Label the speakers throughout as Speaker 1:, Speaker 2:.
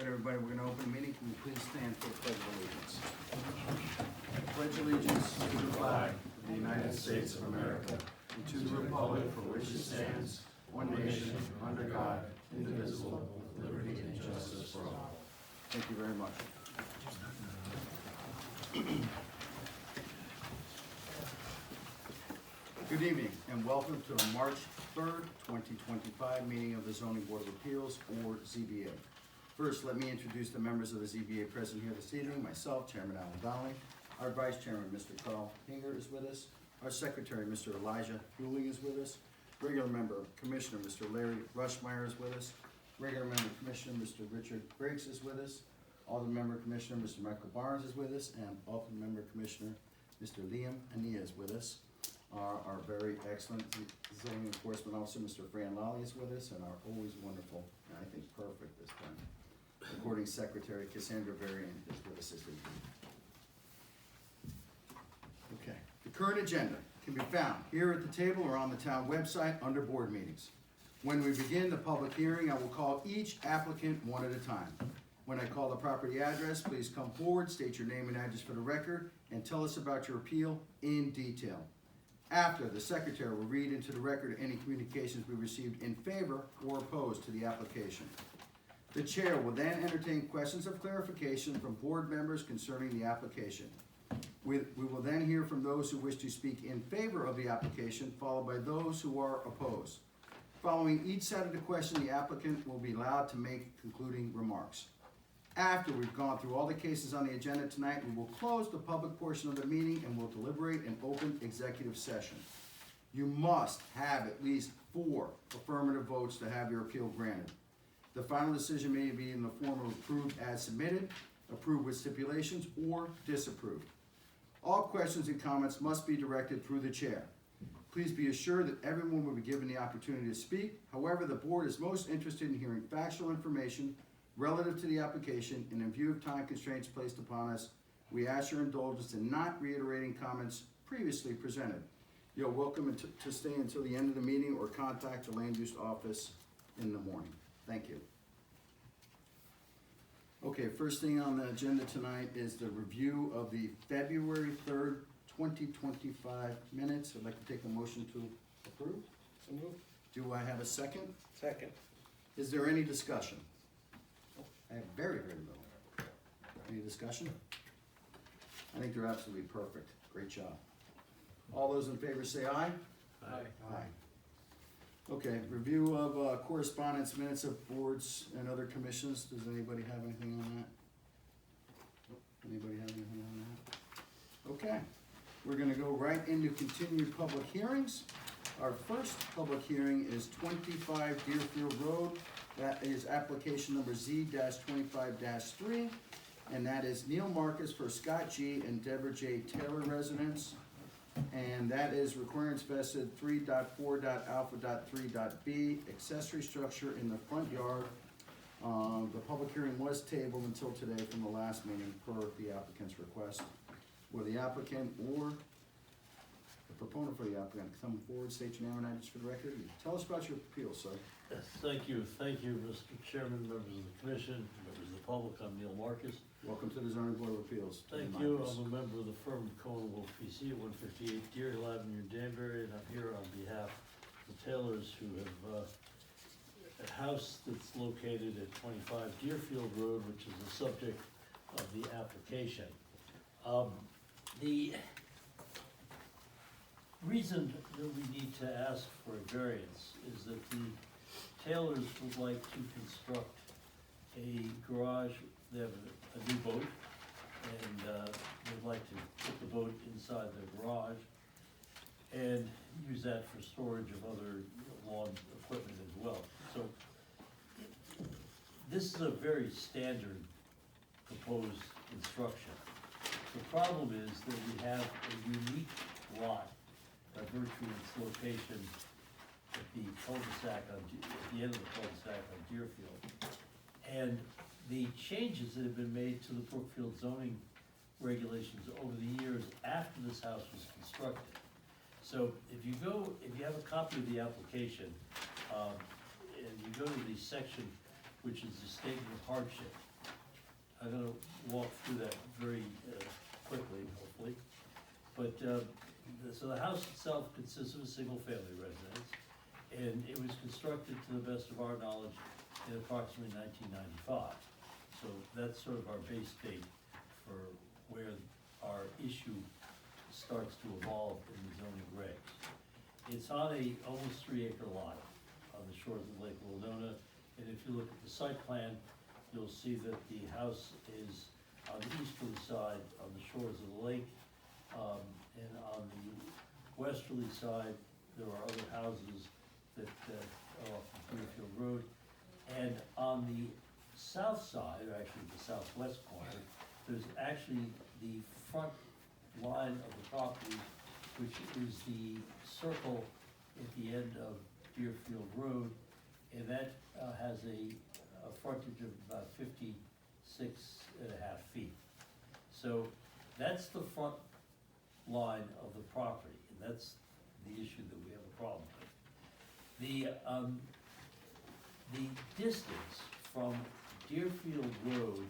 Speaker 1: right, everybody, we're gonna open the meeting. Can you please stand for the pledge of allegiance? I pledge allegiance to the flag of the United States of America and to the republic for which it stands, one nation, under God, indivisible, with liberty and justice for all. Thank you very much. Good evening and welcome to the March 3rd, 2025 meeting of the Zoning Board of Appeals, or ZBA. First, let me introduce the members of the ZBA present here this evening. Myself, Chairman Alan Donnelly. Our Vice Chairman, Mr. Carl Hinger, is with us. Our Secretary, Mr. Elijah Hewling, is with us. Regular Member Commissioner, Mr. Larry Rushmeyer, is with us. Regular Member Commissioner, Mr. Richard Briggs, is with us. Alternate Member Commissioner, Mr. Michael Barnes, is with us. And Alternate Member Commissioner, Mr. Liam Ania, is with us. Our very excellent zoning enforcement officer, Mr. Fran Lally, is with us, and our always wonderful, and I think perfect this time, recording secretary Cassandra Varian is with us this evening. Okay, the current agenda can be found here at the table or on the town website under board meetings. When we begin the public hearing, I will call each applicant one at a time. When I call the property address, please come forward, state your name and address for the record, and tell us about your appeal in detail. After, the secretary will read into the record any communications we received in favor or opposed to the application. The chair will then entertain questions of clarification from board members concerning the application. We will then hear from those who wish to speak in favor of the application, followed by those who are opposed. Following each set of the question, the applicant will be allowed to make concluding remarks. After we've gone through all the cases on the agenda tonight, we will close the public portion of the meeting and will deliberate an open executive session. You must have at least 4 affirmative votes to have your appeal granted. The final decision may be in the form of approved as submitted, approved with stipulations, or disapproved. All questions and comments must be directed through the chair. Please be assured that everyone will be given the opportunity to speak. However, the board is most interested in hearing factual information relative to the application, and in view of time constraints placed upon us, we ask your indulgence in not reiterating comments previously presented. You're welcome to stay until the end of the meeting or contact the land use office in the morning. Thank you. Okay, first thing on the agenda tonight is the review of the February 3rd, 2025 minutes. I'd like to take a motion to approve.
Speaker 2: So moved.
Speaker 1: Do I have a second?
Speaker 2: Second.
Speaker 1: Is there any discussion? I have very, very little. Any discussion? I think they're absolutely perfect. Great job. All those in favor say aye.
Speaker 2: Aye.
Speaker 1: Aye. Okay, review of correspondence minutes of boards and other commissions. Does anybody have anything on that? Anybody have anything on that? Okay, we're gonna go right into continued public hearings. Our first public hearing is 25 Deerfield Road. That is application number Z-25-3, and that is Neil Marcus for Scott G. and Deborah J. Taylor residence. And that is requirements vested 3.4.alpha.3.b, accessory structure in the front yard. The public hearing was tabled until today from the last meeting per the applicant's request. Will the applicant or the proponent for the applicant come forward, state your name and address for the record, and tell us about your appeal, sir.
Speaker 3: Yes, thank you, Mr. Chairman, members of the commission, members of the public. I'm Neil Marcus.
Speaker 1: Welcome to the Zoning Board of Appeals.
Speaker 3: Thank you. I'm a member of the firm Cohen Wolf PC at 158 Deer Hill Avenue, Danbury, and I'm here on behalf of the Taylors who have a house that's located at 25 Deerfield Road, which is the subject of the application. The reason that we need to ask for a variance is that the Taylors would like to construct a garage. They have a new boat, and they'd like to put the boat inside the garage and use that for storage of other lawn equipment as well. So this is a very standard proposed construction. The problem is that we have a unique lot by virtue of its location at the cul-de-sac at the end of the cul-de-sac on Deerfield. And the changes that have been made to the Brookfield zoning regulations over the years after this house was constructed. So if you have a copy of the application, and you go to the section which is the statement of hardship, I'm gonna walk through that very quickly, hopefully. But, so the house itself consists of a single-family residence, and it was constructed, to the best of our knowledge, in approximately 1995. So that's sort of our base date for where our issue starts to evolve in the zoning regs. It's on a almost 3-acre lot on the shores of Lake Wildona, and if you look at the site plan, you'll see that the house is on the easterly side, on the shores of the lake, and on the westerly side, there are other houses that are off of Deerfield Road. And on the south side, or actually the southwest corner, there's actually the front line of the property, which is the circle at the end of Deerfield Road, and that has a frontage of about 56.5 feet. So that's the front line of the property, and that's the issue that we have a problem with. The distance from Deerfield Road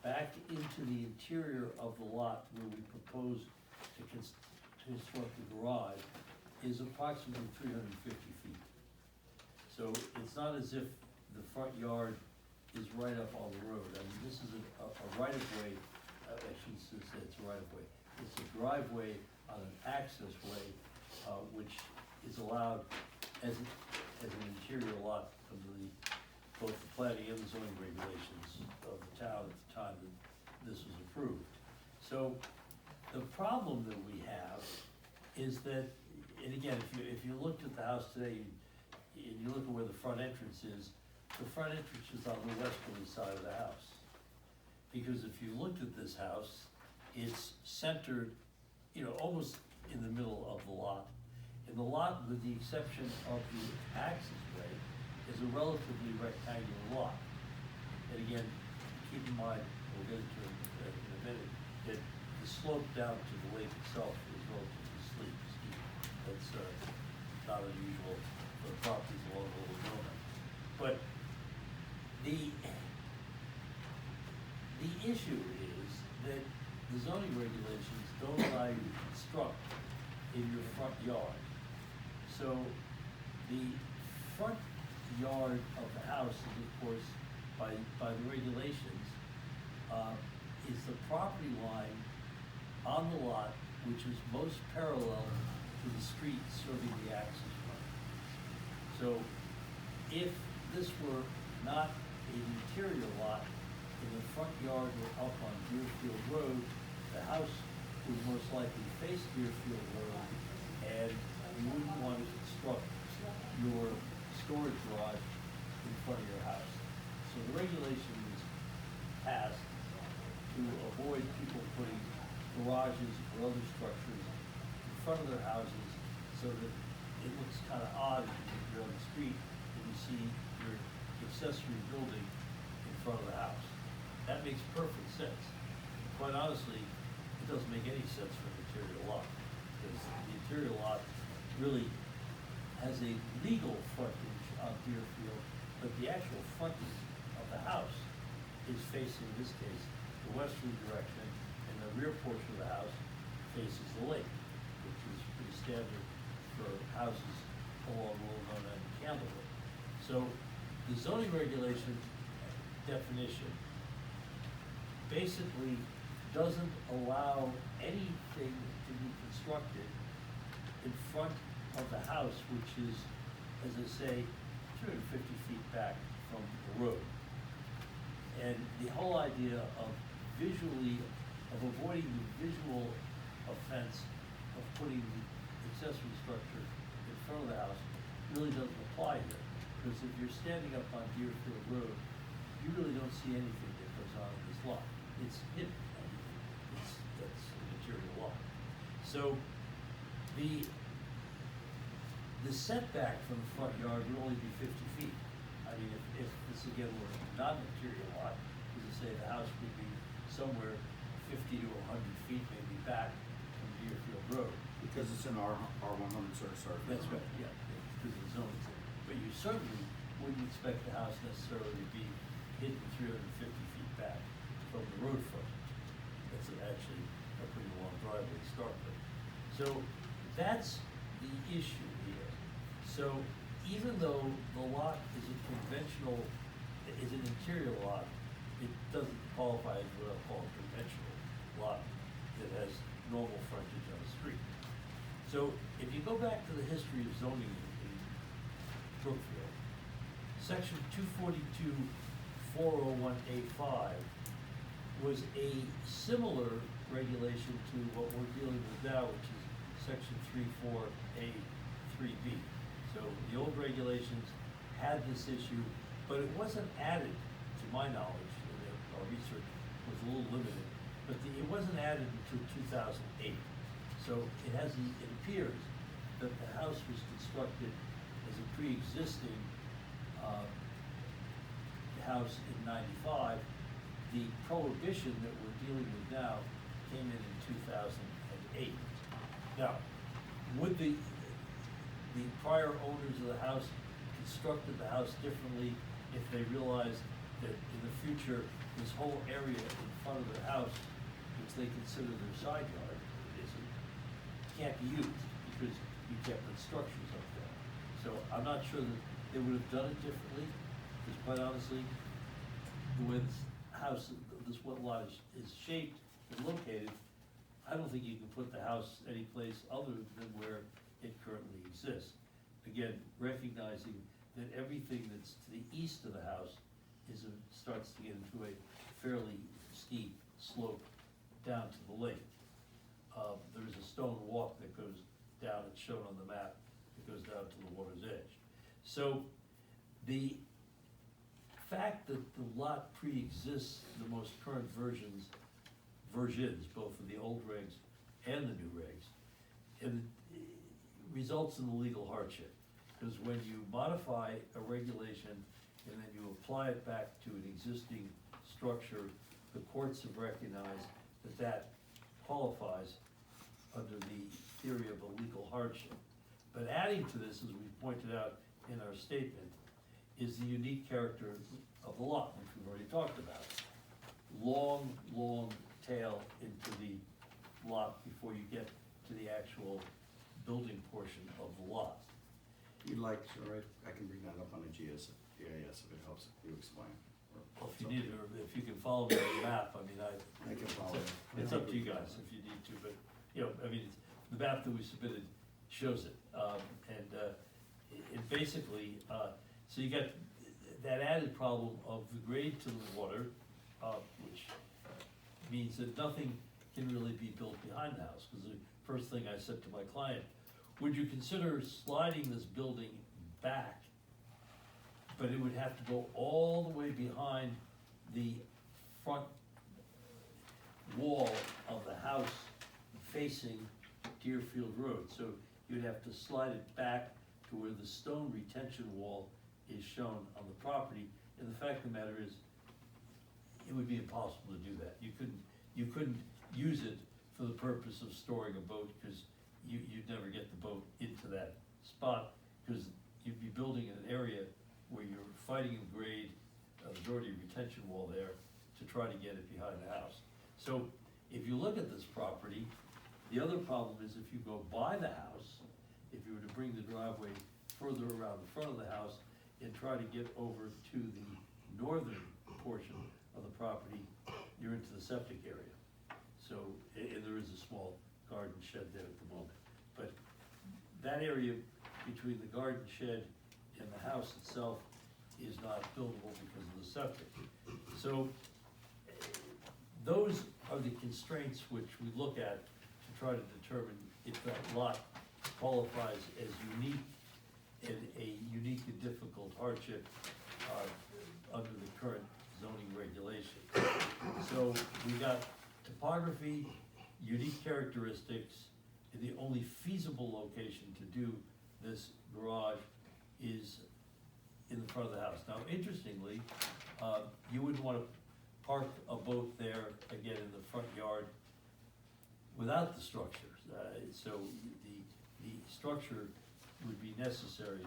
Speaker 3: back into the interior of the lot where we propose to construct the garage is approximately 350 feet. So it's not as if the front yard is right up on the road. I mean, this is a right-of-way, I shouldn't say it's a right-of-way. It's a driveway on an access way, which is allowed as an interior lot under both the planning and the zoning regulations of the town at the time that this was approved. So the problem that we have is that, and again, if you looked at the house today, and you look at where the front entrance is, the front entrance is on the westerly side of the house. Because if you looked at this house, it's centered, almost in the middle of the lot. And the lot, with the exception of the access way, is a relatively rectangular lot. And again, keep in mind, we'll get into it in a minute, that the slope down to the lake itself is relatively steep. That's not unusual for properties along the Wildona. But the issue is that the zoning regulations don't allow you to construct in your front yard. So the front yard of the house is, of course, by the regulations, is the property line on the lot which is most parallel to the street serving the access road. So if this were not an interior lot and the front yard were up on Deerfield Road, the house would most likely face Deerfield Road, and you wouldn't want to construct your storage garage in front of your house. So the regulation was passed to avoid people putting garages or other structures in front of their houses so that it looks kind of odd if you're on the street and you see your accessory building in front of the house. That makes perfect sense. Quite honestly, it doesn't make any sense for an interior lot, because the interior lot really has a legal frontage on Deerfield, but the actual frontage of the house is facing, in this case, the westerly direction, and the rear portion of the house faces the lake, which is pretty standard for houses along Wildona and Candlewood. So the zoning regulation definition basically doesn't allow anything to be constructed in front of the house, which is, as I say, 250 feet back from the road. And the whole idea of avoiding the visual offense of putting the accessory structure in front of the house really doesn't apply here. Because if you're standing up on Deerfield Road, you really don't see anything that goes on in this lot. It's hidden. That's an interior lot. So the setback from the front yard would only be 50 feet. I mean, if this again were not an interior lot, as I say, the house would be somewhere 50 to 100 feet maybe back from Deerfield Road.
Speaker 1: Because it's an R100 certified.
Speaker 3: That's right, yeah, because of the zoning. But you certainly wouldn't expect the house necessarily to be hidden 350 feet back from road frontage. That's actually a pretty long driveway to start with. So that's the issue here. So even though the lot is a conventional, is an interior lot, it doesn't qualify as what I'll call a conventional lot that has normal frontage on the street. So if you go back to the history of zoning in Brookfield, section 242-401A5 was a similar regulation to what we're dealing with now, which is section 34A3B. So the old regulations had this issue, but it wasn't added, to my knowledge, and our research was a little limited, but it wasn't added until 2008. So it appears that the house was constructed as a pre-existing house in 95. The prohibition that we're dealing with now came in 2008. Now, would the prior owners of the house constructed the house differently if they realized that in the future, this whole area in front of their house, which they consider their side yard, can't be used because you can't put structures up there. So I'm not sure that they would have done it differently, because quite honestly, the way this house, this what lot is shaped and located, I don't think you can put the house any place other than where it currently exists. Again, recognizing that everything that's to the east of the house starts to get into a fairly steep slope down to the lake. There's a stone walk that goes down, it's shown on the map, that goes down to the water's edge. So the fact that the lot pre-exists the most current versions, both of the old regs and the new regs, and it results in a legal hardship. Because when you modify a regulation and then you apply it back to an existing structure, the courts have recognized that that qualifies under the theory of a legal hardship. But adding to this, as we pointed out in our statement, is the unique character of the lot, which we've already talked about. Long, long tail into the lot before you get to the actual building portion of the lot.
Speaker 1: You'd like, sure, I can bring that up on a GIS if it helps you explain.
Speaker 3: If you need, or if you can follow me on the map, I mean,
Speaker 1: I can follow it.
Speaker 3: it's up to you guys if you need to, but, you know, I mean, the map that we submitted shows it. It basically, so you got that added problem of the grade to the water, which means that nothing can really be built behind the house, because the first thing I said to my client, would you consider sliding this building back? But it would have to go all the way behind the front wall of the house facing Deerfield Road. So you'd have to slide it back to where the stone retention wall is shown on the property. And the fact of the matter is, it would be impossible to do that. You couldn't use it for the purpose of storing a boat, because you'd never get the boat into that spot, because you'd be building in an area where you're fighting a grade, there's already a retention wall there to try to get it behind the house. So if you look at this property, the other problem is if you go by the house, if you were to bring the driveway further around the front of the house and try to get over to the northern portion of the property, you're into the septic area. So, and there is a small garden shed there at the moment. But that area between the garden shed and the house itself is not buildable because of the septic. So those are the constraints which we look at to try to determine if that lot qualifies as unique and a unique and difficult hardship under the current zoning regulations. So we got topography, unique characteristics, and the only feasible location to do this garage is in the front of the house. Now, interestingly, you wouldn't want to park a boat there, again, in the front yard without the structure. So the structure would be necessary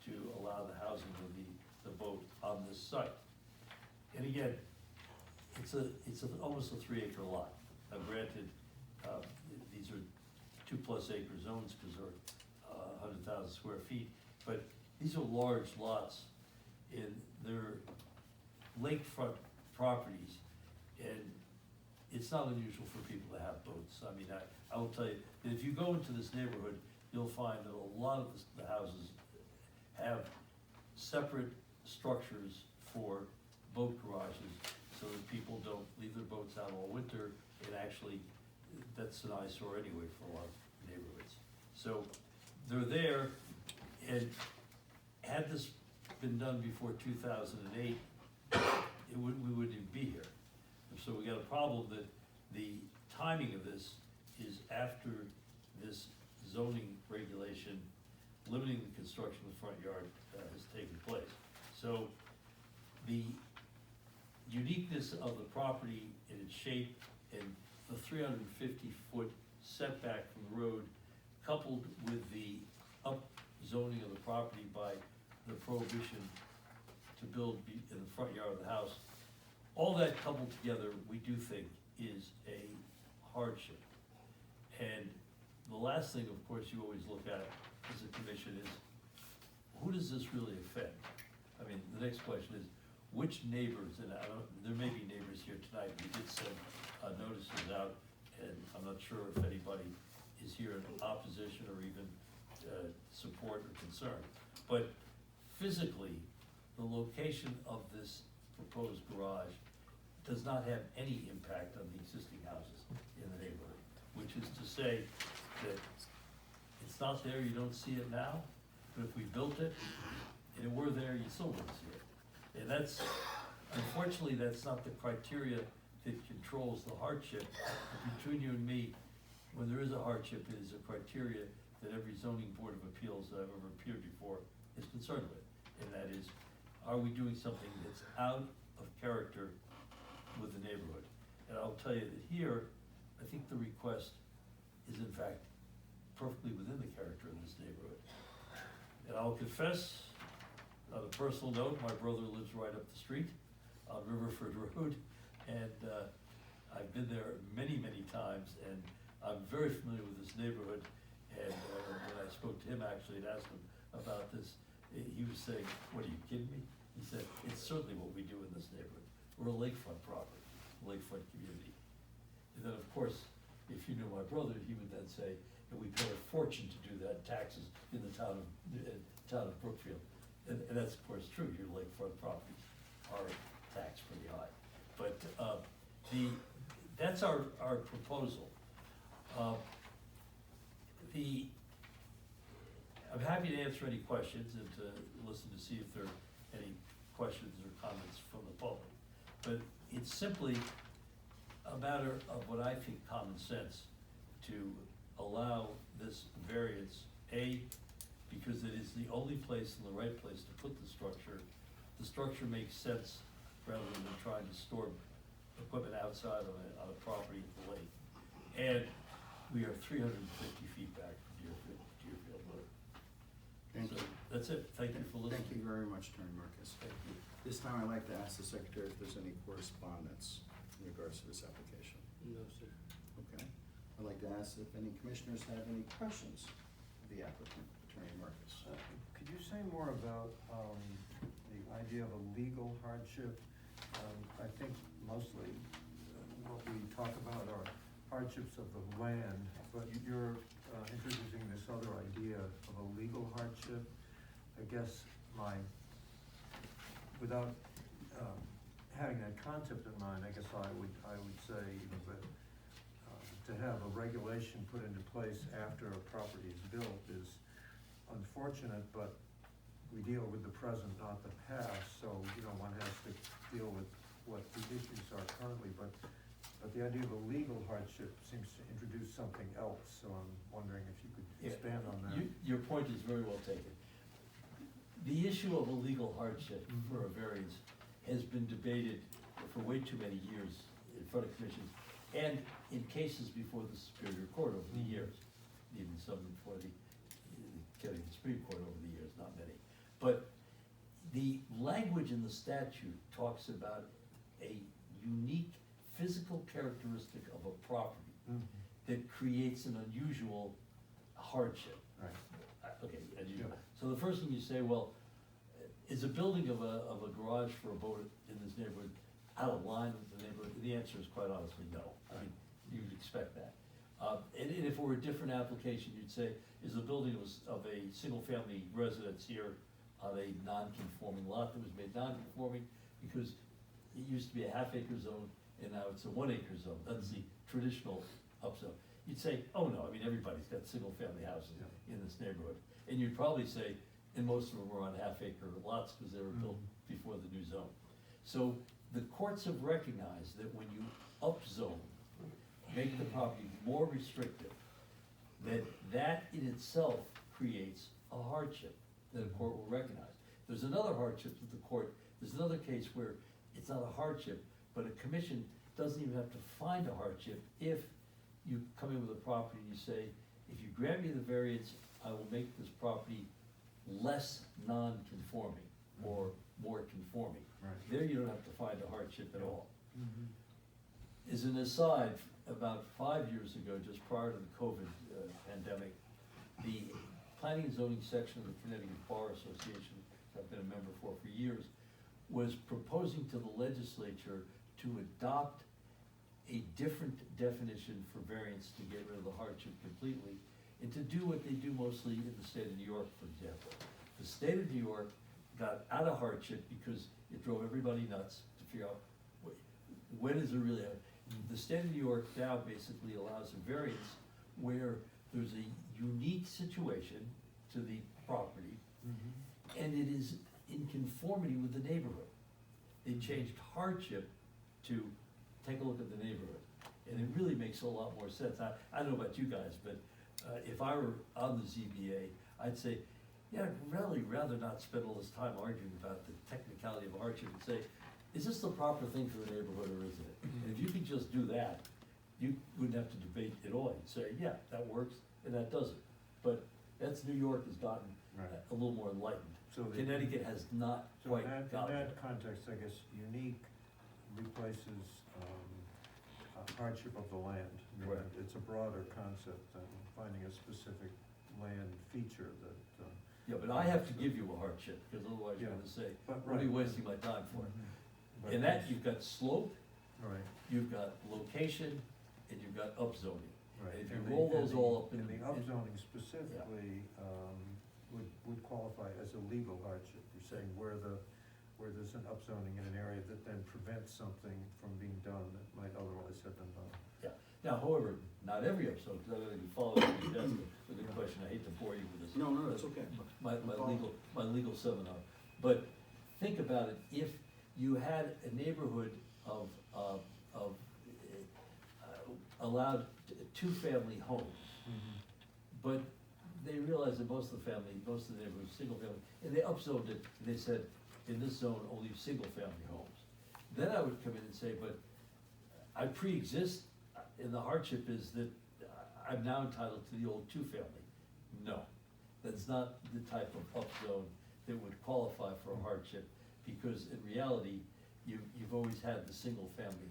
Speaker 3: to allow the housing of the boat on this site. And again, it's almost a 3-acre lot. Now granted, these are 2+ acre zones because they're 100,000 square feet, but these are large lots and they're lakefront properties, and it's not unusual for people to have boats. I mean, I will tell you, that if you go into this neighborhood, you'll find that a lot of the houses have separate structures for boat garages, so that people don't leave their boats out all winter, and actually, that's an eyesore anyway for a lot of neighborhoods. So, they're there, and had this been done before 2008, we wouldn't even be here. So we got a problem that the timing of this is after this zoning regulation limiting the construction of the front yard has taken place. So the uniqueness of the property in its shape and the 350-foot setback from the road, coupled with the upzoning of the property by the prohibition to build in the front yard of the house, all that coupled together, we do think is a hardship. And the last thing, of course, you always look at as a commission is, who does this really affect? I mean, the next question is, which neighbors, and there may be neighbors here tonight, we did send notices out, and I'm not sure if anybody is here in opposition or even support or concern. But physically, the location of this proposed garage does not have any impact on the existing houses in the neighborhood, which is to say that it's not there, you don't see it now, but if we built it and it were there, you still wouldn't see it. And that's, unfortunately, that's not the criteria that controls the hardship. But between you and me, when there is a hardship, it is a criteria that every zoning board of appeals that I've ever appeared before is concerned with. And that is, are we doing something that's out of character with the neighborhood? And I'll tell you that here, I think the request is in fact perfectly within the character of this neighborhood. And I'll confess, on a personal note, my brother lives right up the street on Riverford Road, and I've been there many, many times, and I'm very familiar with this neighborhood. And when I spoke to him actually and asked him about this, he was saying, "What, are you kidding me?" He said, "It's certainly what we do in this neighborhood. We're a lakefront property, lakefront community." And then, of course, if you knew my brother, he would then say, "And we pay a fortune to do that, taxes in the town of Brookfield." And that's, of course, true. Your lakefront properties are taxed pretty high. But that's our proposal. I'm happy to answer any questions and to listen to see if there are any questions or comments from the public. But it's simply a matter of what I think common sense to allow this variance, A, because it is the only place and the right place to put the structure. The structure makes sense rather than trying to store equipment outside on a property at the lake. And we are 350 feet back from Deerfield Road.
Speaker 1: Thank
Speaker 3: So
Speaker 1: you.
Speaker 3: that's it. Thank you for listening.
Speaker 1: Thank you very much, Attorney Marcus.
Speaker 3: Thank you.
Speaker 1: This time I'd like to ask the Secretary if there's any correspondence in regards to this application.
Speaker 2: No, sir.
Speaker 1: Okay. I'd like to ask if any commissioners have any questions of the applicant, Attorney Marcus.
Speaker 2: Could you say more about the idea of a legal hardship? I think mostly what we talk about are hardships of the land, but you're introducing this other idea of a legal hardship. I guess without having that concept in mind, I guess I would say that to have a regulation put into place after a property is built is unfortunate, but we deal with the present, not the past, so, one has to deal with what the issues are currently, but the idea of a legal hardship seems to introduce something else, so I'm wondering if you could expand on that.
Speaker 3: Your point is very well taken. The issue of a legal hardship for a variance has been debated for way too many years in front of commissions and in cases before the Superior Court over the years, even some before the Supreme Court over the years, not many. But the language in the statute talks about a unique physical characteristic of a property
Speaker 2: Mhm.
Speaker 3: that creates an unusual hardship.
Speaker 2: Right.
Speaker 3: Okay,
Speaker 2: Yeah.
Speaker 3: so the first thing you say, well, is a building of a garage for a boat in this neighborhood out of line with the neighborhood? The answer is quite honestly no. I mean, you'd expect that. And if it were a different application, you'd say, is the building of a single-family residence here on a non-conforming lot that was made non-conforming because it used to be a half-acre zone and now it's a 1-acre zone? That's the traditional upzone. You'd say, oh no, I mean, everybody's got single-family houses in this neighborhood. And you'd probably say, and most of them were on half-acre lots because they were built before the new zone. So the courts have recognized that when you upzone, make the property more restrictive, that in itself creates a hardship that a court will recognize. There's another hardship that the court, there's another case where it's not a hardship, but a commission doesn't even have to find a hardship if you come in with a property and you say, if you grant me the variance, I will make this property less non-conforming or more conforming.
Speaker 2: Right.
Speaker 3: There you don't have to find a hardship at all.
Speaker 2: Mhm.
Speaker 3: As an aside, about 5 years ago, just prior to the COVID pandemic, the planning and zoning section of the Connecticut Bar Association, I've been a member for years, was proposing to the legislature to adopt a different definition for variance to get rid of the hardship completely, and to do what they do mostly in the state of New York, for example. The state of New York got out of hardship because it drove everybody nuts to figure out when is it really, the state of New York now basically allows a variance where there's a unique situation to the property,
Speaker 2: Mhm.
Speaker 3: and it is in conformity with the neighborhood. They changed hardship to take a look at the neighborhood, and it really makes a lot more sense. I don't know about you guys, but if I were on the ZBA, I'd say, yeah, I'd really rather not spend all this time arguing about the technicality of hardship and say, is this the proper thing for the neighborhood or isn't it? And if you could just do that, you wouldn't have to debate it all. You'd say, yeah, that works and that doesn't. But that's, New York has gotten
Speaker 2: Right.
Speaker 3: a little more enlightened.
Speaker 2: So the-
Speaker 3: Connecticut has not
Speaker 2: So
Speaker 3: quite
Speaker 2: in that
Speaker 3: gotten there.
Speaker 2: context, I guess, unique replaces hardship of the land. I mean,
Speaker 3: Correct.
Speaker 2: It's a broader concept than finding a specific land feature that.
Speaker 3: Yeah, but I have to give you a hardship, because otherwise you're
Speaker 2: Yeah.
Speaker 3: gonna say,
Speaker 2: But
Speaker 3: what are you
Speaker 2: right.
Speaker 3: wasting my time for?
Speaker 2: But
Speaker 3: In that,
Speaker 2: it's-
Speaker 3: you've got slope,
Speaker 2: Right,
Speaker 3: you've got location, and you've got upzoning.
Speaker 2: right.
Speaker 3: And if you
Speaker 2: And
Speaker 3: roll
Speaker 2: the-
Speaker 3: those all up in.
Speaker 2: And the
Speaker 3: in-
Speaker 2: upzoning specifically, would qualify as a legal hardship. You're saying where there's an upzoning in an area that then prevents something from being done that might otherwise have been done.
Speaker 3: Yeah, now, however, not every upzone, because I know you follow, that's a good question, I hate to bore you with this.
Speaker 1: No, it's okay.
Speaker 3: My
Speaker 1: Follow.
Speaker 3: legal seminar, but think about it, if you had a neighborhood of allowed two-family homes, but they realized that most of the neighborhoods, single family, and they upzoned it, and they said, in this zone, only single-family homes. Then I would come in and say, but I pre-exist, and the hardship is that I'm now entitled to the old two-family. No, that's not the type of upzone that would qualify for a hardship, because in reality, you've always had the single-family,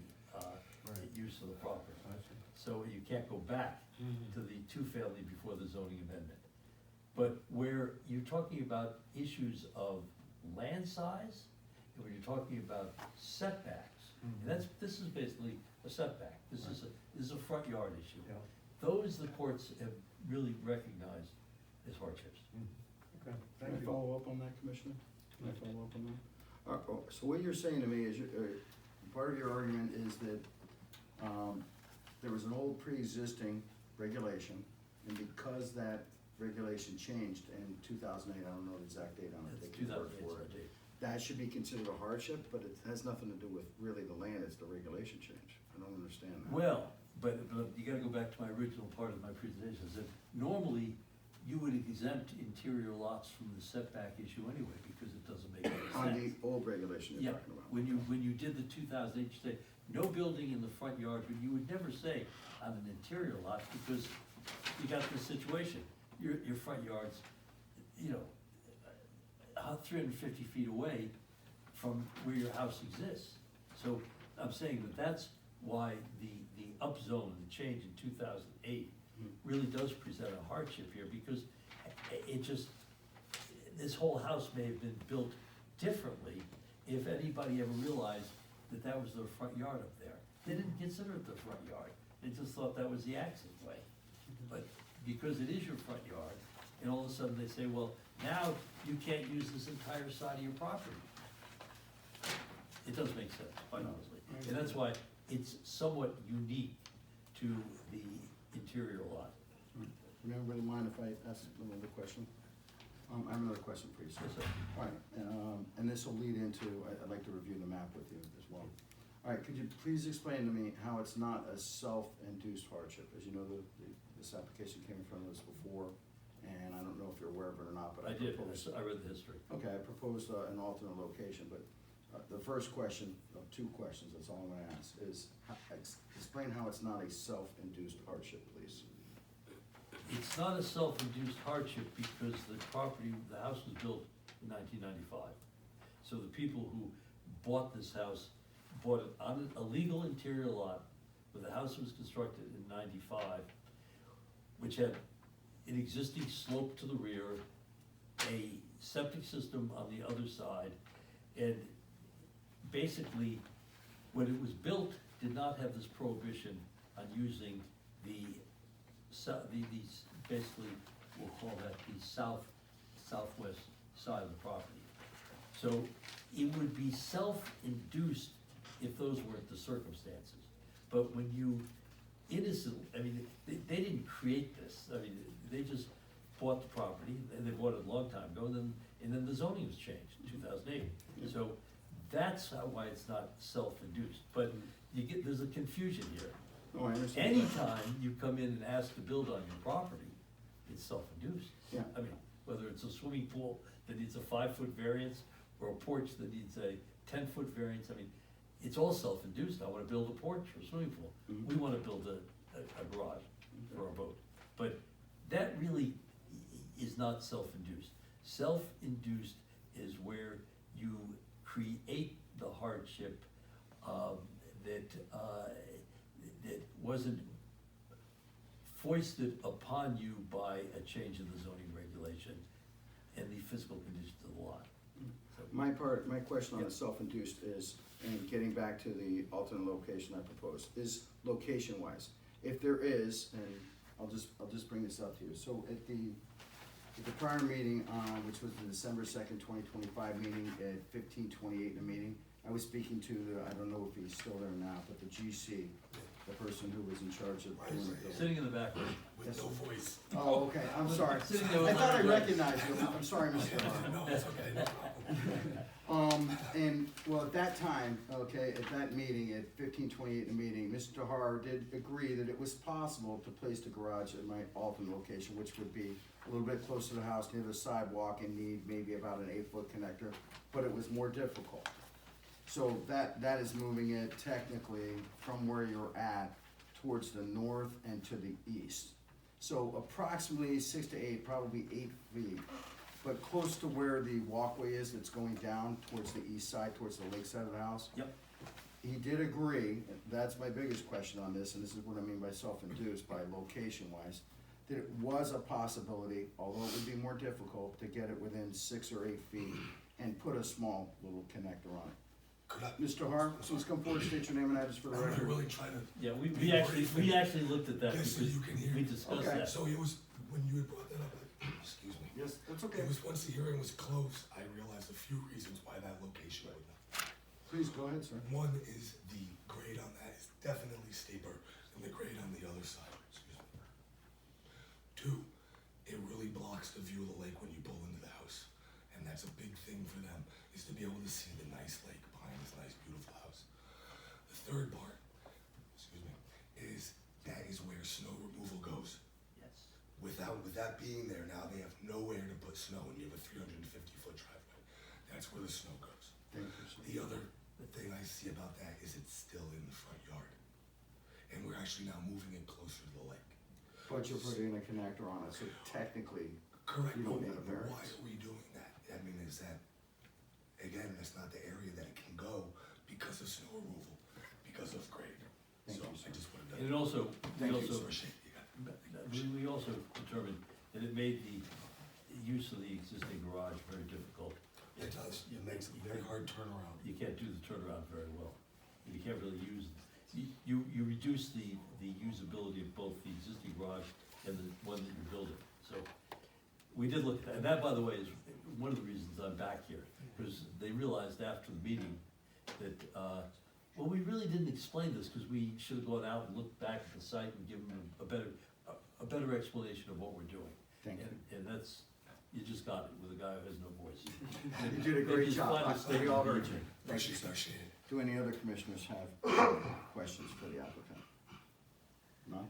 Speaker 2: Right.
Speaker 3: use of the property.
Speaker 2: I see.
Speaker 3: So you can't go back
Speaker 2: Mhm.
Speaker 3: to the two-family before the zoning amendment. But where you're talking about issues of land size, and when you're talking about setbacks, and this is basically a setback, this is a front yard issue.
Speaker 2: Yeah.
Speaker 3: Those the courts have really recognized as hardships.
Speaker 2: Okay,
Speaker 1: Can
Speaker 2: thank
Speaker 1: I
Speaker 2: you.
Speaker 1: follow up on that, Commissioner? Can I follow up on that? So what you're saying to me is, part of your argument is that, there was an old pre-existing regulation, and because that regulation changed in 2008, I don't know the exact date on it.
Speaker 3: It's
Speaker 1: take your word
Speaker 3: 2008,
Speaker 1: for
Speaker 3: so
Speaker 1: it.
Speaker 3: Dave.
Speaker 1: That should be considered a hardship, but it has nothing to do with really the land, it's the regulation change. I don't understand that.
Speaker 3: Well, but you gotta go back to my original part of my presentation, is that normally you would exempt interior lots from the setback issue anyway, because it doesn't make any sense.
Speaker 1: On the old regulation
Speaker 3: Yeah,
Speaker 1: you're talking about.
Speaker 3: when you did the 2008, you say, no building in the front yard, but you would never say on an interior lot, because you got this situation, your front yard's, 350 feet away from where your house exists. So I'm saying that's why the upzone, the change in 2008 really does present a hardship here, because it just, this whole house may have been built differently if anybody ever realized that that was their front yard up there. They didn't consider it the front yard, they just thought that was the access way. But because it is your front yard, and all of a sudden they say, well, now you can't use this entire side of your property. It does make sense, quite honestly, and that's why it's somewhat unique to the interior lot.
Speaker 1: Would anybody mind if I ask another question? I have another question for you, sir.
Speaker 3: Yes, sir.
Speaker 1: All right, and this will lead into, I'd like to review the map with you as well. All right, could you please explain to me how it's not a self-induced hardship? As you know, this application came in front of us before, and I don't know if you're aware of it or not, but
Speaker 3: I did,
Speaker 1: proposed.
Speaker 3: I read the history.
Speaker 1: Okay, I proposed an alternate location, but the first question, of two questions, that's all I'm gonna ask, is explain how it's not a self-induced hardship, please.
Speaker 3: It's not a self-induced hardship because the house was built in 1995. So the people who bought this house bought it on a legal interior lot where the house was constructed in 95, which had an existing slope to the rear, a septic system on the other side, and basically, when it was built, did not have this prohibition on using basically, we'll call that the southwest side of the property. So it would be self-induced if those weren't the circumstances. But when you innocently, I mean, they didn't create this, I mean, they just bought the property, and they bought it a long time ago, and then the zoning was changed in 2008. So that's why it's not self-induced, but there's a confusion here.
Speaker 1: Oh, I understand.
Speaker 3: Anytime you come in and ask to build on your property, it's self-induced.
Speaker 1: Yeah.
Speaker 3: I mean, whether it's a swimming pool that needs a 5-foot variance, or a porch that needs a 10-foot variance, I mean, it's all self-induced. I wanna build a porch or a swimming pool.
Speaker 1: Mhm.
Speaker 3: We wanna build a garage for our boat. But that really is not self-induced. Self-induced is where you create the hardship, that wasn't foisted upon you by a change in the zoning regulation and the physical conditions of the lot. So-
Speaker 1: My question on
Speaker 3: Yeah.
Speaker 1: the self-induced is, and getting back to the alternate location I proposed, is location-wise. If there is, and I'll just bring this up to you, so at the prior meeting, which was the December 2nd, 2025 meeting at 15:28 in the meeting, I was speaking to I don't know if he's still there now, but the GC, the person who was in charge of doing the building.
Speaker 3: Sitting in the back room.
Speaker 1: Yes,
Speaker 4: With no
Speaker 1: sir.
Speaker 4: voice.
Speaker 1: Oh, okay, I'm sorry.
Speaker 3: Sitting there
Speaker 1: I
Speaker 3: with
Speaker 1: thought I
Speaker 3: my-
Speaker 1: recognized you, I'm sorry, Mr. Har.
Speaker 4: No, it's okay, no problem.
Speaker 1: And, well, at that time, okay, at that meeting, at 15:28 in the meeting, Mr. Har did agree that it was possible to place the garage at my alternate location, which would be a little bit closer to the house, near the sidewalk, and need maybe about an 8-foot connector, but it was more difficult. So that is moving it technically from where you're at towards the north and to the east. So approximately 6 to 8, probably 8 feet, but close to where the walkway is that's going down towards the east side, towards the lake side of the house.
Speaker 3: Yep.
Speaker 1: He did agree, that's my biggest question on this, and this is what I mean by self-induced, by location-wise, that it was a possibility, although it would be more difficult, to get it within 6 or 8 feet and put a small little connector on it.
Speaker 4: Could I?
Speaker 1: Mr. Har, please come forward, state your name and address for the
Speaker 4: I'm
Speaker 1: record.
Speaker 4: really trying to.
Speaker 3: Yeah, we actually looked at that
Speaker 4: Yes, so
Speaker 3: because
Speaker 4: you can hear.
Speaker 3: we discussed
Speaker 1: Okay.
Speaker 3: that.
Speaker 4: So it was, when you had brought that up, excuse me.
Speaker 1: Yes, that's okay.
Speaker 4: It was once the hearing was closed, I realized a few reasons why that location would not.
Speaker 1: Please, go ahead, sir.
Speaker 4: One is the grade on that is definitely steeper than the grade on the other side, excuse me. Two, it really blocks the view of the lake when you pull into the house. And that's a big thing for them, is to be able to see the nice lake behind this nice, beautiful house. The third part, excuse me, is that is where snow removal goes.
Speaker 3: Yes.
Speaker 4: With that being there, now they have nowhere to put snow, and you have a 350-foot driveway. That's where the snow goes.
Speaker 1: Thank you, sir.
Speaker 4: The other thing I see about that is it's still in the front yard. And we're actually now moving it closer to the lake.
Speaker 1: But you're putting a connector on it, so technically,
Speaker 4: Correct,
Speaker 1: You
Speaker 4: but
Speaker 1: don't need a
Speaker 4: why
Speaker 1: variance.
Speaker 4: are we doing that? I mean, is that, again, that's not the area that it can go because of snow removal, because of grade.
Speaker 3: And it also, we
Speaker 1: Thank you,
Speaker 3: also,
Speaker 4: Sir Shane, you got it.
Speaker 3: we also determined that it made the use of the existing garage very difficult.
Speaker 4: It does, it makes a very hard turnaround.
Speaker 3: You can't do the turnaround very well. You can't really use, you reduce the usability of both the existing garage and the one that you're building. So, we did look at that, and that, by the way, is one of the reasons I'm back here, because they realized after the meeting that, well, we really didn't explain this, because we should have gone out and looked back at the site and given them a better explanation of what we're doing.
Speaker 1: Thank you.
Speaker 3: And that's, you just got it with a guy who has no voice.
Speaker 1: You did a great
Speaker 3: Just
Speaker 1: job.
Speaker 3: flat out
Speaker 1: We all heard
Speaker 3: statement.
Speaker 1: you. Thank
Speaker 4: Thank you,
Speaker 1: you.
Speaker 4: Sir Shane.
Speaker 1: Do any other commissioners have questions for the applicant? None?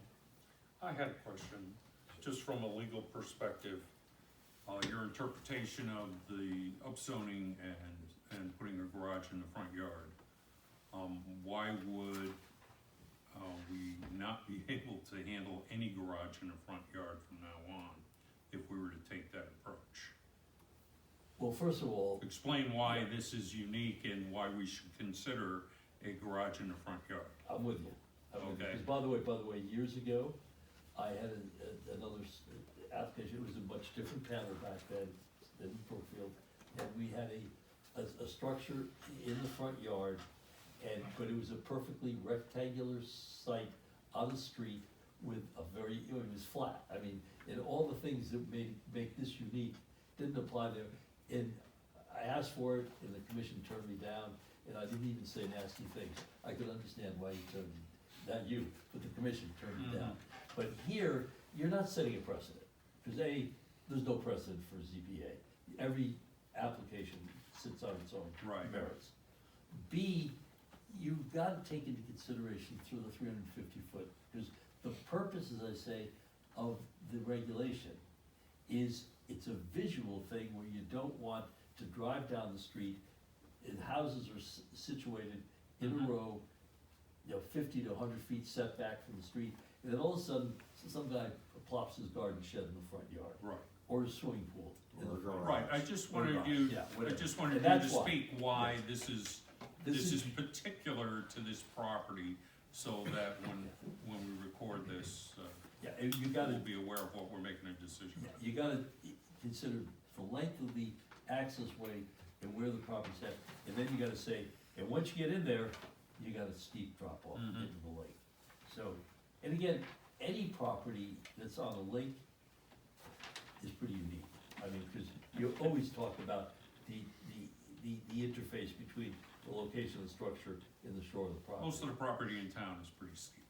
Speaker 5: I had a question, just from a legal perspective. Your interpretation of the upzoning and putting a garage in the front yard. Why would we not be able to handle any garage in the front yard from now on if we were to take that approach?
Speaker 3: Well, first of all,
Speaker 5: Explain why this is unique and why we should consider a garage in the front yard.
Speaker 3: I'm with you.
Speaker 5: Okay.
Speaker 3: Because by the way, years ago, I had another application, it was a much different pattern back then than Brookfield. And we had a structure in the front yard, but it was a perfectly rectangular site on the street with it was flat. I mean, and all the things that make this unique didn't apply there. And I asked for it, and the commission turned me down, and I didn't even say nasty things. I could understand why you turned me, not you, but the commission turned me down. But here, you're not setting a precedent, because A, there's no precedent for ZBA. Every application sits on its own
Speaker 5: Right.
Speaker 3: merits. B, you've gotta take into consideration through the 350-foot, because the purpose, as I say, of the regulation is it's a visual thing where you don't want to drive down the street and houses are situated in a row, 50 to 100 feet setback from the street, and then all of a sudden, some guy plops his garden shed in the front yard,
Speaker 5: Right.
Speaker 3: or a swimming pool in the front yard.
Speaker 5: Right, I just wanted you,
Speaker 3: Yeah,
Speaker 5: I
Speaker 3: whatever.
Speaker 5: just wanted
Speaker 3: And
Speaker 5: you to
Speaker 3: that's why.
Speaker 5: speak why this is
Speaker 3: This is-
Speaker 5: particular to this property, so that when we record this,
Speaker 3: Yeah, and you
Speaker 5: we'll
Speaker 3: gotta,
Speaker 5: be aware of what we're making a decision
Speaker 3: yeah,
Speaker 5: on.
Speaker 3: you gotta consider the length of the access way and where the property's at, and then you gotta say, and once you get in there, you got a steep drop off
Speaker 5: Mhm.
Speaker 3: into the lake. So, and again, any property that's on a lake is pretty unique. I mean, cause you always talk about the interface between the location of the structure and the shore of the property.
Speaker 5: Most of the property in town is pretty steep.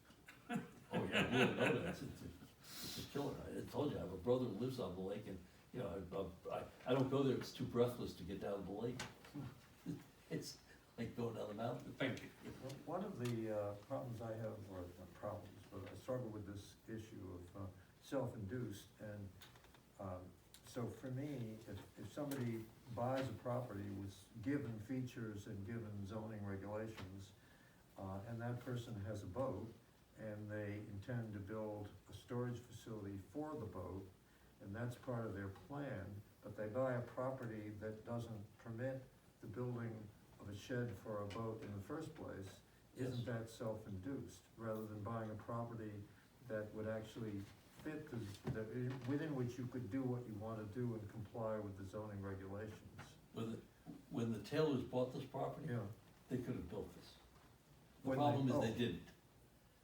Speaker 3: Oh, yeah, we all know that, it's a killer, I told you, I have a brother who lives on the lake, and, you know, I don't go there, it's too breathless to get down to the lake. It's like going down the mountain.
Speaker 5: Thank you.
Speaker 2: One of the problems I have, or not problems, but I struggle with this issue of self-induced, and so for me, if somebody buys a property with given features and given zoning regulations, and that person has a boat, and they intend to build a storage facility for the boat, and that's part of their plan, but they buy a property that doesn't permit the building of a shed for a boat in the first place, isn't that self-induced, rather than buying a property that would actually fit within which you could do what you wanna do and comply with the zoning regulations?
Speaker 3: When the Taylors bought this property,
Speaker 2: Yeah.
Speaker 3: they could have built this. The
Speaker 2: When
Speaker 3: problem
Speaker 2: they-
Speaker 3: is
Speaker 2: oh.
Speaker 3: they didn't,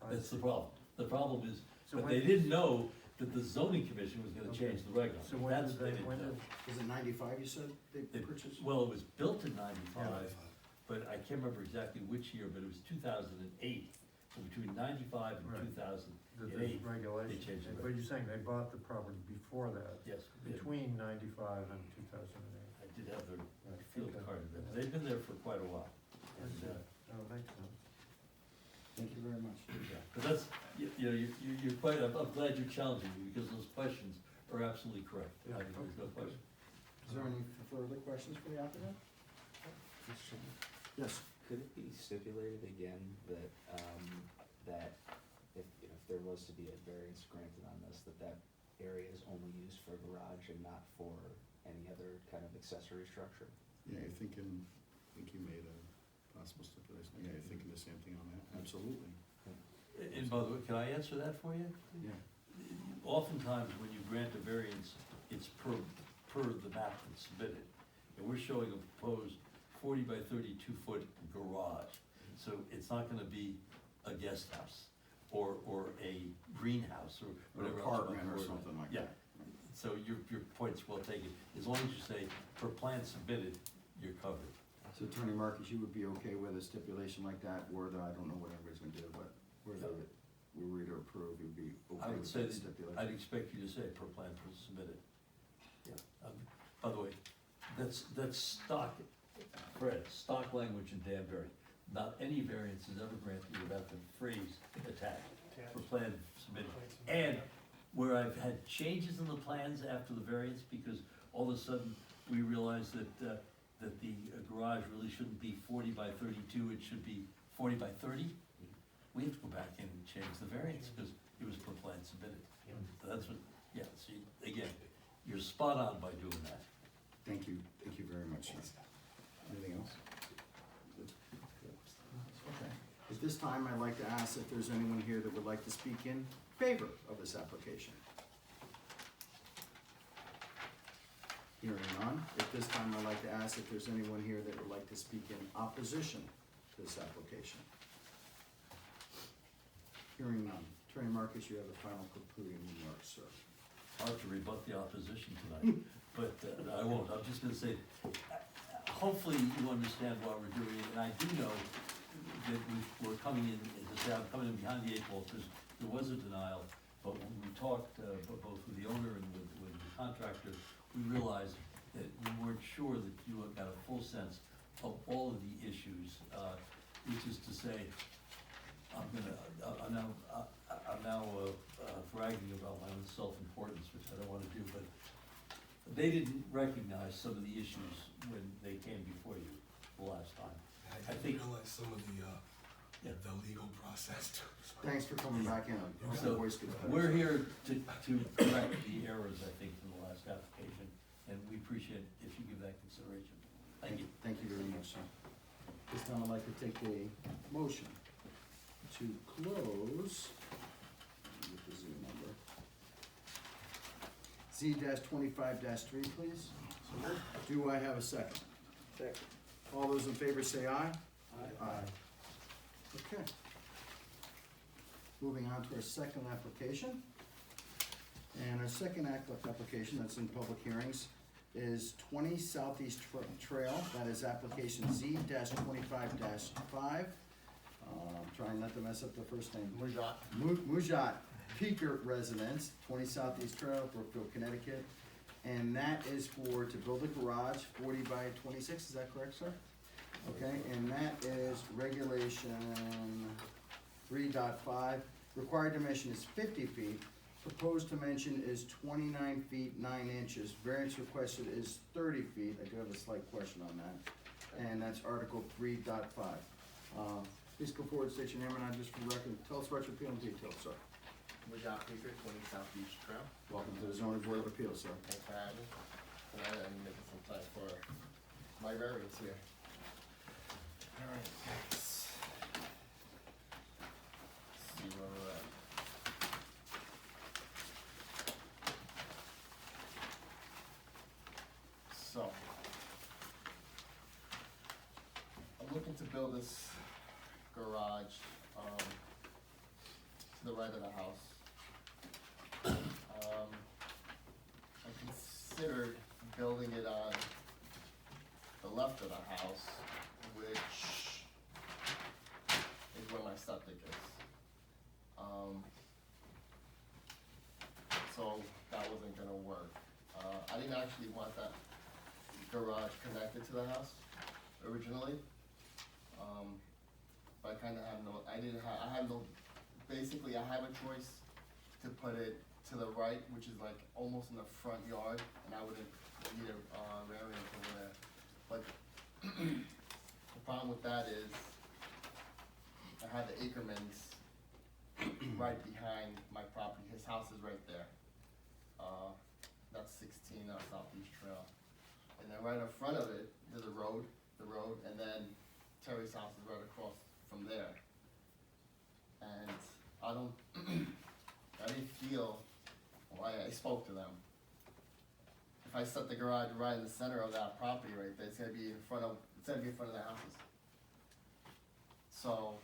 Speaker 2: I
Speaker 3: that's the
Speaker 2: see.
Speaker 3: problem. The problem is,
Speaker 2: So
Speaker 3: but
Speaker 2: when-
Speaker 3: they didn't know that the zoning commission was gonna
Speaker 2: Okay.
Speaker 3: change the regulations.
Speaker 2: So when
Speaker 3: That's
Speaker 2: did
Speaker 3: what
Speaker 2: they, when
Speaker 3: know.
Speaker 2: did,
Speaker 1: Was it 95 you said they
Speaker 3: They-
Speaker 1: purchased?
Speaker 3: Well, it was built in '95,
Speaker 4: Yeah.
Speaker 3: but I can't remember exactly which year, but it was 2008. So between '95 and
Speaker 2: Right.
Speaker 3: 2008,
Speaker 2: the regulations,
Speaker 3: changed the
Speaker 2: but you're saying they bought the property before that,
Speaker 3: yes, we did.
Speaker 2: between 95 and 2008?
Speaker 3: I did have their
Speaker 2: Right,
Speaker 3: field
Speaker 2: okay.
Speaker 3: card of it. They've been there for quite a while.
Speaker 2: I
Speaker 3: And,
Speaker 2: see. Oh, makes sense.
Speaker 1: Thank you very much.
Speaker 3: yeah, but that's, you know, you're quite, I'm glad you're challenging me, because those questions are absolutely correct. I mean, there's no question.
Speaker 1: Is there any further questions for the applicant? Yes.
Speaker 6: Could it be stipulated again that, that if, you know, if there was to be a variance granted on this, that area is only used for garage and not for any other kind of accessory structure?
Speaker 1: Yeah, you're thinking, I think you made a possible stipulation. Yeah, you're thinking the same thing on that, absolutely.
Speaker 3: And And by the way, can I answer that for you?
Speaker 1: Yeah.
Speaker 3: Oftentimes, when you grant a variance, it's per the map that's submitted. And we're showing a proposed 40 by 32 foot garage. So it's not gonna be a guest house or a greenhouse or
Speaker 1: Or
Speaker 3: whatever else. you
Speaker 1: apartment
Speaker 3: might
Speaker 1: or
Speaker 3: word it.
Speaker 1: something like
Speaker 3: Yeah.
Speaker 1: that.
Speaker 3: So your point's well taken. As long as you say per plan submitted, you're covered.
Speaker 1: So Attorney Marcus, you would be okay with a stipulation like that, or I don't know what everybody's gonna do, but whether it were we to approve, you'd be
Speaker 3: I
Speaker 1: okay
Speaker 3: would
Speaker 1: with
Speaker 3: say
Speaker 1: that
Speaker 3: that,
Speaker 1: stipulation?
Speaker 3: I'd expect you to say per plan submitted. Yeah. By the way, that's stock, Fred, stock language in Danbury. Not any variance is ever granted without the phrase attached, per plan submitted. And where I've had changes in the plans after the variance, because all of a sudden, we realized that the garage really shouldn't be 40 by 32, it should be 40 by 30. We have to go back in and change the variance, because it was per plan submitted. So that's what, yeah, see, again, you're spot on by doing that.
Speaker 1: Thank you very much, sir. Anything else? Okay. At this time, I'd like to ask if there's anyone here that would like to speak in favor of this application. Hearing none, at this time, I'd like to ask if there's anyone here that would like to speak in opposition to this application. Hearing none. Attorney Marcus, you have the final concluding remarks, sir.
Speaker 3: Hard to rebut the opposition tonight, but I won't. I'm just gonna say, hopefully you understand why we're doing it, and I do know that we're coming in, as I say, I'm coming in behind the eight ball, because there was a denial, but when we talked, both with the owner and with the contractor, we realized that we weren't sure that you got a full sense of all of the issues, which is to say, I'm now bragging about my own self-importance, which I don't wanna do, but they didn't recognize some of the issues when they came before you the last time.
Speaker 4: I
Speaker 3: think-
Speaker 4: didn't realize some of
Speaker 3: Yeah.
Speaker 4: the legal process too.
Speaker 1: Thanks for coming back in. I hope
Speaker 3: So,
Speaker 1: your voice gets better.
Speaker 3: we're here to correct the errors, I think, from the last application, and we appreciate if you give that consideration. Thank you.
Speaker 1: Thank you very much, sir. This time I'd like to take a motion to close, let me get the Z number. Z-25-3, please. Do I have a second?
Speaker 6: Second.
Speaker 1: All those in favor say aye. Aye. Okay. Moving on to our second application. And our second application that's in public hearings is 20 Southeast Trail, that is application Z-25-5. Trying not to mess up the first name. Mujat Peaker Residence, 20 Southeast Trail, Brookfield, Connecticut. And that is to build a garage, 40 by 26, is that correct, sir? Okay, and that is regulation 3.5. Required dimension is 50 feet. Proposed dimension is 29 feet 9 inches. Variance requested is 30 feet. I do have a slight question on that. And that's Article 3.5. Please go forward, state your name and address for the record. Tell us about your appeal in detail, sir.
Speaker 7: Mujat Peaker, 20 Southeast Trail.
Speaker 1: Welcome to the zoning board of appeals, sir.
Speaker 7: Thanks for having me. Tonight I'm making some time for my variance here. Alright, let's see where we're at. So, I'm looking to build this garage, to the right of the house. I considered building it on the left of the house, which is where my septic is. So that wasn't gonna work. I didn't actually want that garage connected to the house originally. But I kinda had basically I have a choice to put it to the right, which is like almost in the front yard, and I wouldn't need a variance over there. But the problem with that is I have the Ackermans right behind my property. His house is right there. That's 16 Southeast Trail. And then right in front of it, there's a road, and then Terry's house is right across from there. And I don't, I didn't feel, well, I spoke to them. If I set the garage right in the center of that property right there, it's gonna be in front of the houses. So,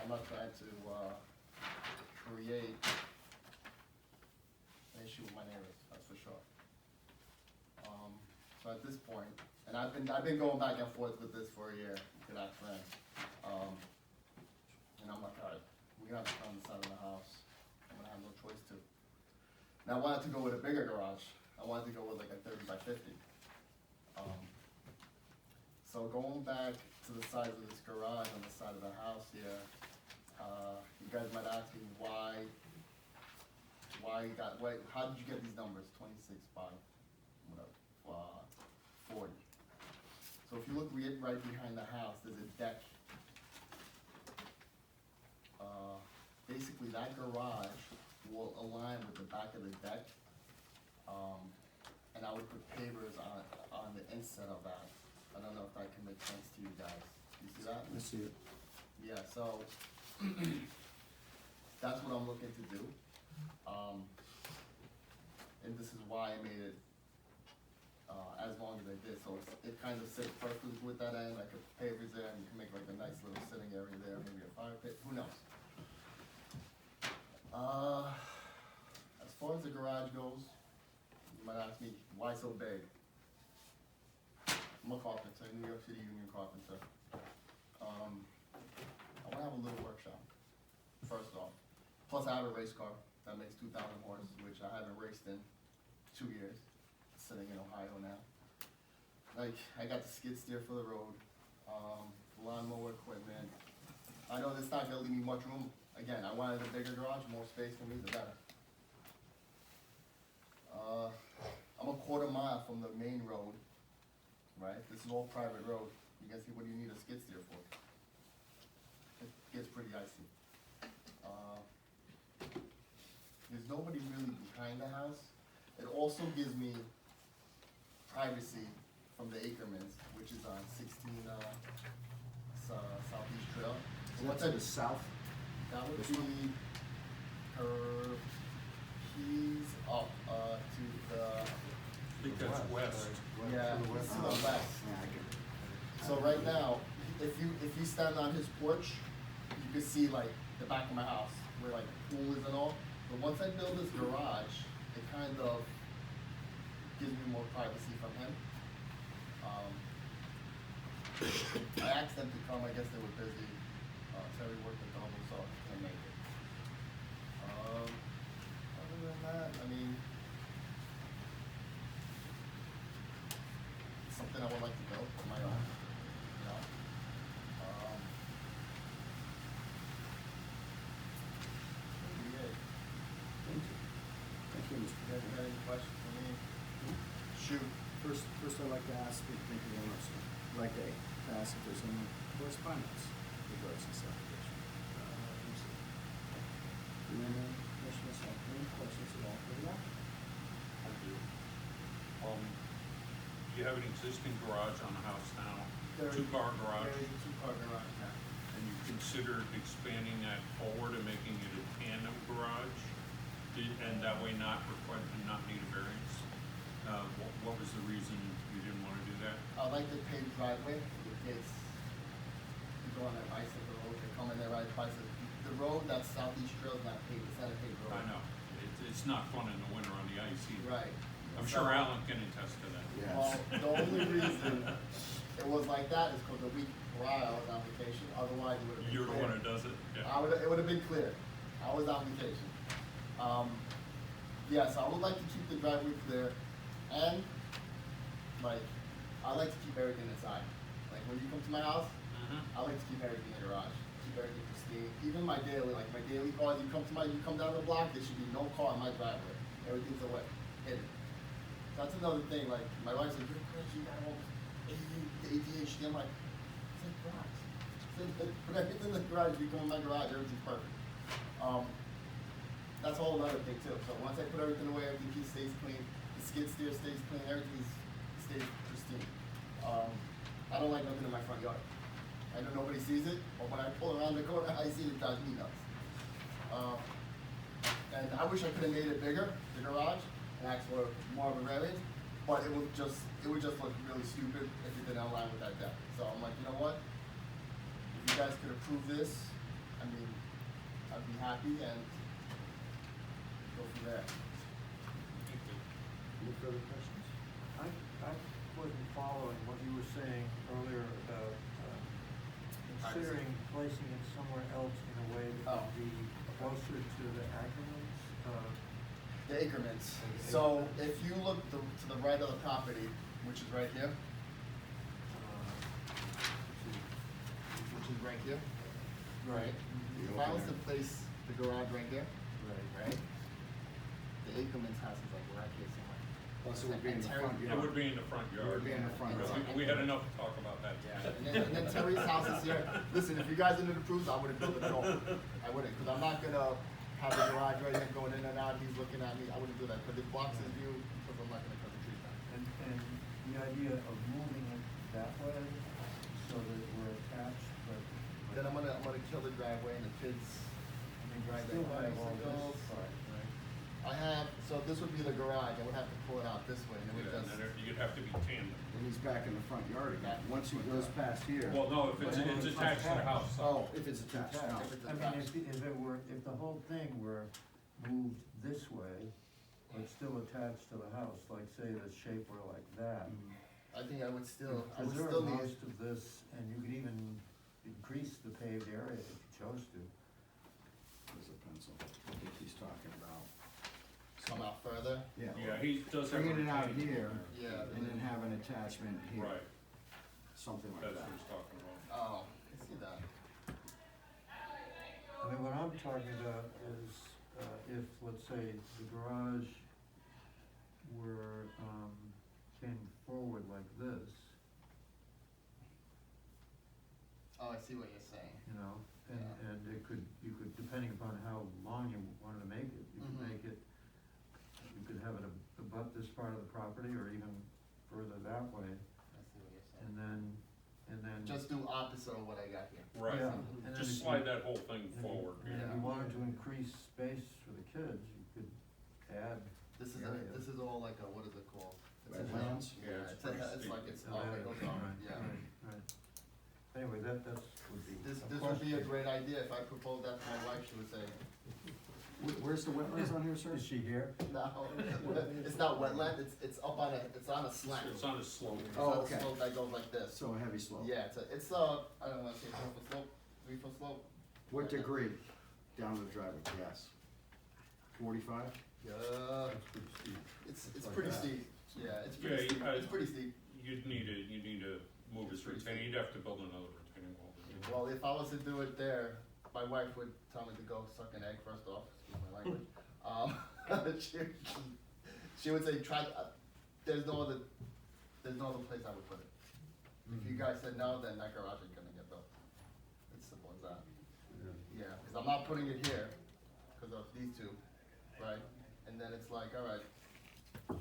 Speaker 7: I'm not trying to, create an issue with my neighbors, that's for sure. So at this point, and I've been going back and forth with this for a year, with that friend. And I'm like, alright, we're gonna have to come on the side of the house, I'm gonna have no choice to. And I wanted to go with a bigger garage, I wanted to go with like a 30 by 50. So going back to the size of this garage on the side of the house here, you guys might ask me how did you get these numbers, 26 by, whatever, 40. So if you look right behind the house, there's a deck. Basically that garage will align with the back of the deck. And I would put pavers on the inside of that. I don't know if that can make sense to you guys. You see that?
Speaker 1: I see it.
Speaker 7: Yeah, so that's what I'm looking to do. And this is why I made it as long as I did. So it kind of sits perfectly with that end. I could put pavers there and you can make like a nice little sitting area there, maybe a fire pit, who knows? As far as the garage goes, you might ask me, why so big? I'm a carpenter, New York City Union carpenter. I wanna have a little workshop, first off. Plus I have a race car that makes 2,000 horse, which I haven't raced in 2 years, sitting in Ohio now. Like, I got the skid steer for the road, lawnmower equipment. I know it's not gonna leave me much room. Again, I wanted a bigger garage, more space for me, the better. I'm a quarter mile from the main road, right? This is all private road. You guys see, what do you need a skid steer for? It gets pretty icy. There's nobody really behind the house. It also gives me privacy from the Ackermans, which is on 16 Southeast Trail.
Speaker 1: Is that to the south?
Speaker 7: That would
Speaker 1: This
Speaker 7: be
Speaker 1: one?
Speaker 7: her, he's up to the,
Speaker 5: I think that's west.
Speaker 7: yeah,
Speaker 2: To the
Speaker 7: he's
Speaker 2: west.
Speaker 7: to the west.
Speaker 1: Yeah, I get it.
Speaker 7: So right now, if you stand on his porch, you can see like the back of my house, where like the pool is and all. But once I build this garage, it kind of gives me more privacy from him. I asked them to come, I guess they were busy. Terry worked at double, so I couldn't make it. Other than that, I mean, it's something I would like to build on my own, you know? Maybe it.
Speaker 1: Thank you. Thank you, Mr.
Speaker 7: You guys got any questions for me? Shoot.
Speaker 1: First I'd like to ask, thank you very much, sir. I'd like to ask if there's any correspondence regards to this application. Do any commissioners have any questions at all for the applicant?
Speaker 5: I do. Do you have an existing garage on the house now? Two-car garage?
Speaker 7: There is a two-car garage now.
Speaker 5: And you considered expanding that forward and making it a tandem garage? And that way not need a variance? What was the reason you didn't wanna do that?
Speaker 7: I like the paved driveway in case you go on a bicycle or they come in there ride bicycle. The road that's Southeast Trail is not paved, it's not a paved road.
Speaker 5: I know, it's not fun in the winter on the ice either.
Speaker 7: Right.
Speaker 5: I'm
Speaker 7: So-
Speaker 5: sure Alan can attest to that.
Speaker 1: Yes.
Speaker 7: Well, the only reason it was like that is because the week prior I was on vacation, otherwise it would have been
Speaker 5: You're the
Speaker 7: clear.
Speaker 5: one who does it? Yeah.
Speaker 7: It would have been clear. I was on vacation. Yes, I would like to keep the driveway clear, and like I like to keep everything inside. Like when you come to my house, I like to keep everything in the garage, keep everything pristine. Even my daily cars. You come down the block, there should be no car in my driveway. Everything's away, hidden. That's another thing. Like my wife's like, "You're crazy. You got all this ADHD." I'm like, it's a garage. Put everything in the garage. You come in my garage, everything's perfect. That's all another thing too. So once I put everything away, everything stays clean. The skid steer stays clean. Everything stays pristine. I don't like nothing in my front yard. I know nobody sees it, but when I pull around the corner, I see it, drives me nuts. And I wish I could've made it bigger, the garage, and asked for more of a variance, but it would just look really stupid if it didn't align with that deck. So I'm like, you know what? If you guys could approve this, I mean, I'd be happy and go from there.
Speaker 1: Any further questions?
Speaker 2: I wasn't following what you were saying earlier about, considering placing it somewhere else in a way that
Speaker 7: Oh.
Speaker 2: would be closer to the Ackermans,
Speaker 7: The increments. So if you look to the right of the property, which is right here, which is right here, right? If I was to place the garage right here, right? The increments house is like right here somewhere.
Speaker 1: Plus it would be in the front
Speaker 5: It
Speaker 1: yard.
Speaker 5: would be in the front
Speaker 1: It
Speaker 5: yard.
Speaker 1: would be in the front yard.
Speaker 5: We had enough to talk about that.
Speaker 7: And then Terry's house is here. Listen, if you guys didn't approve, I wouldn't build it at all. I wouldn't, because I'm not gonna have the garage right here going in and out, he's looking at me, I wouldn't do that, but it blocks his view, because I'm not gonna cut the trees down.
Speaker 2: and the idea of moving it that way, so that we're attached, but.
Speaker 7: Then I'm gonna kill the driveway and the kids,
Speaker 2: I mean,
Speaker 7: ride
Speaker 2: still
Speaker 7: their
Speaker 2: have all
Speaker 7: bicycles.
Speaker 2: this part, right?
Speaker 7: I have, so this would be the garage, I would have to pull it out this way, and it would
Speaker 5: Yeah,
Speaker 7: just,
Speaker 5: and then you'd have to be tandem.
Speaker 1: And he's back in the front yard again. Once he goes past here.
Speaker 5: Well, no, if it's attached to the house.
Speaker 1: Oh, if it's attached, no.
Speaker 7: if it's
Speaker 2: I mean,
Speaker 7: attached.
Speaker 2: if the whole thing were moved this way, but still attached to the house, like say the shape were like that.
Speaker 7: I think I would still
Speaker 2: Preserve
Speaker 7: need,
Speaker 2: most of this, and you could even increase the paved area if you chose to.
Speaker 1: There's a pencil. I think he's talking about.
Speaker 7: come out further,
Speaker 1: Yeah.
Speaker 5: Yeah, he does have a
Speaker 1: Bringing it out
Speaker 5: retaining
Speaker 1: here,
Speaker 5: wall
Speaker 7: yeah.
Speaker 1: and then have an attachment
Speaker 5: there.
Speaker 1: here.
Speaker 5: Right,
Speaker 1: Something like
Speaker 5: that's
Speaker 1: that.
Speaker 5: what he's talking about.
Speaker 7: Oh, I see that.
Speaker 2: I mean, what I'm talking about is, if, let's say, the garage were, came forward like this,
Speaker 7: Oh, I see what you're saying.
Speaker 2: you know, and,
Speaker 7: Yeah.
Speaker 2: and it could, you could, depending upon how long you wanted to make it, you could
Speaker 7: Mhm.
Speaker 2: make it, you could have it abut this part of the property, or even further that way,
Speaker 7: I see what you're saying.
Speaker 2: and then.
Speaker 7: Just do opposite of what I got here.
Speaker 5: Right,
Speaker 2: Yeah, and then if
Speaker 5: just
Speaker 2: you-
Speaker 5: slide that whole thing
Speaker 2: and if you-
Speaker 5: forward.
Speaker 2: And if
Speaker 7: Yeah.
Speaker 2: you wanted to increase space for the kids, you could add.
Speaker 7: This is
Speaker 2: area.
Speaker 7: this is all like a, what is it called? It's a
Speaker 1: Wetlands?
Speaker 7: hill. Yeah,
Speaker 5: Yeah, it's
Speaker 7: it's
Speaker 5: pretty
Speaker 7: it's
Speaker 5: steep.
Speaker 7: like, it's
Speaker 2: Oh,
Speaker 7: up,
Speaker 2: yeah,
Speaker 7: it goes up,
Speaker 2: right,
Speaker 7: yeah.
Speaker 2: right. Anyway, that's, would be.
Speaker 7: This
Speaker 2: a
Speaker 7: would be a
Speaker 2: question.
Speaker 7: great idea, if I proposed that to my wife, she would say,
Speaker 1: Where's the wetlands on here, sir?
Speaker 2: Is she here?
Speaker 7: no, it's not wetland, it's up on it's on a slant.
Speaker 5: It's on a slope.
Speaker 7: It's
Speaker 1: Oh,
Speaker 7: on a
Speaker 1: okay.
Speaker 7: slope that goes like this.
Speaker 1: So a heavy slope.
Speaker 7: Yeah, I don't wanna say 4-foot slope, 3-foot slope.
Speaker 1: What degree down the driveway? Yes. 45?
Speaker 7: Yeah,
Speaker 2: That's pretty steep.
Speaker 7: it's
Speaker 2: Like
Speaker 7: pretty
Speaker 2: that.
Speaker 7: steep, yeah, it's
Speaker 5: Yeah,
Speaker 7: pretty steep,
Speaker 5: you-
Speaker 7: it's pretty steep.
Speaker 5: You'd need to move this retaining, you'd have to build another retaining wall.
Speaker 7: Well, if I was to do it there, my wife would tell me to go suck an egg first off, excuse my language. She would say, try, there's no other place I would put it. If you guys said no, then that garage ain't gonna get built. It's simple as that. Yeah, cause I'm not putting it here, cause of these two, right? And then it's like, alright,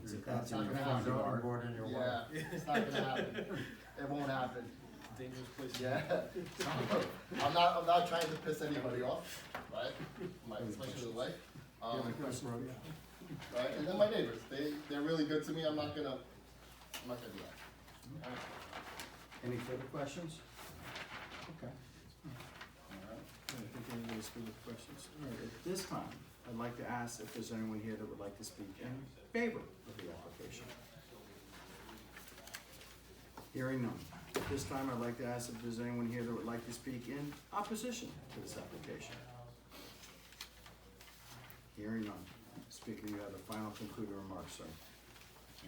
Speaker 1: That's
Speaker 7: not
Speaker 1: in your
Speaker 7: gonna
Speaker 1: front
Speaker 7: happen.
Speaker 1: yard.
Speaker 2: Board in your
Speaker 7: yeah, it's not gonna happen. It won't happen.
Speaker 3: Dangerous place.
Speaker 7: Yeah, I'm not trying to piss anybody off, right? Especially the wife. Right, and then my neighbors, they're really good to me, I'm not gonna do that.
Speaker 1: Any further questions? Okay. All right, I don't think anybody's further questions. All right, at this time, I'd like to ask if there's anyone here that would like to speak in favor of the application. Hearing none. At this time, I'd like to ask if there's anyone here that would like to speak in opposition to this application. Hearing none. Speaker, you have the final concluding remarks, sir.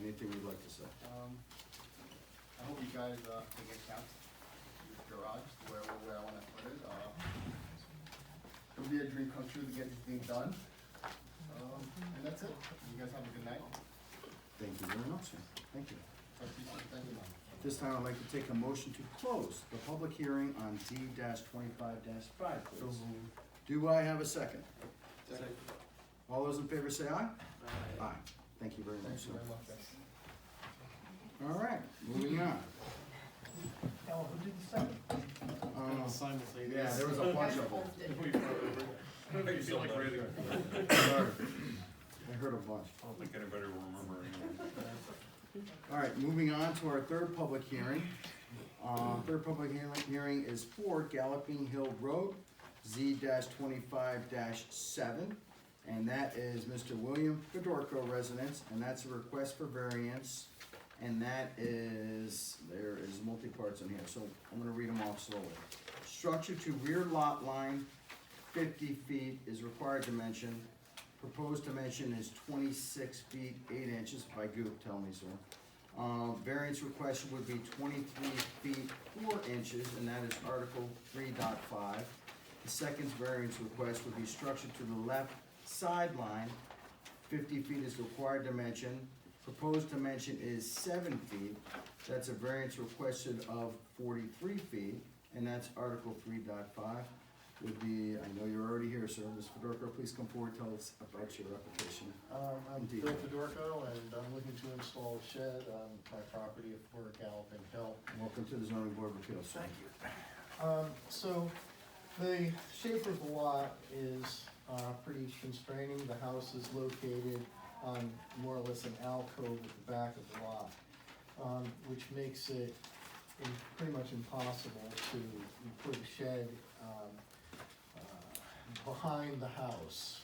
Speaker 1: Anything you'd like to say?
Speaker 7: I hope you guys, take account this garage, where I wanna put it, it'll be a dream come true to get this thing done. And that's it, you guys have a good night.
Speaker 1: Thank you very much, sir. Thank you.
Speaker 7: Talk to you soon. Thank you.
Speaker 1: At this time, I'd like to take a motion to close the public hearing on D-25-5, please. Do I have a second? All those in favor say aye? Aye. Thank you very much,
Speaker 7: Thank
Speaker 1: sir.
Speaker 7: you very much, guys.
Speaker 1: All right, moving on.
Speaker 7: Who did the second?
Speaker 1: Yeah, there was a bunch of them.
Speaker 5: Thank you so much.
Speaker 1: Sorry. I heard a bunch.
Speaker 5: I don't think anybody will remember anymore.
Speaker 1: All right, moving on to our third public hearing. Third public hearing is for Galloping Hill Road, Z-25-7. And that is Mr. William Fedorko residence, and that's a request for variance. And that is, there is multi-parts in here, so I'm gonna read them off slowly. Structure to rear lot line, 50 feet is required dimension. Proposed dimension is 26 feet, 8 inches, if I goop, tell me so. Variance request would be 23 feet, 4 inches, and that is Article 3.5. The second variance request would be structure to the left sideline, 50 feet is required dimension. Proposed dimension is 7 feet. That's a variance requested of 43 feet, and that's Article 3.5. Would be, I know you're already here, sir. Ms. Fedorko, please come forward, tell us about your application.
Speaker 7: I'm
Speaker 1: Indeed.
Speaker 7: Bill Fedorko, and I'm looking to install a shed on my property for Galloping Hill.
Speaker 1: Welcome to the zoning board of appeals, sir.
Speaker 7: So the shape of the lot is pretty constraining. The house is located on more or less an alcove at the back of the lot, which makes it pretty much impossible to put a shed behind the house.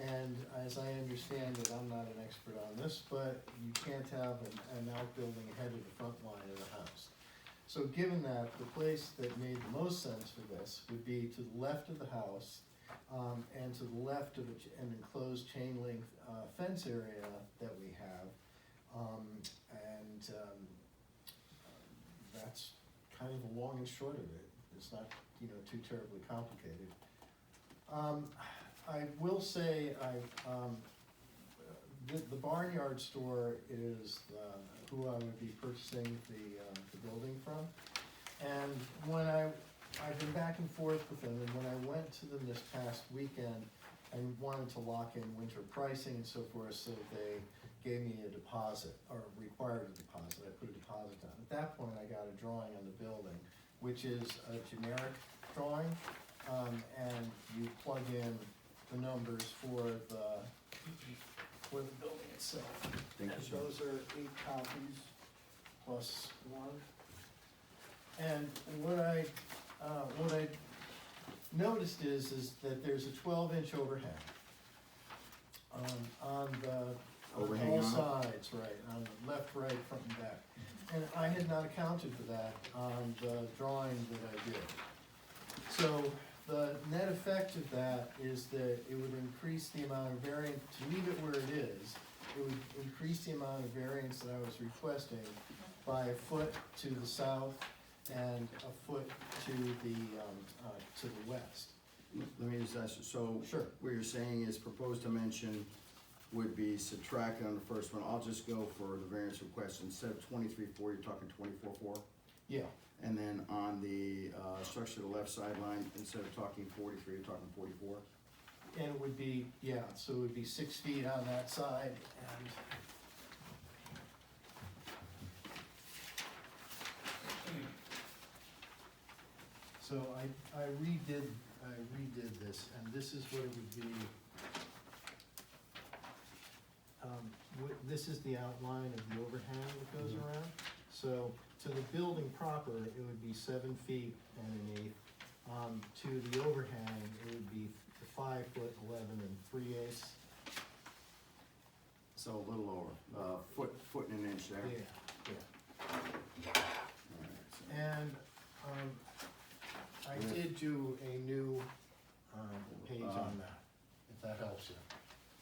Speaker 7: And as I understand it, I'm not an expert on this, but you can't have an outbuilding ahead of the front line of the house. So given that, the place that made the most sense for this would be to the left of the house, and to the left of an enclosed chain link fence area that we have. That's kind of the long and short of it. It's not, too terribly complicated. I will say, the Barnyard Store is who I would be purchasing the building from. And when I've been back and forth with them, and when I went to them this past weekend, I wanted to lock in winter pricing and so forth, so they gave me a deposit, or required a deposit. I put a deposit down. At that point, I got a drawing on the building, which is a generic drawing, and you plug in the numbers for the building itself.
Speaker 1: Thank you,
Speaker 7: And
Speaker 1: sir.
Speaker 7: those are 8 copies plus 1. And what I noticed is that there's a 12-inch overhang on
Speaker 1: Overhang
Speaker 7: all
Speaker 1: on it?
Speaker 7: sides, right, on the left, right, front, and back. And I had not accounted for that on the drawing that I did. So the net effect of that is that it would increase the amount of variance, to leave it where it is, it would increase the amount of variance that I was requesting by a foot to the south and a foot to the west.
Speaker 1: Let me just ask you, so.
Speaker 7: Sure.
Speaker 1: What you're saying is proposed dimension would be subtracted on the first one. I'll just go for the variance request. Instead of 23.4, you're talking 24.4?
Speaker 7: Yeah,
Speaker 1: And then on the structure to the left sideline, instead of talking 43, you're talking 44?
Speaker 7: and it would be, so it would be 6 feet on that side and so I redid this, and this is what it would be. This is the outline of the overhang that goes around. So to the building proper, it would be 7 feet and an eighth. To the overhang, it would be 5 foot 11 3/8.
Speaker 1: So a little over, foot and an inch there.
Speaker 7: Yeah.
Speaker 1: All right, so-
Speaker 7: And, I did do a new, page on that, if that helps you.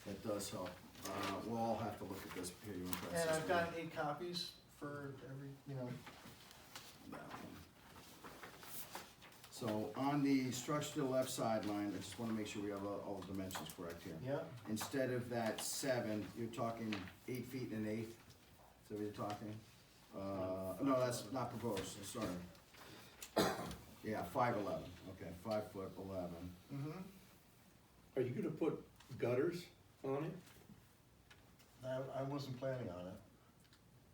Speaker 1: That does help. We'll all have to look at this here. You impress
Speaker 7: And
Speaker 1: us
Speaker 7: I've
Speaker 1: with
Speaker 7: got 8 copies for every,
Speaker 1: that one. So on the structure to the left sideline, I just wanna make sure we have all the dimensions correct here.
Speaker 7: yeah,
Speaker 1: Instead of that 7, you're talking 8 feet and an eighth, so you're talking, no, that's not proposed, sorry. Yeah, 5'11", okay, 5'11".
Speaker 7: mm-hmm.
Speaker 8: Are you gonna put gutters on it?
Speaker 7: I wasn't planning on it.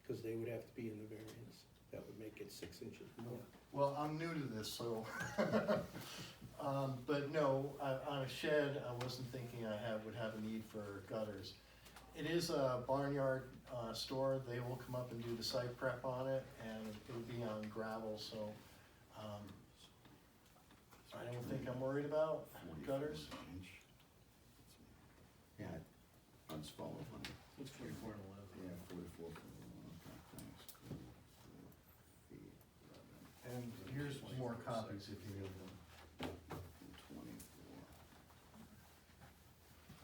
Speaker 8: Cause they would have to be in the variance, that would make it 6 inches more.
Speaker 9: Well, I'm new to this, so, but no, on a shed, I wasn't thinking would have a need for gutters. It is a barnyard, store, they will come up and do the site prep on it, and it'll be on gravel, so, I don't think I'm worried about gutters.
Speaker 1: Yeah, let's follow on it.
Speaker 3: What's 44 and 11?
Speaker 1: Yeah, 44, okay, thanks. 4 feet, 11,
Speaker 9: And here's more copies if you need them.
Speaker 1: 24,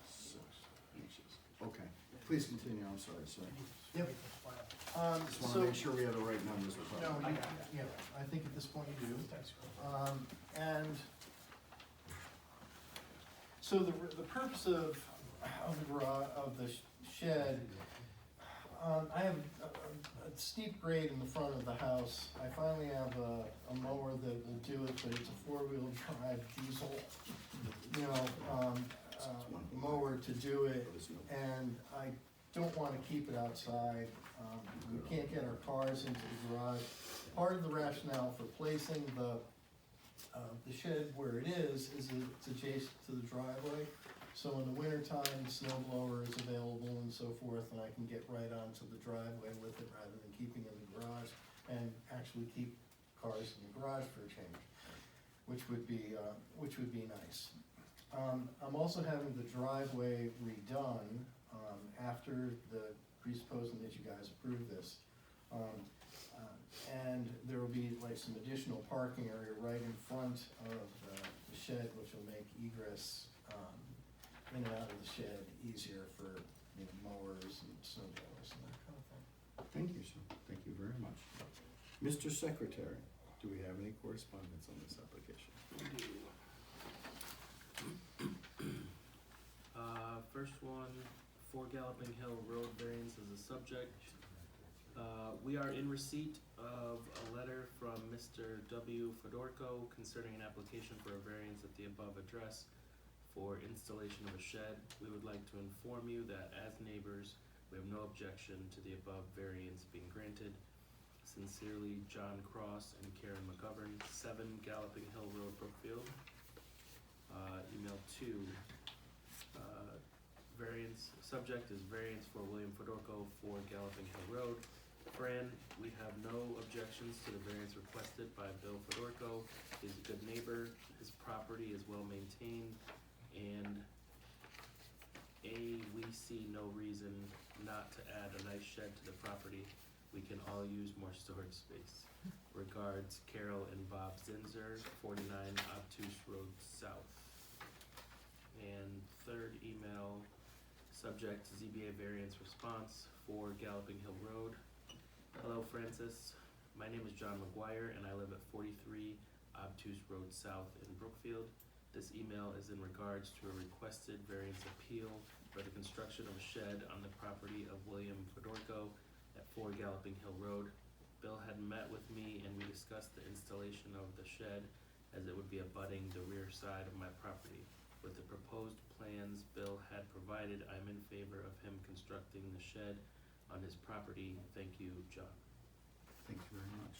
Speaker 1: 6 inches. Okay, please continue, I'm sorry, sir.
Speaker 9: Yep.
Speaker 1: Just wanna make sure we have the right numbers.
Speaker 9: No, yeah, I think at this point you do. And so the purpose of the shed, I have a steep grade in the front of the house. I finally have a mower that will do it, but it's a 4-wheel drive diesel, mower to do it, and I don't wanna keep it outside. We can't get our cars into the garage. Part of the rationale for placing the shed where it is it's adjacent to the driveway. So in the wintertime, the snow blower is available and so forth, and I can get right onto the driveway with it rather than keeping it in the garage, and actually keep cars in the garage for a change, which would be nice. I'm also having the driveway redone, after presupposing that you guys approve this. And there will be like some additional parking area right in front of the shed, which will make egress, in and out of the shed easier for, mowers and snow blowers and that kind of thing.
Speaker 1: Thank you, sir, thank you very much. Mr. Secretary, do we have any correspondence on this application?
Speaker 10: First one, 4 Galloping Hill Road variance is the subject. We are in receipt of a letter from Mr. W. Fedorko concerning an application for a variance at the above address for installation of a shed. We would like to inform you that as neighbors, we have no objection to the above variance being granted. Sincerely, John Cross and Karen McGovern, 7 Galloping Hill Road, Brookfield. Email 2. Variance, subject is variance for William Fedorko for Galloping Hill Road. Fran, we have no objections to the variance requested by Bill Fedorko. He's a good neighbor, his property is well maintained, and we see no reason not to add a nice shed to the property. We can all use more storage space. Regards, Carol and Bob Zinzer, 49 Obtuse Road South. And third email, subject ZBA variance response for Galloping Hill Road. Hello Francis, my name is John McGuire and I live at 43 Obtuse Road South in Brookfield. This email is in regards to a requested variance appeal for the construction of a shed on the property of William Fedorko at 4 Galloping Hill Road. Bill had met with me and we discussed the installation of the shed as it would be abutting the rear side of my property. With the proposed plans Bill had provided, I'm in favor of him constructing the shed on his property. Thank you, John.
Speaker 1: Thank you very much.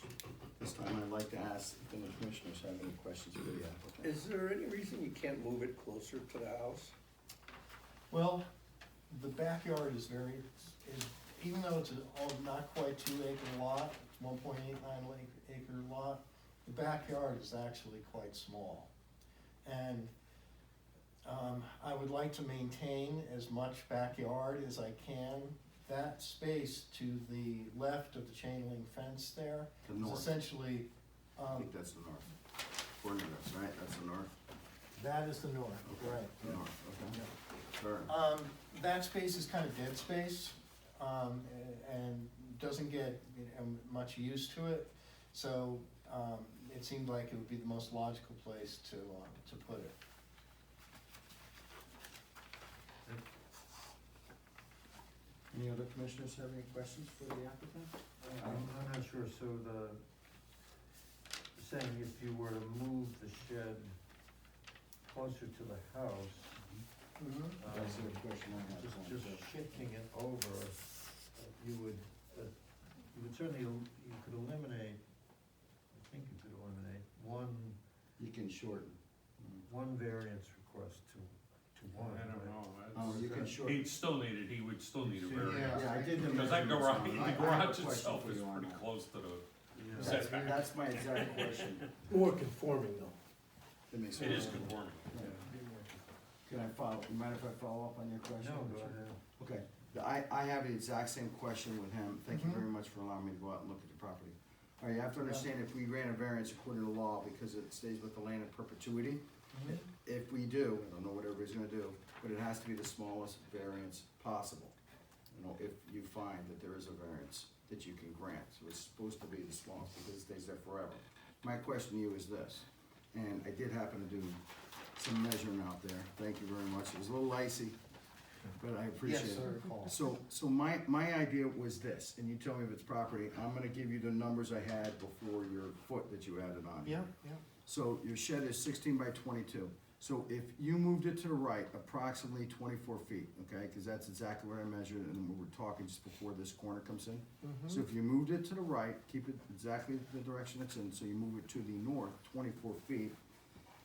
Speaker 1: This time I'd like to ask if any commissioners have any questions for the applicant.
Speaker 8: Is there any reason you can't move it closer to the house?
Speaker 9: Well, the backyard is even though it's not quite 2 acre lot, 1.89 acre lot, the backyard is actually quite small. And I would like to maintain as much backyard as I can. That space to the left of the chain link fence there
Speaker 1: The
Speaker 9: is
Speaker 1: north.
Speaker 9: essentially,
Speaker 1: I think that's the north. According to this, right, that's the north?
Speaker 9: that is the north, right.
Speaker 1: The north, okay.
Speaker 9: Yeah.
Speaker 1: Sure.
Speaker 9: That space is kind of dead space, and doesn't get much use to it. So, it seemed like it would be the most logical place to put it.
Speaker 1: Any other commissioners have any questions for the applicant?
Speaker 2: I'm not sure, so saying if you were to move the shed closer to the house,
Speaker 1: That's a question I have.
Speaker 2: just shifting it over, you would certainly, you could eliminate, I think you could eliminate
Speaker 1: You can shorten.
Speaker 2: one variance request to one.
Speaker 5: I don't know.
Speaker 1: Oh, you can shorten.
Speaker 5: He would still need a
Speaker 2: Yeah.
Speaker 5: variance.
Speaker 1: Yeah, I did the
Speaker 5: Because that
Speaker 1: measurements
Speaker 5: garage,
Speaker 1: on it.
Speaker 5: the
Speaker 1: I have a
Speaker 5: garage
Speaker 1: question
Speaker 5: itself
Speaker 1: for
Speaker 5: is
Speaker 1: you on
Speaker 5: pretty
Speaker 1: that.
Speaker 5: close to the
Speaker 2: Yeah.
Speaker 5: setback.
Speaker 1: That's my exact question.
Speaker 8: More conforming though.
Speaker 1: That makes
Speaker 5: It is
Speaker 1: sense.
Speaker 5: conforming.
Speaker 1: Can I follow, you mind if I follow up on your question?
Speaker 2: No, go ahead.
Speaker 1: Okay, I have the exact same question with him, thank you
Speaker 9: Mhm.
Speaker 1: very much for allowing me to go out and look at the property. All right, you have to understand, if we grant a variance according to law, because it stays with the land in perpetuity,
Speaker 9: Mhm.
Speaker 1: if we do, I don't know what everybody's gonna do, but it has to be the smallest variance possible. You know, if you find that there is a variance that you can grant, so it's supposed to be the smallest, because it stays there forever. My question to you is this, and I did happen to do some measuring out there, thank you very much, it was a little icy, but I appreciate it.
Speaker 9: Yes, I recall.
Speaker 1: So my idea was this, and you tell me if it's property, I'm gonna give you the numbers I had before your foot that you added on.
Speaker 9: Yeah, yeah.
Speaker 1: So your shed is 16 by 22. So if you moved it to the right, approximately 24 feet, okay? Because that's exactly what I measured, and we were talking just before this corner comes in. So if you moved it to the right, keep it exactly the direction it's in, so you move it to the north, 24 feet.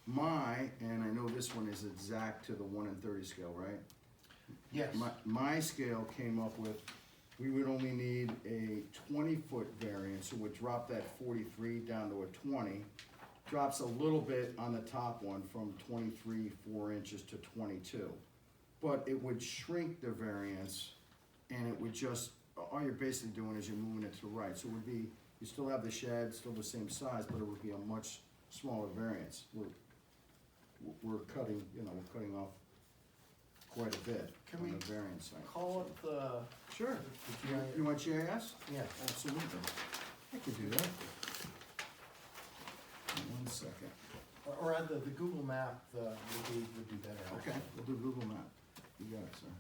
Speaker 1: And I know this one is exact to the 1 in 30 scale, right?
Speaker 9: Yes.
Speaker 1: My scale came up with, we would only need a 20-foot variance, so it would drop that 43 down to a 20. Drops a little bit on the top one from 23, 4 inches to 22. But it would shrink the variance, and it would just, all you're basically doing is you're moving it to the right. So it would be, you still have the shed, still the same size, but it would be a much smaller variance. We're cutting, we're cutting off quite a bit
Speaker 9: Can
Speaker 1: on
Speaker 9: we
Speaker 1: the variance side.
Speaker 9: Call it the.
Speaker 1: Sure.
Speaker 9: the GIS.
Speaker 1: You want GIS?
Speaker 9: Yeah.
Speaker 1: Absolutely. I could do that. 1 second.
Speaker 9: Or rather, the Google map, would be better.
Speaker 1: Okay,
Speaker 9: actually.
Speaker 1: we'll do Google Map. You got it, sir.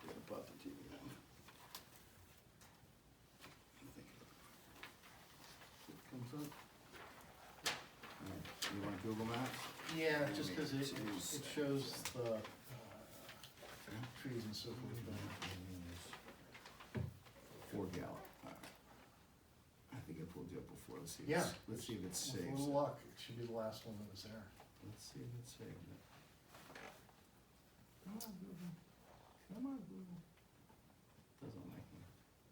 Speaker 1: Forget about the TV now. It comes up. Alright, you want Google Maps?
Speaker 9: Yeah, just cause it
Speaker 1: Jeez.
Speaker 9: shows the, trees and so forth.
Speaker 1: Fort Gallup. Alright. I think I pulled you up before. Let's see.
Speaker 9: Yeah.
Speaker 1: Let's see if it
Speaker 9: With a
Speaker 1: saves
Speaker 9: little
Speaker 1: it.
Speaker 9: luck, it should be the last one that was there.
Speaker 1: Let's see if it saved it. Come on, Google. Come on, Google. Doesn't like me.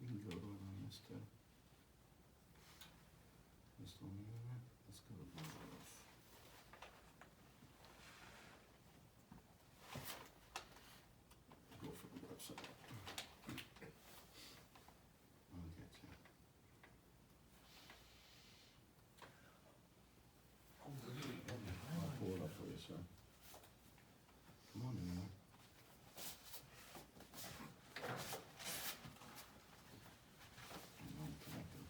Speaker 1: We can go to it on this too. Just a minute. Let's go to Google Earth. Go for the website. I'll get you. I'll pull it up for you, sir. Come on, man. I'm connected.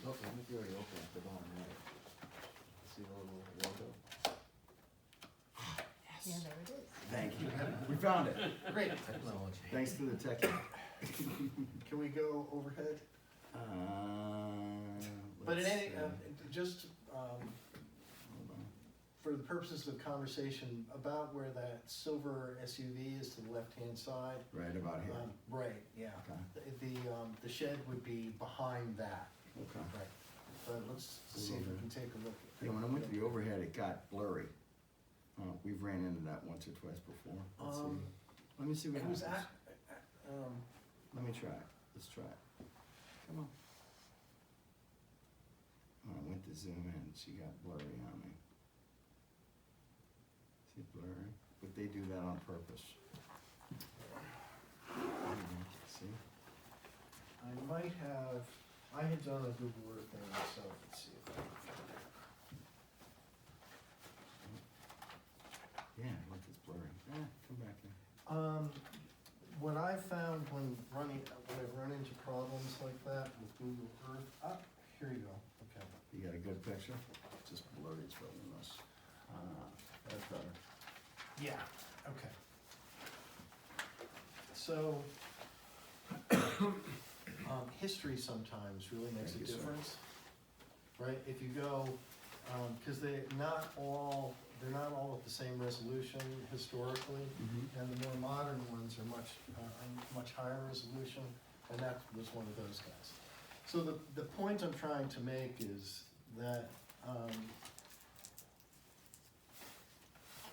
Speaker 6: Oh, I think you already opened at the bottom right. See the little logo?
Speaker 11: Yeah, there it is.
Speaker 1: Thank you. We found it.
Speaker 9: Great.
Speaker 6: Technology.
Speaker 1: Thanks to the tech.
Speaker 9: Can we go overhead? But in
Speaker 1: Let's
Speaker 9: any,
Speaker 1: see.
Speaker 9: just,
Speaker 1: Hold on.
Speaker 9: for the purposes of conversation, about where that silver SUV is to the left-hand side.
Speaker 1: Right about here.
Speaker 9: Right, yeah.
Speaker 1: Okay.
Speaker 9: The shed would be behind that,
Speaker 1: Okay.
Speaker 9: right. But let's see if we can take a look.
Speaker 1: Yeah, when I went to the overhead, it got blurry. We've ran into that once or twice before. Let's see. Let me see what
Speaker 9: It was
Speaker 1: happens.
Speaker 9: at,
Speaker 1: Let me try it. Let's try it. Come on. I went to zoom in. She got blurry on me. See blurry? But they do that on purpose. There you go. See?
Speaker 9: I might have, I had done a Google Earth thing myself, let's see if I can find it.
Speaker 1: Yeah, look, it's blurry. Come back here.
Speaker 9: What I found when I've run into problems like that with Google Earth, here you go, okay.
Speaker 1: You got a good picture? Just blurry, it's really nice. That's better.
Speaker 9: Yeah, okay. So, history sometimes really makes a
Speaker 1: Thank you, sir.
Speaker 9: difference, right? If you go, cause they're not all at the same resolution historically, and the more modern ones are much higher resolution. and that was one of those guys. So the point I'm trying to make is that,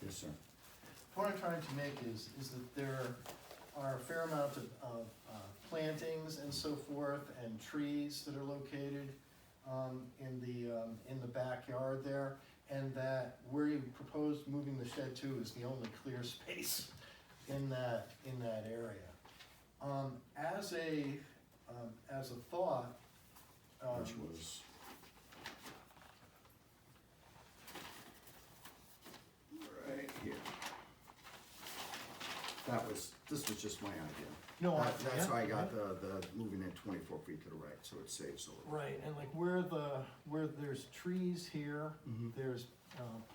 Speaker 1: Yes, sir.
Speaker 9: what I'm trying to make is that there are a fair amount of plantings and so forth, and trees that are located in the backyard there, and that where you propose moving the shed to is the only clear space in that area. As a thought,
Speaker 1: Which was, right here. This was just my idea.
Speaker 9: no,
Speaker 1: That's how I got
Speaker 9: yeah.
Speaker 1: the moving it 24 feet to the right, so it saves a little.
Speaker 9: Right, and like where there's trees here,
Speaker 1: Mhm.
Speaker 9: there's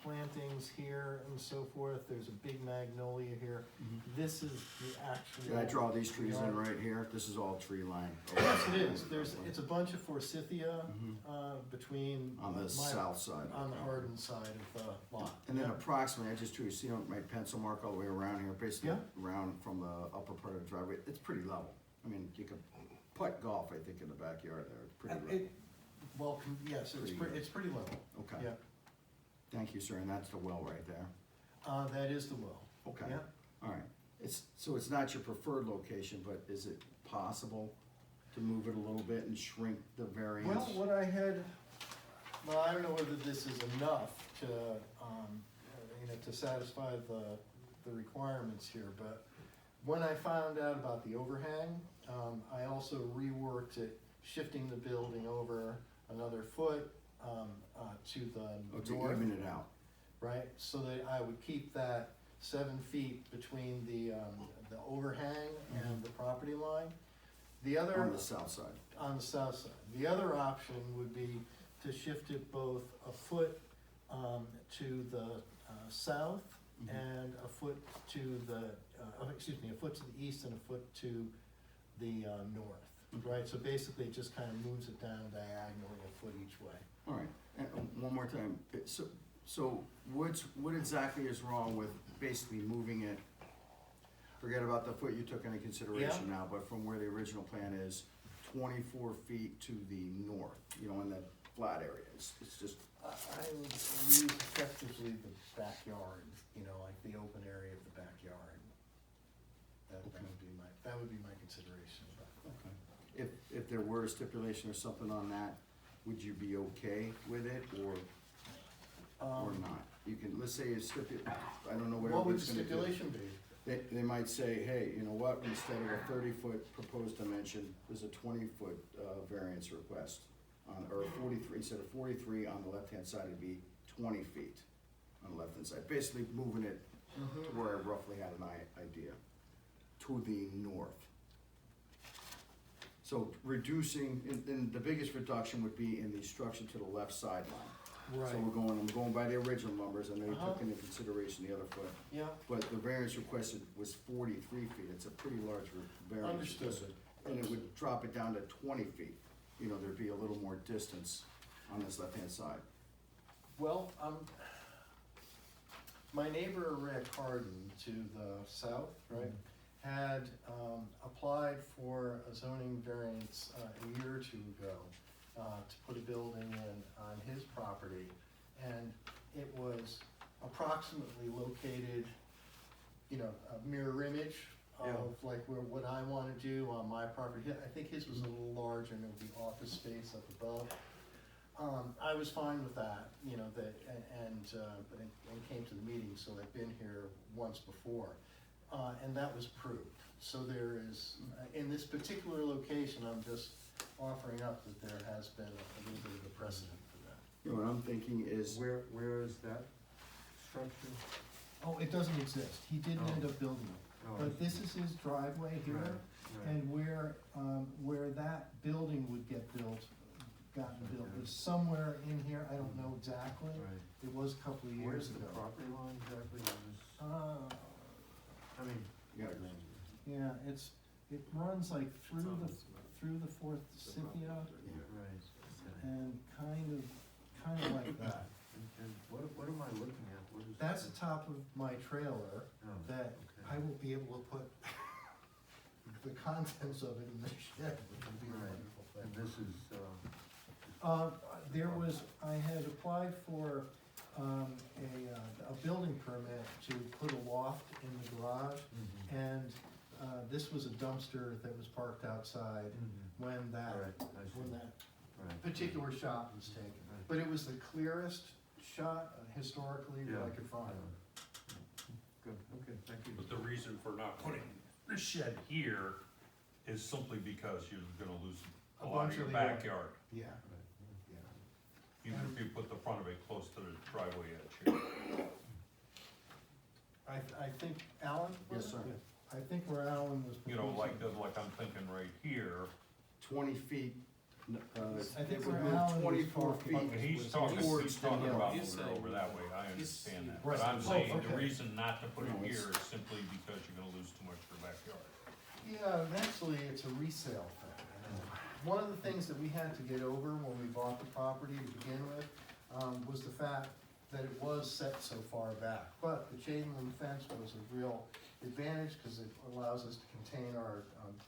Speaker 9: plantings here and so forth, there's a big magnolia here.
Speaker 1: Mhm.
Speaker 9: This is the actual.
Speaker 1: Did I draw these trees in
Speaker 9: yard.
Speaker 1: right here? This is all tree line.
Speaker 9: Yes, it is, it's a bunch of forsythia,
Speaker 1: Mhm.
Speaker 9: between.
Speaker 1: On the
Speaker 9: my-
Speaker 1: south side.
Speaker 9: On the Hardin side of the lot.
Speaker 1: And then
Speaker 9: Yeah.
Speaker 1: approximately, I just drew, you see my pencil mark all the way around here, basically
Speaker 9: Yeah.
Speaker 1: around from the upper part of the driveway, it's pretty level. I mean, you could putt golf, I think, in the backyard there, it's pretty level.
Speaker 9: Well, yes, it's pretty level,
Speaker 1: Okay,
Speaker 9: yeah,
Speaker 1: thank you, sir, and that's the well right there.
Speaker 9: that is the well,
Speaker 1: Okay,
Speaker 9: yeah.
Speaker 1: all right. So it's not your preferred location, but is it possible to move it a little bit and shrink the variance?
Speaker 9: Well, what I had, well, I don't know whether this is enough to, to satisfy the requirements here, but when I found out about the overhang, I also reworked it, shifting the building over another foot, to the
Speaker 1: Oh, to
Speaker 9: north,
Speaker 1: even it out.
Speaker 9: right? So that I would keep that 7 feet between the overhang and the property line. The other.
Speaker 1: On the south side.
Speaker 9: On the south side. The other option would be to shift it both a foot to the south
Speaker 1: Mhm.
Speaker 9: and a foot to the, a foot to the east and a foot to the north, right? So basically, it just kind of moves it down diagonally a foot each way.
Speaker 1: All right, and one more time, so what exactly is wrong with basically moving it? Forget about the foot you took into consideration now, but from where the original plan is, 24 feet to the north, in that flat area, it's just,
Speaker 9: I would use effectively the backyard, like the open area of the backyard. That would be my consideration.
Speaker 1: okay. If there were a stipulation or something on that, would you be okay with it, or not? You can, let's say it's I don't know what
Speaker 9: What would the
Speaker 1: everybody's gonna do.
Speaker 9: stipulation be?
Speaker 1: They might say, hey, you know what, instead of a 30-foot proposed dimension, there's a 20-foot variance request. Or 43, instead of 43 on the left-hand side, it'd be 20 feet on the left-hand side. Basically moving it to where I roughly had an idea, to the north. So reducing, and the biggest reduction would be in the structure to the left sideline.
Speaker 9: Right.
Speaker 1: So I'm going by the original numbers, and they
Speaker 9: Uh-huh.
Speaker 1: took into consideration the other foot.
Speaker 9: Yeah,
Speaker 1: But the variance requested was 43 feet, it's a pretty large variance.
Speaker 9: understood.
Speaker 1: And it would drop it down to 20 feet, there'd be a little more distance on this left-hand side.
Speaker 9: Well, my neighbor Rick Harden to the south, right, had applied for a zoning variance a year or two ago to put a building in on his property, and it was approximately located, a mirror image of like what I wanna do on my property. I think his was a little larger and it would be office space up above. I was fine with that, and came to the meeting, so I've been here once before, and that was approved. So there is, in this particular location, I'm just offering up that there has been a little bit of a precedent for that.
Speaker 1: What I'm thinking is,
Speaker 2: Where is that structure?
Speaker 9: Oh, it doesn't exist, he didn't
Speaker 2: Oh.
Speaker 9: end up building it,
Speaker 2: Oh, I
Speaker 9: but this
Speaker 2: see.
Speaker 9: is his driveway here.
Speaker 2: Right, right.
Speaker 9: And where that building would get gotten built is somewhere in here, I don't know exactly.
Speaker 2: Right.
Speaker 9: It was a couple of
Speaker 2: Where's
Speaker 9: years
Speaker 2: the
Speaker 9: ago.
Speaker 2: property line exactly? I mean,
Speaker 1: you gotta go.
Speaker 9: Yeah, it runs like through the Fourth Cynthia
Speaker 2: right.
Speaker 9: and kind of like that.
Speaker 2: And what am I looking at? What is
Speaker 9: That's
Speaker 2: that?
Speaker 9: the top of my trailer
Speaker 2: Oh,
Speaker 9: that
Speaker 2: okay.
Speaker 9: I will be able to put the contents of it in the shed, which would be a
Speaker 2: Right.
Speaker 9: wonderful thing.
Speaker 2: And this is,
Speaker 9: There was, I had applied for, a building permit to put a loft in the garage, and, this was a dumpster that was parked outside when that,
Speaker 2: Right, I see.
Speaker 9: when that
Speaker 2: right.
Speaker 9: particular shot was taken.
Speaker 2: Right.
Speaker 9: But it was the clearest shot historically that I
Speaker 2: Yeah.
Speaker 9: could find.
Speaker 2: Good, okay, thank you.
Speaker 5: But the reason for not putting the shed here is simply because you're gonna lose
Speaker 9: A
Speaker 5: a lot
Speaker 9: bunch
Speaker 5: of your
Speaker 9: of the yard.
Speaker 5: backyard.
Speaker 9: Yeah,
Speaker 2: Right.
Speaker 9: yeah.
Speaker 5: Even if you put the front of it close to the driveway edge here.
Speaker 9: I think Alan? was
Speaker 1: Yes,
Speaker 9: it?
Speaker 1: sir.
Speaker 9: I think where Alan was.
Speaker 5: You know,
Speaker 9: proposing-
Speaker 5: like I'm thinking right here,
Speaker 1: 20 feet,
Speaker 9: I think
Speaker 1: it would
Speaker 9: where
Speaker 1: move
Speaker 9: Alan was
Speaker 1: 24
Speaker 9: talking-
Speaker 1: feet.
Speaker 5: he's
Speaker 1: was
Speaker 5: talking,
Speaker 1: towards
Speaker 5: he's
Speaker 1: the
Speaker 5: talking
Speaker 1: hill.
Speaker 5: about
Speaker 10: He's
Speaker 5: moving it over
Speaker 10: saying-
Speaker 5: that way, I understand that.
Speaker 9: Right.
Speaker 5: But I'm
Speaker 9: Oh,
Speaker 5: saying the
Speaker 9: okay.
Speaker 5: reason not to put it
Speaker 1: No, it's-
Speaker 5: here is simply because you're gonna lose too much of your backyard.
Speaker 9: Yeah, actually, it's a resale thing. One of the things that we had to get over when we bought the property to begin with, was the fact that it was set so far back. But the chain link fence was a real advantage, cause it allows us to contain our,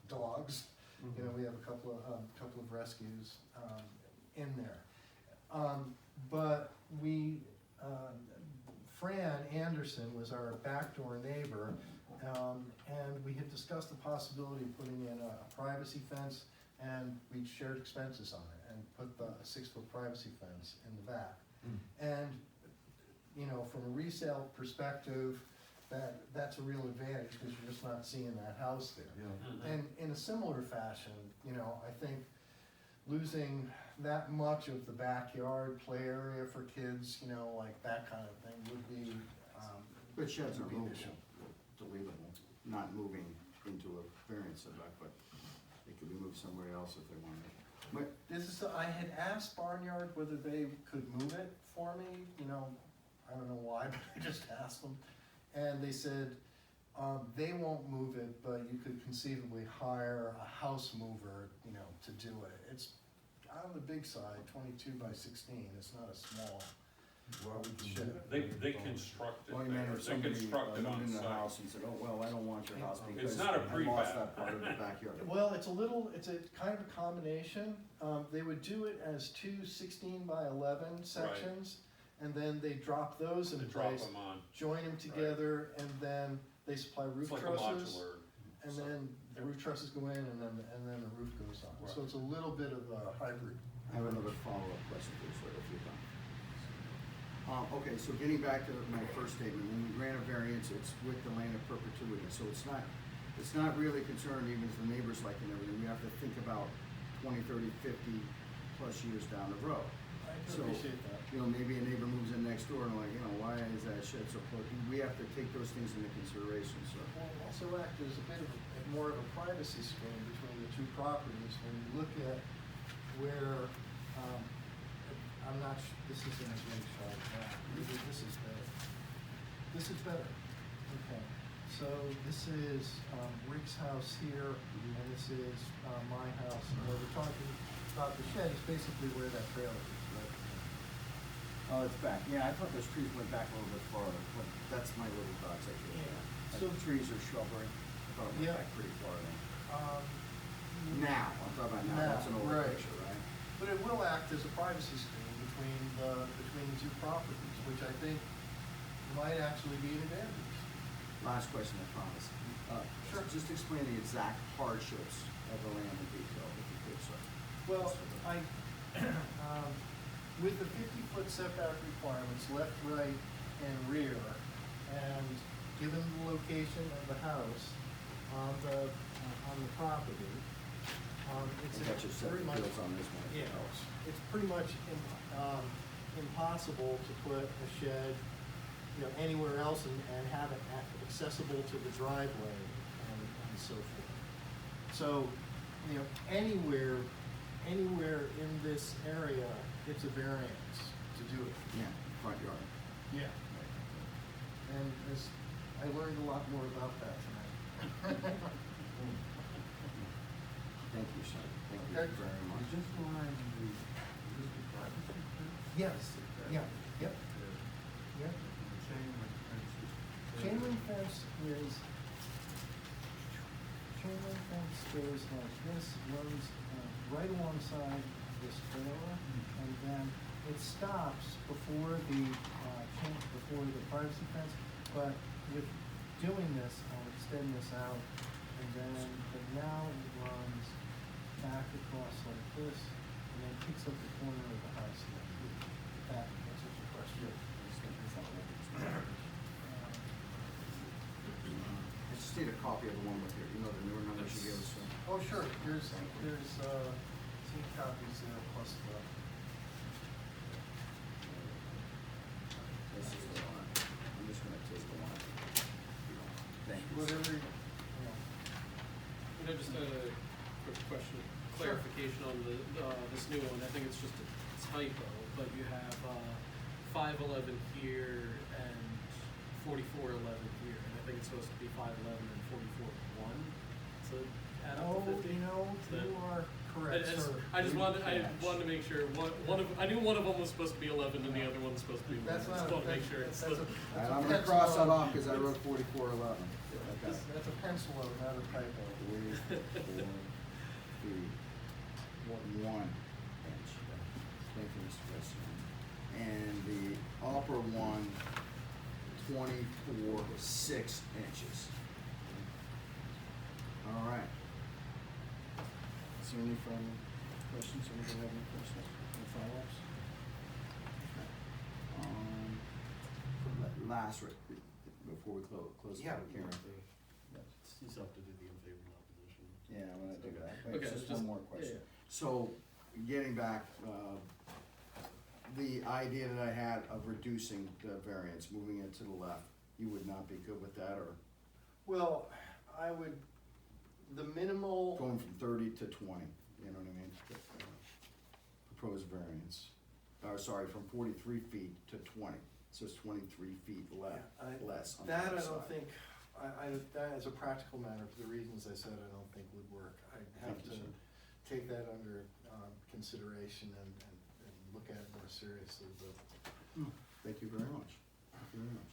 Speaker 9: dogs. You know, we have a couple of rescues, in there. But we, Fran Anderson was our backdoor neighbor, and we had discussed the possibility of putting in a privacy fence, and we shared expenses on it, and put the 6-foot privacy fence in the back. And, you know, from a resale perspective, that's a real advantage, because you're just not seeing that house there.
Speaker 2: Yeah.
Speaker 9: And in a similar fashion, you know, I think losing that much of the backyard play area for kids, you know, like that kind of thing would be,
Speaker 1: But sheds are
Speaker 9: would be an
Speaker 1: movable,
Speaker 9: issue.
Speaker 1: deletable, not moving into a variance setback, but it could be moved somewhere else if they wanted. But
Speaker 9: This is, I had asked Barnyard whether they could move it for me, you know, I don't know why, but I just asked them. And they said, they won't move it, but you could conceivably hire a house mover, you know, to do it. It's on the big side, 22 by 16, it's not a small.
Speaker 2: Why would you do
Speaker 9: Shed.
Speaker 2: that?
Speaker 5: They construct it
Speaker 1: Well, you meant
Speaker 5: there,
Speaker 1: if
Speaker 5: they
Speaker 1: somebody
Speaker 5: construct it
Speaker 1: moved
Speaker 5: on
Speaker 1: into the
Speaker 5: site.
Speaker 1: house and said, oh, well, I don't want your house because
Speaker 5: not a
Speaker 1: I lost
Speaker 5: prefab.
Speaker 1: that part of the backyard.
Speaker 9: Well, it's a kind of a combination. They would do it as two 16 by 11 sections, and then they drop those
Speaker 5: To
Speaker 9: in
Speaker 5: drop
Speaker 9: place,
Speaker 5: them on,
Speaker 9: join them together, and then they supply roof
Speaker 5: it's like a
Speaker 9: trusses.
Speaker 5: modular.
Speaker 9: And then the roof trusses go in, and then the roof goes on. So it's a little bit of a hybrid.
Speaker 1: I have another follow-up question for you, sir, if you're done. Okay, so getting back to my first statement, when we grant a variance, it's with the land of perpetuity, so it's not really concerned even if the neighbors like and everything, we have to think about 20, 30, 50 plus years down the road.
Speaker 9: I
Speaker 1: So,
Speaker 9: can appreciate that.
Speaker 1: You know, maybe a neighbor moves in next door and like, you know, why is that shed so close? We have to take those things into consideration, so.
Speaker 9: Well, also act as a bit of more of a privacy screen between the two properties. When you look at where, I'm not, this isn't a great shot of that. Maybe this is better. This is better. Okay. So this is Rick's house here, and this is my house. And where we're talking about the shed is basically where that trailer is, right?
Speaker 1: Oh, it's back, yeah, I thought those trees went back a little bit farther, but that's my little thoughts, actually.
Speaker 9: Yeah.
Speaker 1: Like
Speaker 9: So-
Speaker 1: the trees are shrubbery, I thought it went
Speaker 9: Yeah.
Speaker 1: back pretty far then.
Speaker 9: Um,
Speaker 1: Now, I'm talking about now, that's an
Speaker 9: Now,
Speaker 1: older
Speaker 9: right.
Speaker 1: picture, right?
Speaker 9: But it will act as a privacy screen between the two properties, which I think might actually be an advantage.
Speaker 1: Last question, I promise.
Speaker 9: Sure.
Speaker 1: Just explain the exact hardships of the land in detail, if you could, sir.
Speaker 9: Well, with the 50-foot setback requirements, left, right, and rear, and given the location of the house on the property, it's
Speaker 1: I got your
Speaker 9: pretty
Speaker 1: separate
Speaker 9: much.
Speaker 1: fields on this one. if it
Speaker 9: Yeah,
Speaker 1: helps.
Speaker 9: it's pretty much impossible to put a shed, you know, anywhere else and have it accessible to the driveway and so forth. So, you know, anywhere in this area, it's a variance to do it.
Speaker 1: Yeah, front yard.
Speaker 9: Yeah. And I learned a lot more about that tonight.
Speaker 1: Thank you, sir. Thank you
Speaker 9: Okay.
Speaker 1: very much.
Speaker 2: Is this line the privacy fence?
Speaker 9: Yes, yeah, yep,
Speaker 2: The
Speaker 9: yep.
Speaker 2: chain link fence is.
Speaker 9: Chain link fence is, chain link fence goes like this, runs right alongside this trailer, and then it stops before the before the privacy fence. But with doing this, I'll extend this out, and then but now it runs back across like this, and then picks up the corner of the house. That answers your question.
Speaker 1: I just need a copy of the one with you know, the newer numbers you gave us.
Speaker 9: Oh, sure, there's two copies there plus the.
Speaker 1: This is the one. I'm just gonna take the one. Thank you.
Speaker 9: Whatever,
Speaker 11: You know, just a quick question, clarification on this new one. I think it's just a typo, but you have 511 here and 4411 here, and I think it's supposed to be 511 and 441. So add up to 50.
Speaker 9: you know, you are correct, sir.
Speaker 11: I wanted to make sure I knew one of them was supposed to be 11 and the other one was supposed to be 11.
Speaker 9: That's not.
Speaker 11: Just want to make sure it's.
Speaker 9: That's a
Speaker 1: I'm gonna
Speaker 9: pencil
Speaker 1: cross that
Speaker 9: note.
Speaker 1: off, cause I wrote 4411. Okay.
Speaker 9: That's a pencil note, not a typo.
Speaker 1: 3, 4, 3, 1 inch. Thank you, Mr. President. And the upper one, 24, 6 inches. All right. Is there any final questions? Anybody have any questions or follow-ups? Okay. Last, before we close the public hearing.
Speaker 11: You still have to do the in favor and opposition.
Speaker 1: Yeah, I'm gonna do that.
Speaker 11: Okay,
Speaker 1: Just
Speaker 11: just-
Speaker 1: one more question.
Speaker 11: yeah.
Speaker 1: So, getting back, the idea that I had of reducing the variance, moving it to the left, you would not be good with that, or
Speaker 9: Well, I would, the minimal,
Speaker 1: going from 30 to 20, you know what I mean? Proposed variance, or sorry, from 43 feet to 20, so it's 23 feet less on the
Speaker 9: that I
Speaker 1: other
Speaker 9: don't
Speaker 1: side.
Speaker 9: think, that as a practical matter, for the reasons I said, I don't think would work. I'd have
Speaker 1: Thank
Speaker 9: to
Speaker 1: you, sir.
Speaker 9: take that under consideration and look at it more seriously, but.
Speaker 1: Thank you very much. Thank you very much.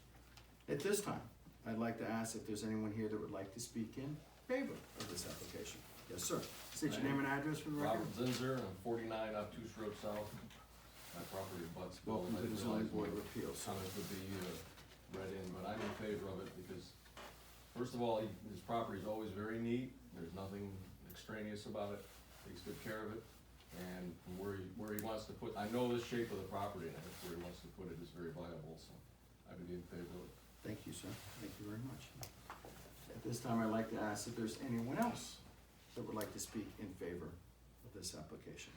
Speaker 1: At this time, I'd like to ask if there's anyone here that would like to speak in favor of this application. Yes, sir. State your name and address for the record.
Speaker 12: Robert Zinzer, I'm 49 Obtuse Road South. My property abuts.
Speaker 1: Welcome to the zoning board of appeals.
Speaker 12: Comment would be read in, but I'm in favor of it because, first of all, his property is always very neat. There's nothing extraneous about it. Takes good care of it. And where he wants to put, I know the shape of the property, and I think where he wants to put it is very viable, so I would be in favor of it.
Speaker 1: Thank you, sir. Thank you very much. At this time, I'd like to ask if there's anyone else that would like to speak in favor of this application.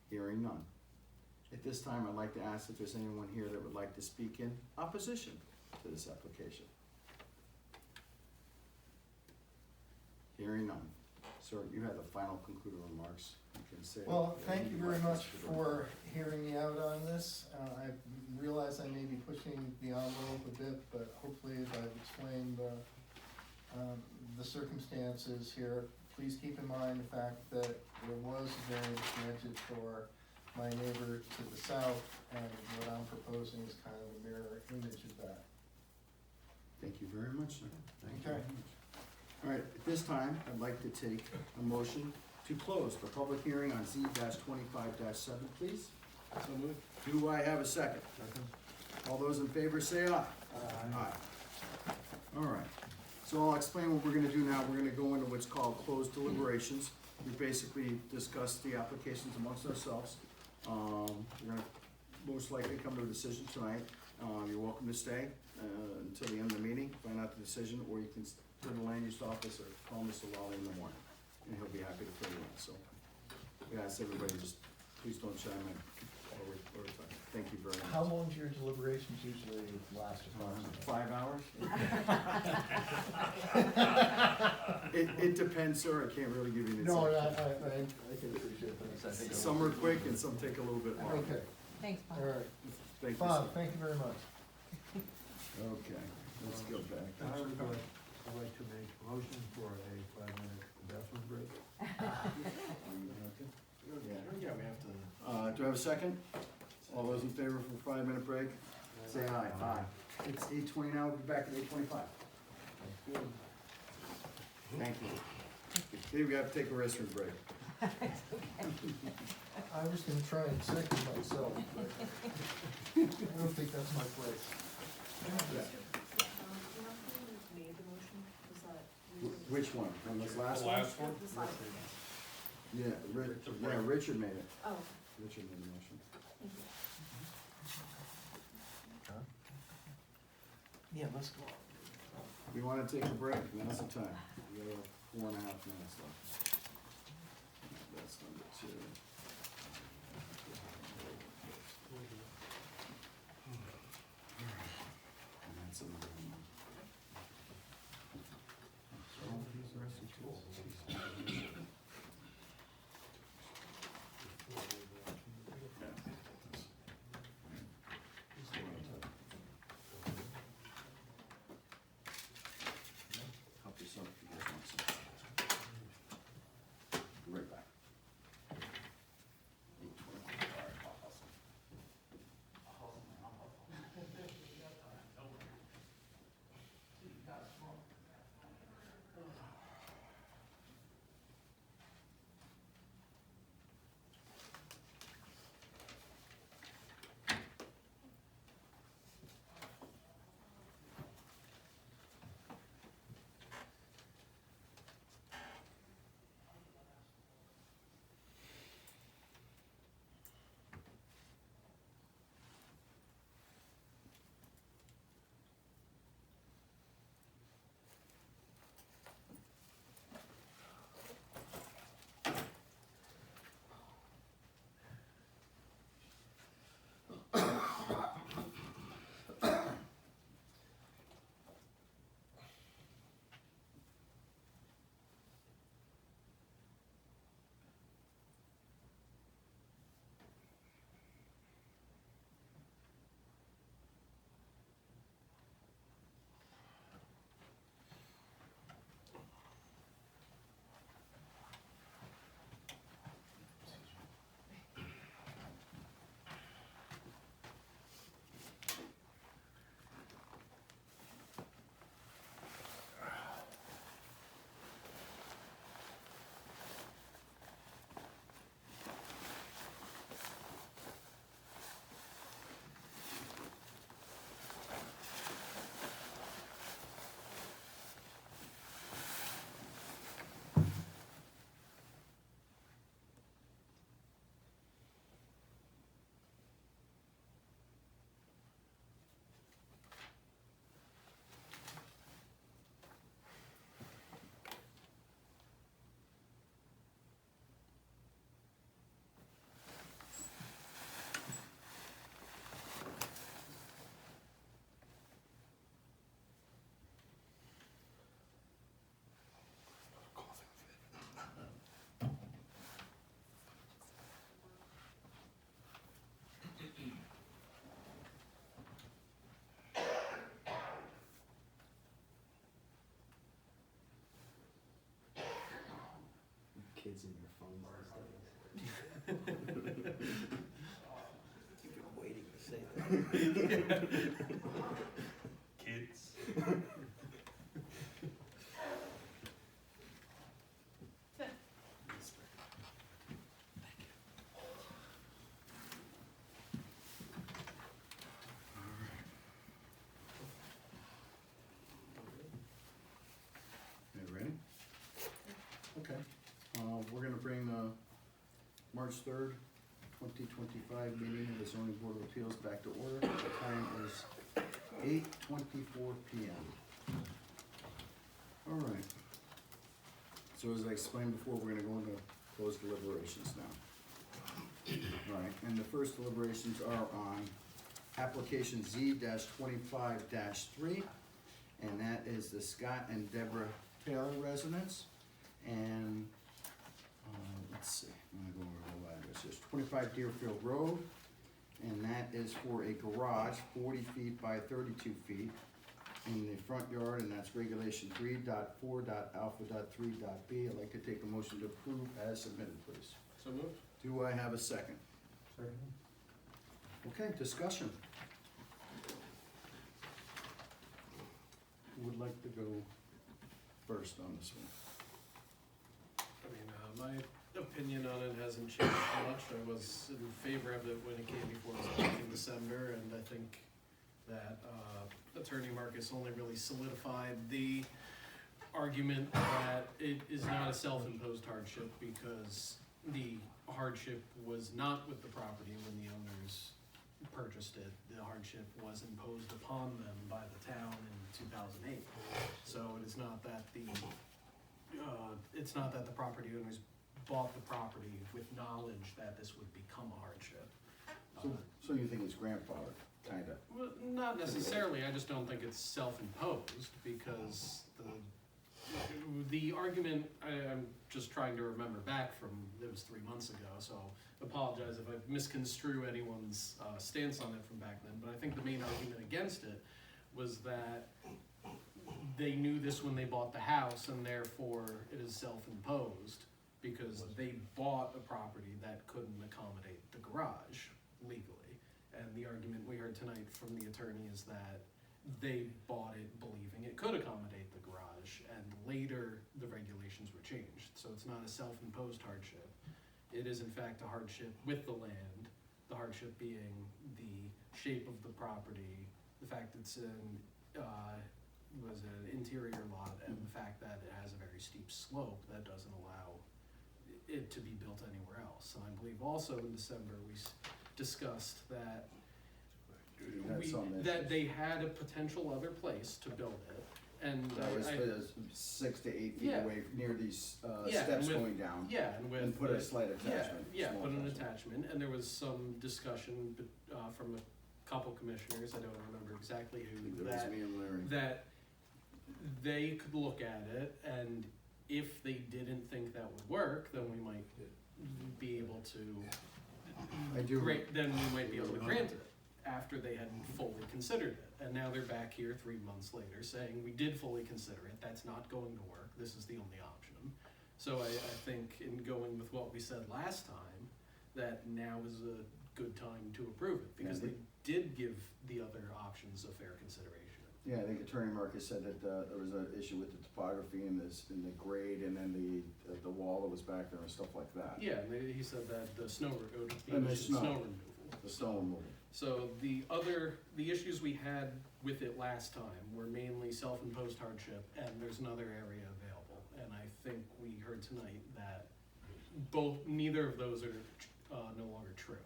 Speaker 1: Hearing none. At this time, I'd like to ask if there's anyone here that would like to speak in opposition to this application. Hearing none. Sir, you have the final concluding remarks. You can say.
Speaker 9: Well,
Speaker 1: whatever
Speaker 9: thank you
Speaker 1: you'd
Speaker 9: very
Speaker 1: like to
Speaker 9: much
Speaker 1: say.
Speaker 9: for hearing me out on this. I realize I may be pushing the envelope a bit, but hopefully as I've explained the circumstances here, please keep in mind the fact that there was a variance granted for my neighbor to the south, and what I'm proposing is kind of a mirror image of that.
Speaker 1: Thank you very much, sir. Thank you
Speaker 9: Okay.
Speaker 1: very much. All right, at this time, I'd like to take a motion to close the public hearing on Z-25-7, please.
Speaker 11: So moved.
Speaker 1: Do I have a second? All those in favor say aye. Aye. All right, so I'll explain what we're gonna do now. We're gonna go into what's called closed deliberations. We basically discuss the applications amongst ourselves. We're gonna most likely come to a decision tonight. You're welcome to stay until the end of the meeting, find out the decision, or you can go to the land use office or call Mr. Lawley in the morning, and he'll be happy to fill you in, so. We ask everybody, just please don't chime in or talk. Thank you very much.
Speaker 9: How long do your deliberations usually last approximately?
Speaker 1: 5 hours? It depends, sir, I can't really give you an
Speaker 9: No,
Speaker 1: exact.
Speaker 9: I can appreciate that.
Speaker 1: Some are quick and some take a little bit longer.
Speaker 9: Okay,
Speaker 13: Thanks, Bob.
Speaker 9: all right.
Speaker 1: Thank you,
Speaker 9: Bob,
Speaker 1: sir.
Speaker 9: thank you very much.
Speaker 1: Okay, let's go back.
Speaker 2: I'd like to make a motion for a 5-minute bathroom break.
Speaker 1: Yeah.
Speaker 9: Yeah, we have to.
Speaker 1: Do I have a second? All those in favor for a 5-minute break? Say aye. Aye. It's 8:20 now, we'll be back at 8:25. Thank you. Steve, we have to take a restroom break.
Speaker 9: I was gonna try and second myself, but I don't think that's my place.
Speaker 13: Made the motion, was that?
Speaker 1: Which one? On this last
Speaker 5: The
Speaker 1: one?
Speaker 5: last one?
Speaker 13: This last one.
Speaker 1: Yeah, Richard made it.
Speaker 13: Oh,
Speaker 1: Richard made the motion.
Speaker 13: thank you.
Speaker 9: Yeah, let's go.
Speaker 1: We wanna take a break, now's the time. We got 4.5 minutes left. That's number 2. And that's another one. Help yourself if you guys want some. Be right back. 8:20. All right, I'll hustle.
Speaker 6: Kids in your phones these days.
Speaker 8: You've been waiting to say that.
Speaker 5: Kids.
Speaker 1: You ready? Okay, we're gonna bring the March 3rd, 2025 meeting of the zoning board of appeals back to order. The time is 8:24 p.m. All right. So as I explained before, we're gonna go into closed deliberations now. All right, and the first deliberations are on application Z-25-3, and that is the Scott and Deborah Taylor residence. And, let's see, I'm gonna go over the whole address. It's 25 Deerfield Road, and that is for a garage, 40 feet by 32 feet in the front yard, and that's regulation 3.4.alpha.3.b. I'd like to take a motion to approve as submitted, please.
Speaker 11: So moved.
Speaker 1: Do I have a second?
Speaker 2: Second?
Speaker 1: Okay, discussion. Who would like to go first on this one.
Speaker 11: I mean, my opinion on it hasn't changed much. I was in favor of it when it came before us back in December, and I think that Attorney Marcus only really solidified the argument that it is not a self-imposed hardship because the hardship was not with the property when the owners purchased it. The hardship was imposed upon them by the town in 2008. So it is not that it's not that the property owners bought the property with knowledge that this would become a hardship.
Speaker 1: So you think it's grandfathered, kinda?
Speaker 11: Well, not necessarily, I just don't think it's self-imposed, because the argument, I'm just trying to remember back from, it was 3 months ago, so apologize if I misconstrue anyone's stance on it from back then, but I think the main argument against it was that they knew this when they bought the house, and therefore it is self-imposed, because they bought a property that couldn't accommodate the garage legally. And the argument we heard tonight from the attorney is that they bought it believing it could accommodate the garage, and later the regulations were changed. So it's not a self-imposed hardship. It is in fact a hardship with the land, the hardship being the shape of the property, the fact it's was an interior lot, and the fact that it has a very steep slope that doesn't allow it to be built anywhere else. And I believe also in December we discussed that that they had a potential other place to build it, and
Speaker 1: That was 6 to 8 feet
Speaker 11: Yeah.
Speaker 1: away near these
Speaker 11: Yeah,
Speaker 1: steps
Speaker 11: and with-
Speaker 1: going down.
Speaker 11: yeah, and with
Speaker 1: And put a
Speaker 11: the-
Speaker 1: slight attachment.
Speaker 11: Yeah,
Speaker 1: small
Speaker 11: put an
Speaker 1: attachment.
Speaker 11: attachment, and there was some discussion from a couple commissioners, I don't remember exactly who,
Speaker 1: It was me and Larry.
Speaker 11: that they could look at it, and if they didn't think that would work, then we might be able to then we might be able to grant it after they had fully considered it. And now they're back here 3 months later saying, we did fully consider it, that's not going to work, this is the only option. So I think in going with what we said last time, that now is a good time to approve it, because they did give the other options a fair consideration.
Speaker 1: Yeah, I think Attorney Marcus said that there was an issue with the topography and the grade, and then the wall that was back there and stuff like that.
Speaker 11: Yeah, and he said that the snow removal.
Speaker 1: And the snow.
Speaker 11: removal.
Speaker 1: The stone removal.
Speaker 11: So the issues we had with it last time were mainly self-imposed hardship, and there's another area available. And I think we heard tonight that neither of those are no longer true.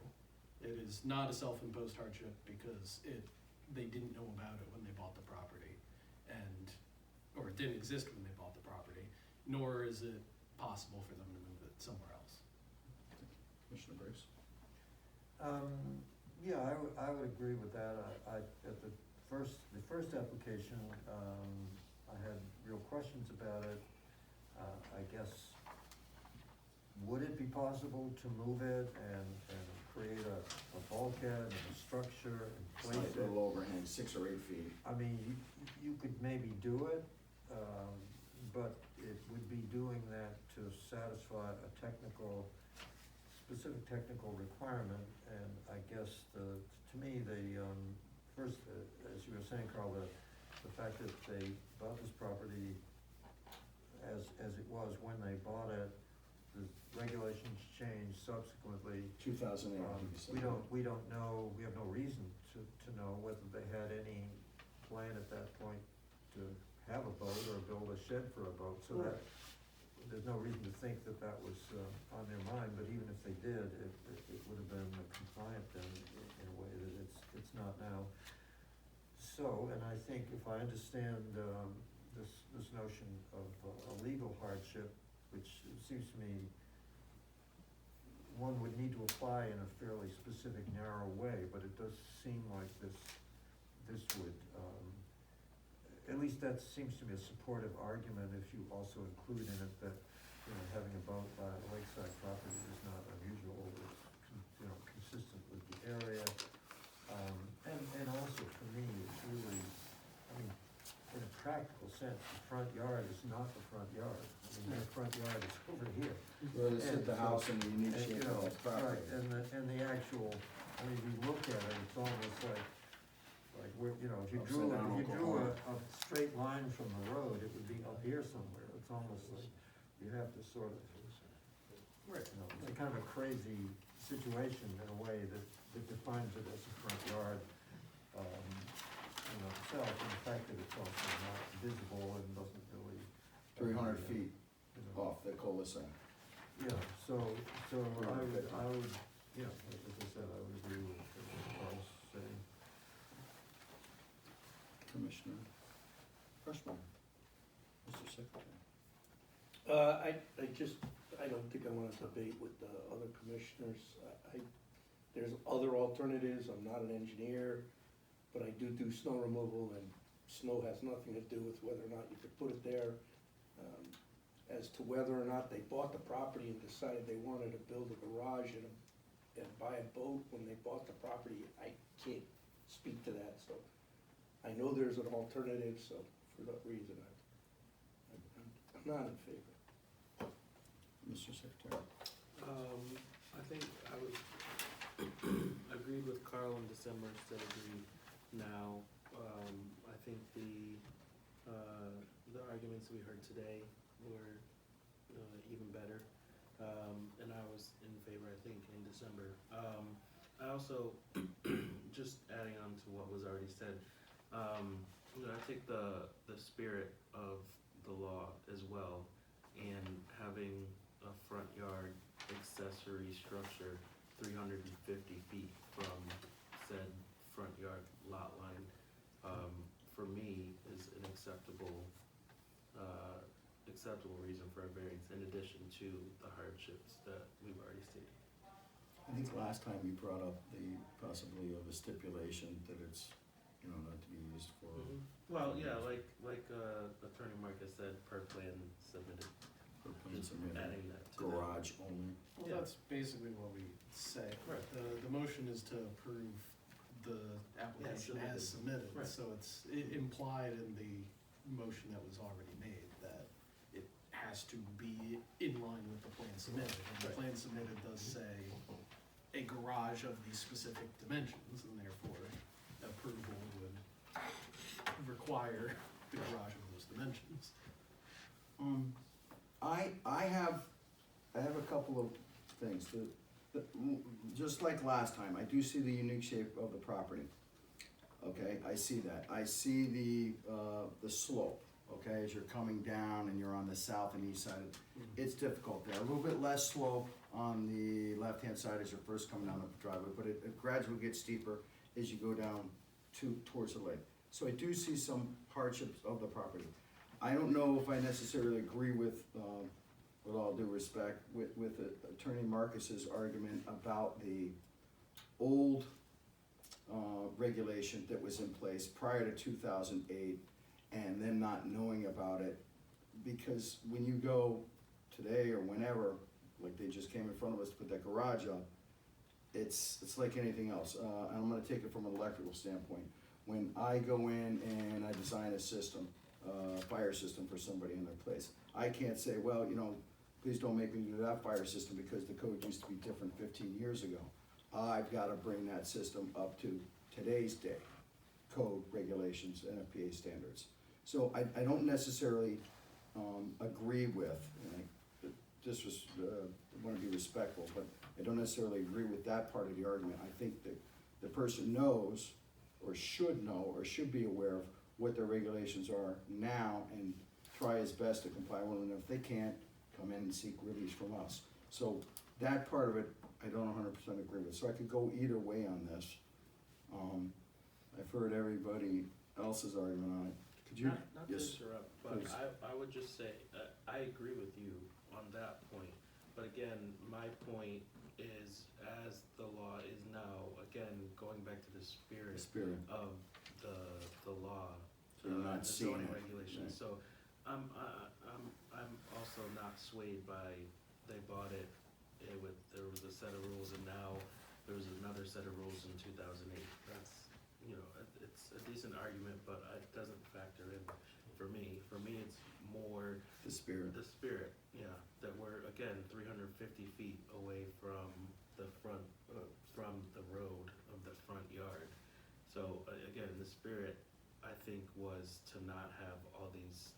Speaker 11: It is not a self-imposed hardship because they didn't know about it when they bought the property, or it didn't exist when they bought the property, nor is it possible for them to move it somewhere else.
Speaker 1: Commissioner Briggs?
Speaker 2: Yeah, I would agree with that. At the first application, I had real questions about it. I guess, would it be possible to move it and create a bulkhead and a structure and
Speaker 1: It's
Speaker 2: place
Speaker 1: like a
Speaker 2: it?
Speaker 1: little overhang, 6 or 8 feet.
Speaker 2: I mean, you could maybe do it, but it would be doing that to satisfy a specific technical requirement, and I guess to me, first, as you were saying, Carl, the fact that they bought this property as it was when they bought it, the regulations changed subsequently.
Speaker 1: 2008, I think you said.
Speaker 2: We don't know, we have no reason to know whether they had any plan at that point to have a boat or build a shed for a boat, so that, there's no reason to think that was on their mind, but even if they did, it would have been compliant then in a way that it's not now. So, and I think if I understand this notion of a legal hardship, which seems to me one would need to apply in a fairly specific, narrow way, but it does seem like this would, at least that seems to be a supportive argument if you also include in it that, having a boat by a lakeside property is not unusual, it's, consistent with the area. And also for me, it's really, in a practical sense, the front yard is not the front yard. The front yard is over here.
Speaker 1: Where they sit the house and the unique shape of that property.
Speaker 2: Right, and the actual, if you look at it, it's almost like you know, if you
Speaker 1: Upside
Speaker 2: drew,
Speaker 1: down
Speaker 2: if you drew
Speaker 1: Oklahoma.
Speaker 2: a straight line from the road, it would be up here somewhere. It's almost like you have to sort of, you know, it's a kind of a crazy situation in a way that defines it as a front yard, you know, itself, and the fact that it's also not visible and doesn't really.
Speaker 1: 300 feet
Speaker 2: you know.
Speaker 1: off the cul-de-sac.
Speaker 2: Yeah, so I would, yeah, as I said, I would agree with what Carl's saying.
Speaker 1: Commissioner Pressman, Mr. Secretary.
Speaker 8: I don't think I wanna debate with the other commissioners. There's other alternatives, I'm not an engineer, but I do snow removal, and snow has nothing to do with whether or not you could put it there. As to whether or not they bought the property and decided they wanted to build a garage and buy a boat when they bought the property, I can't speak to that, so. I know there's an alternative, so for that reason, I'm not in favor.
Speaker 1: Mr. Secretary.
Speaker 10: I think I was agreed with Carl in December, still agree now. I think the arguments we heard today were even better. And I was in favor, I think, in December. I also, just adding on to what was already said, you know, I think the spirit of the law as well, and having a front yard accessory structure 350 feet from said front yard lot line, for me, is an acceptable reason for a variance, in addition to the hardships that we've already stated.
Speaker 1: I think last time you brought up the possibility of a stipulation that it's, you know, not to be used for.
Speaker 10: Well, yeah, like Attorney Marcus said, per plan submitted,
Speaker 1: For plans and
Speaker 10: adding that to the.
Speaker 1: garage only.
Speaker 11: Well,
Speaker 10: Yeah.
Speaker 11: that's basically what we say.
Speaker 10: Right.
Speaker 11: The motion is to approve the application
Speaker 10: submitted.
Speaker 11: as submitted,
Speaker 10: Right.
Speaker 11: so it's implied in the motion that was already made that it has to be in line with the plan submitted. And the
Speaker 10: Right.
Speaker 11: plan submitted does say a garage of these specific dimensions, and therefore approval would require the garage of those dimensions.
Speaker 1: I have a couple of things. Just like last time, I do see the unique shape of the property. Okay, I see that. I see the slope, okay, as you're coming down and you're on the south and east side. It's difficult there. A little bit less slope on the left-hand side as you're first coming down the driveway, but it gradually gets steeper as you go down towards the lake. So I do see some hardships of the property. I don't know if I necessarily agree with all due respect, with Attorney Marcus's argument about the old regulation that was in place prior to 2008, and then not knowing about it, because when you go today or whenever, like they just came in front of us to put that garage up, it's like anything else. And I'm gonna take it from an electrical standpoint. When I go in and I design a system, fire system for somebody in their place, I can't say, well, you know, please don't make me do that fire system because the code used to be different 15 years ago. I've gotta bring that system up to today's day, code regulations, NFPA standards. So I don't necessarily agree with, and I just wanna be respectful, but I don't necessarily agree with that part of the argument. I think that the person knows, or should know, or should be aware of what their regulations are now and try his best to comply with them. And if they can't, come in and seek release from us. So that part of it, I don't 100% agree with. So I could go either way on this. I've heard everybody else's argument on it. Could you?
Speaker 10: Not to
Speaker 1: Yes,
Speaker 10: interrupt, but
Speaker 1: please.
Speaker 10: I would just say, I agree with you on that point. But again, my point is, as the law is now, again, going back to the
Speaker 1: The
Speaker 10: spirit
Speaker 1: spirit.
Speaker 10: of the law,
Speaker 1: So you're not
Speaker 10: the
Speaker 1: seeing
Speaker 10: zoning
Speaker 1: it,
Speaker 10: regulations.
Speaker 1: right.
Speaker 10: So I'm also not swayed by, they bought it with, there was a set of rules, and now there was another set of rules in 2008. That's, you know, it's a decent argument, but it doesn't factor in for me. For me, it's more
Speaker 1: The spirit.
Speaker 10: the spirit, yeah, that we're, again, 350 feet away from the front, from the road of the front yard. So So, again, the spirit, I think, was to not have all these,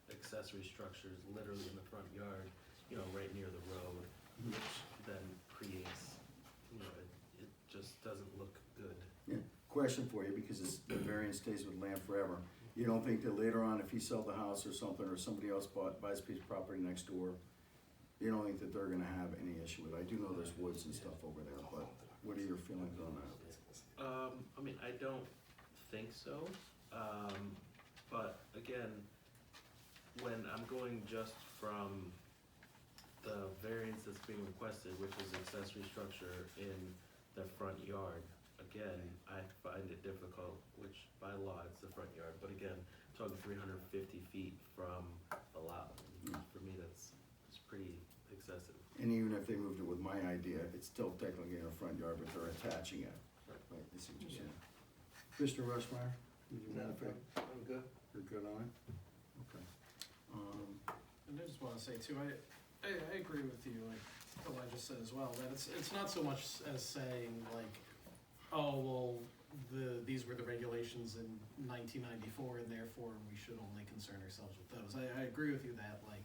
Speaker 10: accessory structures literally in the front yard, you know, right near the road, which then creates, you know, it just doesn't look good.
Speaker 1: Yeah, question for you, because it's, the variance stays with land forever. You don't think that later on, if he sell the house or something, or somebody else buys a piece of property next door, you don't think that they're gonna have any issue with it? I do know there's woods and stuff over there, but what are your feelings on that?
Speaker 10: I mean, I don't think so, but again, when I'm going just from the variance that's being requested, which is accessory structure in the front yard, again, I find it difficult, which by law it's the front yard, but again, talking 350 feet from the lot, for me, that's pretty excessive.
Speaker 1: And even if they moved it with my idea, it's still technically in a front yard, but they're attaching it.
Speaker 10: Right.
Speaker 1: Right, I see what you're saying. Mr. Rushmeyer? Did you want to?
Speaker 8: I'm good.
Speaker 1: You're good on it? Okay.
Speaker 11: And I just wanna say too, I agree with you, like Elijah said as well, that it's not so much as saying like, oh, well, these were the regulations in 1994 and therefore we should only concern ourselves with those. I agree with you that like,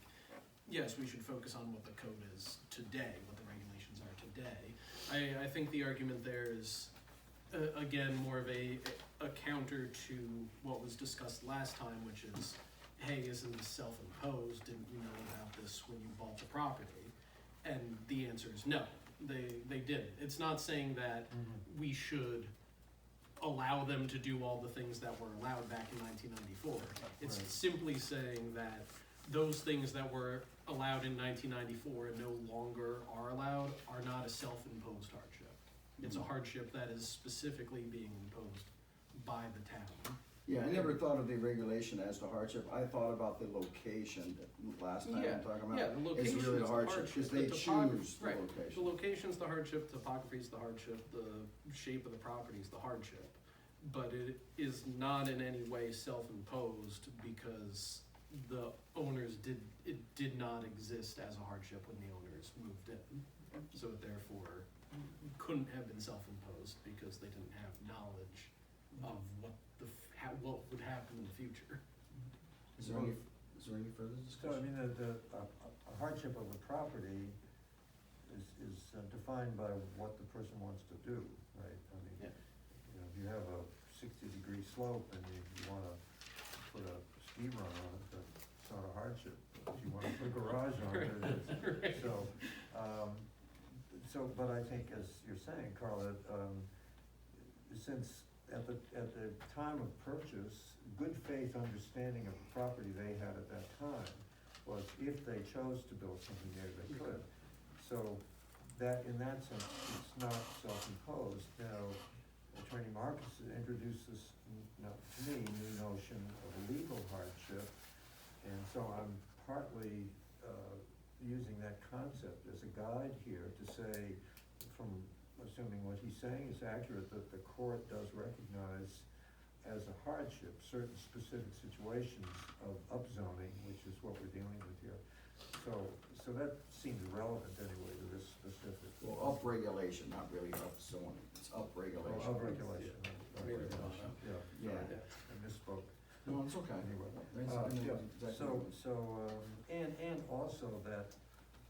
Speaker 11: yes, we should focus on what the code is today, what the regulations are today. I think the argument there is, again, more of a counter to what was discussed last time, which is, hey, isn't this self-imposed? Didn't you know about this when you bought the property? And the answer is no, they didn't. It's not saying that we should allow them to do all the things that were allowed back in 1994. It's
Speaker 2: Right.
Speaker 11: simply saying that those things that were allowed in 1994 and no longer are allowed are not a self-imposed hardship. It's a hardship that is specifically being imposed by the town.
Speaker 1: Yeah, I never thought of the regulation as the hardship. I thought about the location last time I'm talking about.
Speaker 11: Yeah, the
Speaker 1: It's
Speaker 11: location's
Speaker 1: really
Speaker 11: the
Speaker 1: the hardship,
Speaker 11: hardship.
Speaker 1: because they
Speaker 11: The topogra-
Speaker 1: choose the
Speaker 11: right. The
Speaker 1: location.
Speaker 11: location's the hardship, topography's the hardship, the shape of the property's the hardship. But it is not in any way self-imposed because the owners did not exist as a hardship when the owners moved in. So it therefore couldn't have been self-imposed because they didn't have knowledge of what would happen in the future.
Speaker 1: Is there any further
Speaker 2: So, I
Speaker 1: discussion?
Speaker 2: mean, a hardship of a property is defined by what the person wants to do, right? I mean,
Speaker 11: Yeah.
Speaker 2: you know, if you have a 60-degree slope and you wanna put a ski run on it, that's not a hardship. If you wanna put a garage on it, it is. So, but I think as you're saying, Carl, that, since at the time of purchase, good faith understanding of the property they had at that time was if they chose to build something there, they could. So that, in that sense, it's not self-imposed. Now, Attorney Marcus introduced this, to me, new notion of a legal hardship. And so I'm partly, using that concept as a guide here to say, from assuming what he's saying is accurate, that the court does recognize as a hardship certain specific situations of upzoning, which is what we're dealing with here. So that seems relevant anyway to this specific.
Speaker 1: Well, up-regulation, not really up-zoning, it's up-regulation.
Speaker 2: Of regulation.
Speaker 11: Near the bottom.
Speaker 2: Yeah,
Speaker 1: Yeah.
Speaker 2: sorry, I misspoke.
Speaker 1: No, it's okay.
Speaker 2: Anyway.
Speaker 1: That's-
Speaker 2: Yeah,
Speaker 1: exactly what it is.
Speaker 2: and also that,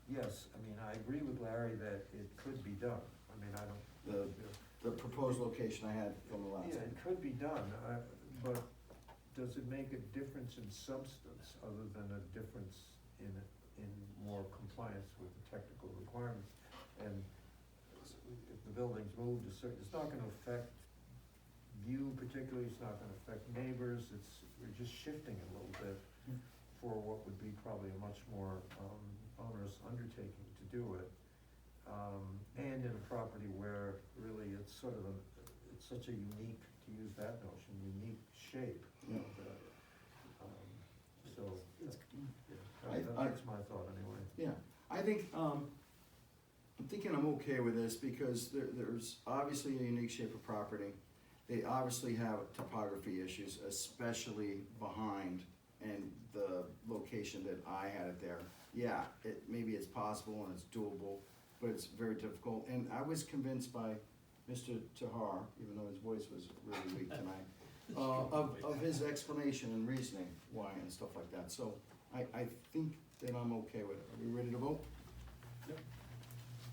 Speaker 2: yes, I mean, I agree with Larry that it could be done. I mean, I don't.
Speaker 1: The proposed location I had from the last
Speaker 2: Yeah,
Speaker 1: time.
Speaker 2: it could be done, but does it make a difference in substance other than a difference in more compliance with the technical requirements? And if the building's moved a certain, it's not gonna affect you particularly, it's not gonna affect neighbors, we're just shifting a little bit for what would be probably a much more onerous undertaking to do it. And in a property where really it's sort of it's such a unique, to use that notion, unique shape.
Speaker 1: Yeah.
Speaker 2: So,
Speaker 1: I-
Speaker 2: that's my thought anyway.
Speaker 1: Yeah, I think, I'm thinking I'm okay with this because there's obviously a unique shape of property. They obviously have topography issues, especially behind and the location that I had it there. Yeah, maybe it's possible and it's doable, but it's very difficult. And I was convinced by Mr. Tahar, even though his voice was really weak tonight, of his explanation and reasoning why and stuff like that. So I think that I'm okay with it. Are we ready to vote?
Speaker 11: Yep.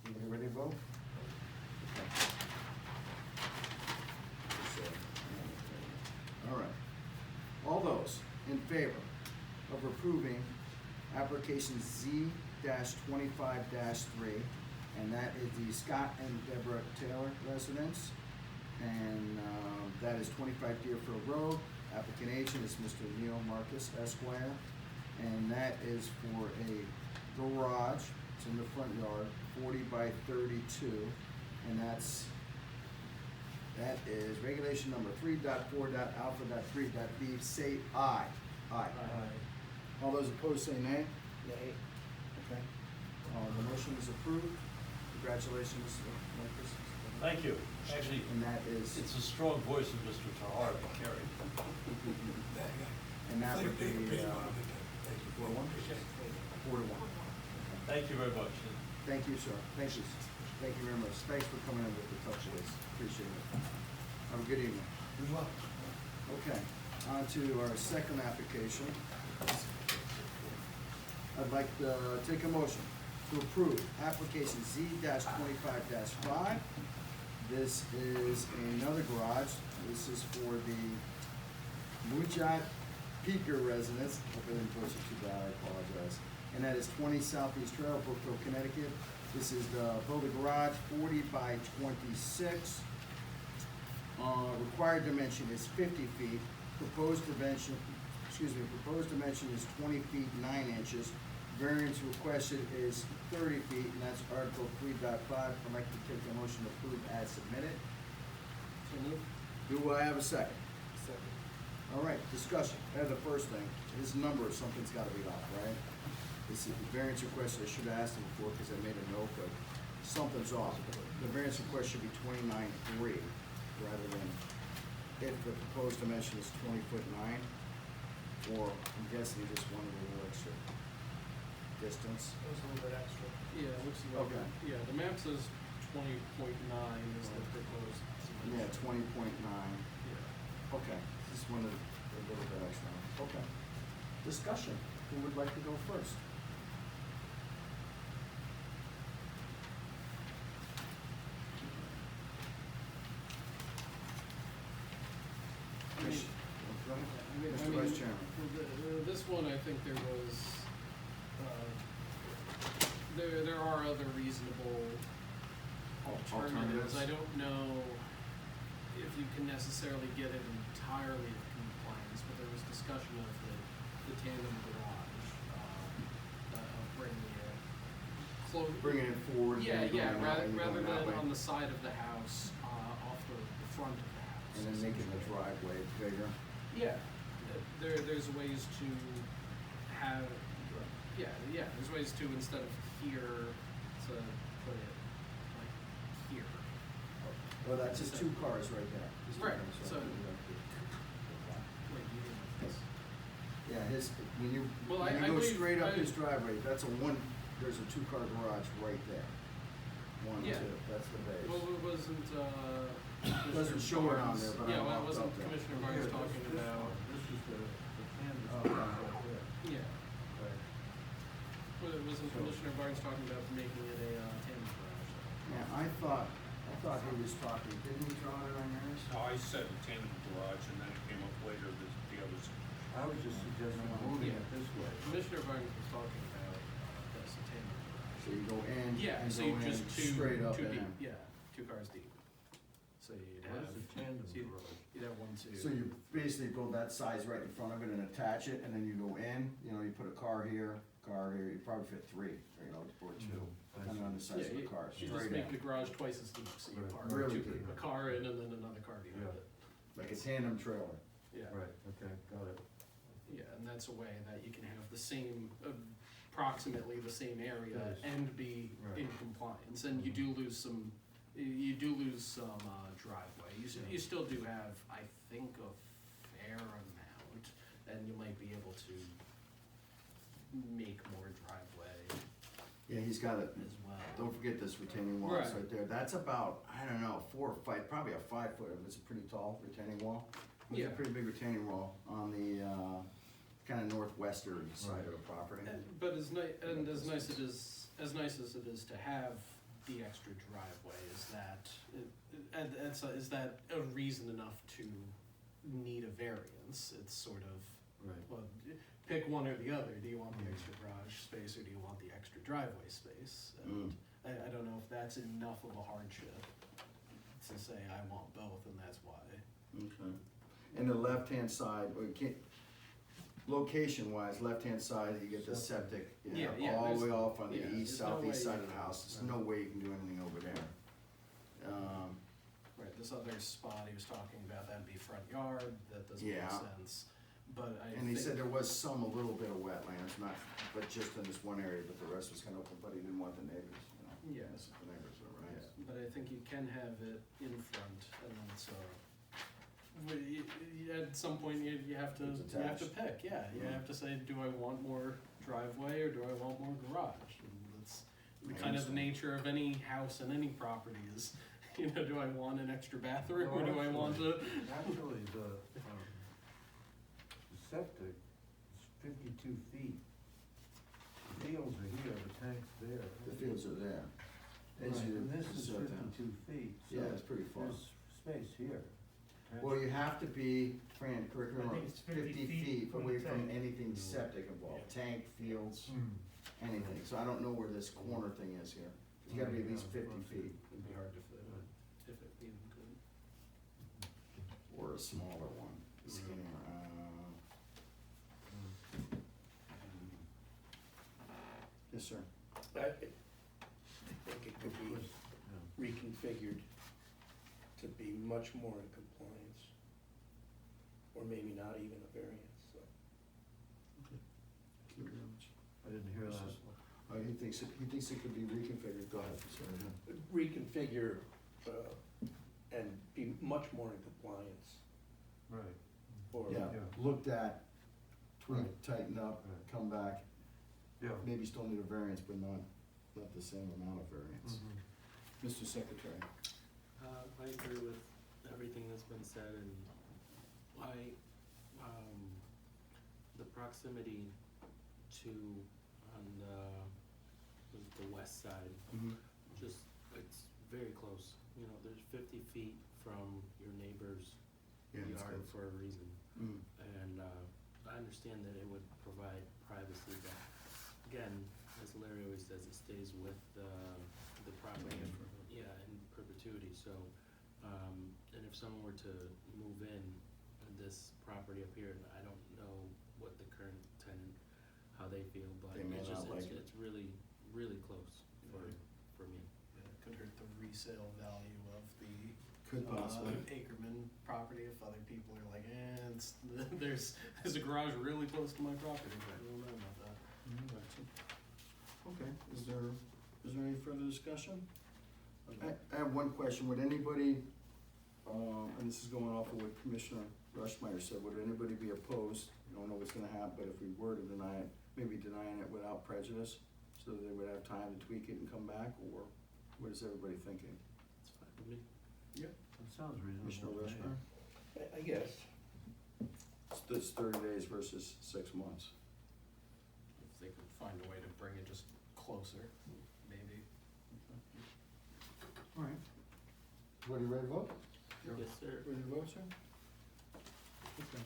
Speaker 1: You ready to vote? Okay. All right. All those in favor of approving application Z-25-3, and that is the Scott and Deborah Taylor residence, and that is 25 Deerfield Road. Applicant agent is Mr. Neil Marcus Esquire, and that is for a garage. It's in the front yard, 40 by 32, and that is regulation number 3.4.alpha.3.b. Say aye. Aye. All those opposed say nay.
Speaker 8: Nay.
Speaker 1: Okay. The motion is approved. Congratulations, Mr. Marcus.
Speaker 3: Thank you. Actually,
Speaker 1: And that is,
Speaker 3: it's a strong voice of Mr. Tahar to carry.
Speaker 1: and that would be,
Speaker 4: Thank you.
Speaker 1: 4-1? 4-1.
Speaker 3: Thank you very much.
Speaker 1: Thank you, sir. Thank you. Thank you very much. Thanks for coming in with the touch base. Appreciate it. Have a good evening.
Speaker 4: Good luck.
Speaker 1: Okay, on to our second application. I'd like to take a motion to approve application Z-25-5. This is another garage. This is for the Mujat Peaker residence. Hope I didn't push it too bad, I apologize. And that is 20 Southeast Trail, Brookville, Connecticut. This is the building garage, 40 by 26. Required dimension is 50 feet. Proposed dimension is 20 feet 9 inches. Variance requested is 30 feet, and that's Article 3.5. I'd like to take a motion to approve as submitted.
Speaker 11: So moved.
Speaker 1: Do I have a second?
Speaker 11: Second.
Speaker 1: All right, discussion. The first thing, this number, something's gotta be off, right? This is the variance request, I should have asked him before, because I made a note, but something's off. The variance request should be 29.3, rather than, if the proposed dimension is 20'9", or I'm guessing he just wanted a little extra distance.
Speaker 11: It was a little bit extra. Yeah, it looks like,
Speaker 1: Okay.
Speaker 11: yeah, the map says 20.9 is the proposed.
Speaker 1: Yeah, 20.9.
Speaker 11: Yeah.
Speaker 1: Okay, just wanted a little bit extra. Okay. Discussion. Who would like to go first? Mr. Vice Chairman.
Speaker 11: This one, I think there was, there are other reasonable alternatives. I don't know if you can necessarily get it entirely to compliance, but there was discussion of the tandem garage, of bringing it close.
Speaker 1: Bringing it forward.
Speaker 11: Yeah,
Speaker 1: then
Speaker 11: yeah,
Speaker 1: going that way,
Speaker 11: rather
Speaker 1: going that
Speaker 11: than
Speaker 1: way,
Speaker 11: on the side of the house, off the front of the house.
Speaker 1: and then making the driveway bigger.
Speaker 11: Yeah, there's ways to have, yeah, there's ways to, instead of here, to put it like here.
Speaker 1: Well, that's just two cars right there. Just two
Speaker 11: Right,
Speaker 1: cars
Speaker 11: so-
Speaker 1: right there.
Speaker 11: Wait, you didn't have this?
Speaker 1: Yeah, when you
Speaker 11: Well, I
Speaker 1: go
Speaker 11: believe-
Speaker 1: straight up
Speaker 11: I-
Speaker 1: his driveway, there's a two-car garage right there. One,
Speaker 11: Yeah.
Speaker 1: two, that's the base.
Speaker 11: Well, it wasn't,
Speaker 1: Doesn't show it on there, but I
Speaker 11: Yeah, well,
Speaker 1: walked
Speaker 11: it wasn't
Speaker 1: up there.
Speaker 11: Commissioner Barnes talking about,
Speaker 2: This is the canvas
Speaker 1: Okay.
Speaker 2: right there.
Speaker 11: yeah,
Speaker 2: Right.
Speaker 11: well, it wasn't Commissioner Barnes talking about making it a, tandem garage.
Speaker 1: Yeah, I thought he was talking, didn't he draw it on yours?
Speaker 5: No, I said tandem garage, and then it came up later, the others.
Speaker 2: I was just suggesting moving it this way.
Speaker 11: Commissioner Barnes was talking about, this, a tandem garage.
Speaker 1: So you go in,
Speaker 11: Yeah,
Speaker 1: and
Speaker 11: so
Speaker 1: go
Speaker 11: you
Speaker 1: in
Speaker 11: just
Speaker 1: straight up
Speaker 11: two
Speaker 1: and
Speaker 11: deep,
Speaker 1: in.
Speaker 11: yeah, 2 cars deep. So you'd
Speaker 2: What
Speaker 11: have,
Speaker 2: is the tandem
Speaker 11: so you'd-
Speaker 2: garage?
Speaker 11: you'd have 1, 2.
Speaker 1: So you basically go that size right in front of it and attach it, and then you go in, you put a car here, you probably fit 3, or 2, depending on the size of the
Speaker 11: Yeah,
Speaker 1: car,
Speaker 11: you just
Speaker 1: straight
Speaker 11: make
Speaker 1: in.
Speaker 11: the garage twice as deep, so you
Speaker 2: Right.
Speaker 11: park
Speaker 1: Really
Speaker 11: two-
Speaker 1: deep.
Speaker 11: a car in and then another car behind
Speaker 2: Yeah.
Speaker 11: it.
Speaker 1: Like a tandem trailer.
Speaker 11: Yeah.
Speaker 2: Right, okay, got it.
Speaker 11: Yeah, and that's a way that you can have the same, approximately the same area
Speaker 2: Yes.
Speaker 11: and be
Speaker 2: Right.
Speaker 11: in compliance, and you do lose some, driveway. You still do have, I think, a fair amount, and you might be able to make more driveway
Speaker 1: Yeah, he's got it.
Speaker 10: as well.
Speaker 1: Don't forget this retaining wall that's
Speaker 11: Right.
Speaker 1: right there. That's about, I don't know, 4 or 5, probably a 5 foot, it's a pretty tall retaining wall. It's a
Speaker 11: Yeah.
Speaker 1: pretty big retaining wall on the, kind of northwestern side of the property.
Speaker 11: But as nice as it is to have the extra driveway, is that a reason enough to need a variance? It's sort of,
Speaker 2: Right.
Speaker 11: well, pick one or the other. Do you want the extra garage space or do you want the extra driveway space? And I don't know if that's enough of a hardship to say I want both and that's why.
Speaker 1: Okay. And the left-hand side, location-wise, left-hand side, you get the septic,
Speaker 11: Yeah,
Speaker 1: all the way
Speaker 11: there's-
Speaker 1: off on the
Speaker 11: yeah,
Speaker 1: east,
Speaker 11: there's no
Speaker 1: southeast
Speaker 11: way
Speaker 1: side
Speaker 11: you
Speaker 1: of the
Speaker 11: can-
Speaker 1: house. There's no way you can do anything over there.
Speaker 11: Right, this other spot he was talking about, that'd be front yard, that doesn't make
Speaker 1: Yeah.
Speaker 11: sense. But I
Speaker 1: And he
Speaker 11: think-
Speaker 1: said there was a little bit of wetlands, not, but just in this one area, but the rest was kind of open, but he didn't want the neighbors,
Speaker 11: Yeah.
Speaker 1: That's what the neighbors are, right?
Speaker 11: But I think you can have it in front, and then so, at some point, you have to,
Speaker 1: It's
Speaker 11: you have to
Speaker 1: attached.
Speaker 11: pick, yeah, you
Speaker 1: Mhm.
Speaker 11: have to say, do I want more driveway or do I want more garage? And that's
Speaker 1: I
Speaker 11: kind of the
Speaker 1: understand.
Speaker 11: nature of any house and any property is, do I want an extra bathroom or do I want to?
Speaker 2: Actually, the septic is 52 feet. The fields are here, the tank's there.
Speaker 1: The fields are there.
Speaker 2: Right,
Speaker 1: As you
Speaker 2: and this is
Speaker 1: set down.
Speaker 2: 52 feet, so
Speaker 1: Yeah, it's pretty far.
Speaker 2: there's space here.
Speaker 1: Well, you have to be, Fran, correct me
Speaker 8: I
Speaker 1: if I'm
Speaker 8: think
Speaker 1: wrong,
Speaker 8: it's 50
Speaker 1: 50
Speaker 8: feet
Speaker 1: feet
Speaker 8: from
Speaker 1: away
Speaker 8: the
Speaker 1: from
Speaker 8: tank.
Speaker 1: anything septic involved, tank, fields, anything. So I don't know where this corner thing is here. It's gotta be at least 50 feet,
Speaker 11: It'd be hard to fit, if it even could.
Speaker 1: or a smaller one, skinnier, Yes, sir.
Speaker 8: I think it could be reconfigured to be much more in compliance, or maybe not even a variance, so.
Speaker 1: Thank you very much.
Speaker 2: I didn't hear that.
Speaker 1: Oh, he thinks it could be reconfigured. Go ahead, sir.
Speaker 8: Reconfigure, and be much more in compliance,
Speaker 2: Right.
Speaker 8: or.
Speaker 1: Yeah,
Speaker 2: Yeah.
Speaker 1: looked at, tweaked,
Speaker 2: Right.
Speaker 1: tightened up,
Speaker 2: Right.
Speaker 1: come back.
Speaker 2: Yeah.
Speaker 1: Maybe still need a variance, but not the same amount of variance. Mr. Secretary.
Speaker 10: I agree with everything that's been said, and I, the proximity to, on the west side, just, it's very close. There's 50 feet from your neighbor's
Speaker 1: Yeah, it's
Speaker 10: yard
Speaker 1: close.
Speaker 10: for a reason.
Speaker 1: Mm.
Speaker 10: And, I understand that it would provide privacy, but again, as Larry always says, it stays with, the property, in perpetuity, so, and if someone were to move in on this property up here, and I don't know what the current tenant, how they feel, but
Speaker 1: They may
Speaker 10: it's just,
Speaker 1: not like it.
Speaker 10: it's really, really close for me.
Speaker 11: Yeah, it could hurt the resale value of the
Speaker 1: Could possibly.
Speaker 11: Ackerman property if other people are like, there's a garage really close to my property, but I don't know about that.
Speaker 1: Okay, is there any further discussion? I have one question, would anybody, and this is going off of what Commissioner Rushmeyer said, would anybody be opposed? You don't know what's gonna happen, but if we were to deny it, maybe denying it without prejudice, so that they would have time to tweak it and come back, or what is everybody thinking?
Speaker 10: It's fine with me.
Speaker 2: That sounds
Speaker 1: Commissioner
Speaker 2: reasonable to me.
Speaker 1: Rushmeyer?
Speaker 8: I guess,
Speaker 1: It's 30 days versus 6 months.
Speaker 11: If they could find a way to bring it just closer, maybe.
Speaker 1: All right. Ready to vote?
Speaker 10: Yes, sir.
Speaker 1: Ready to vote, sir? Okay.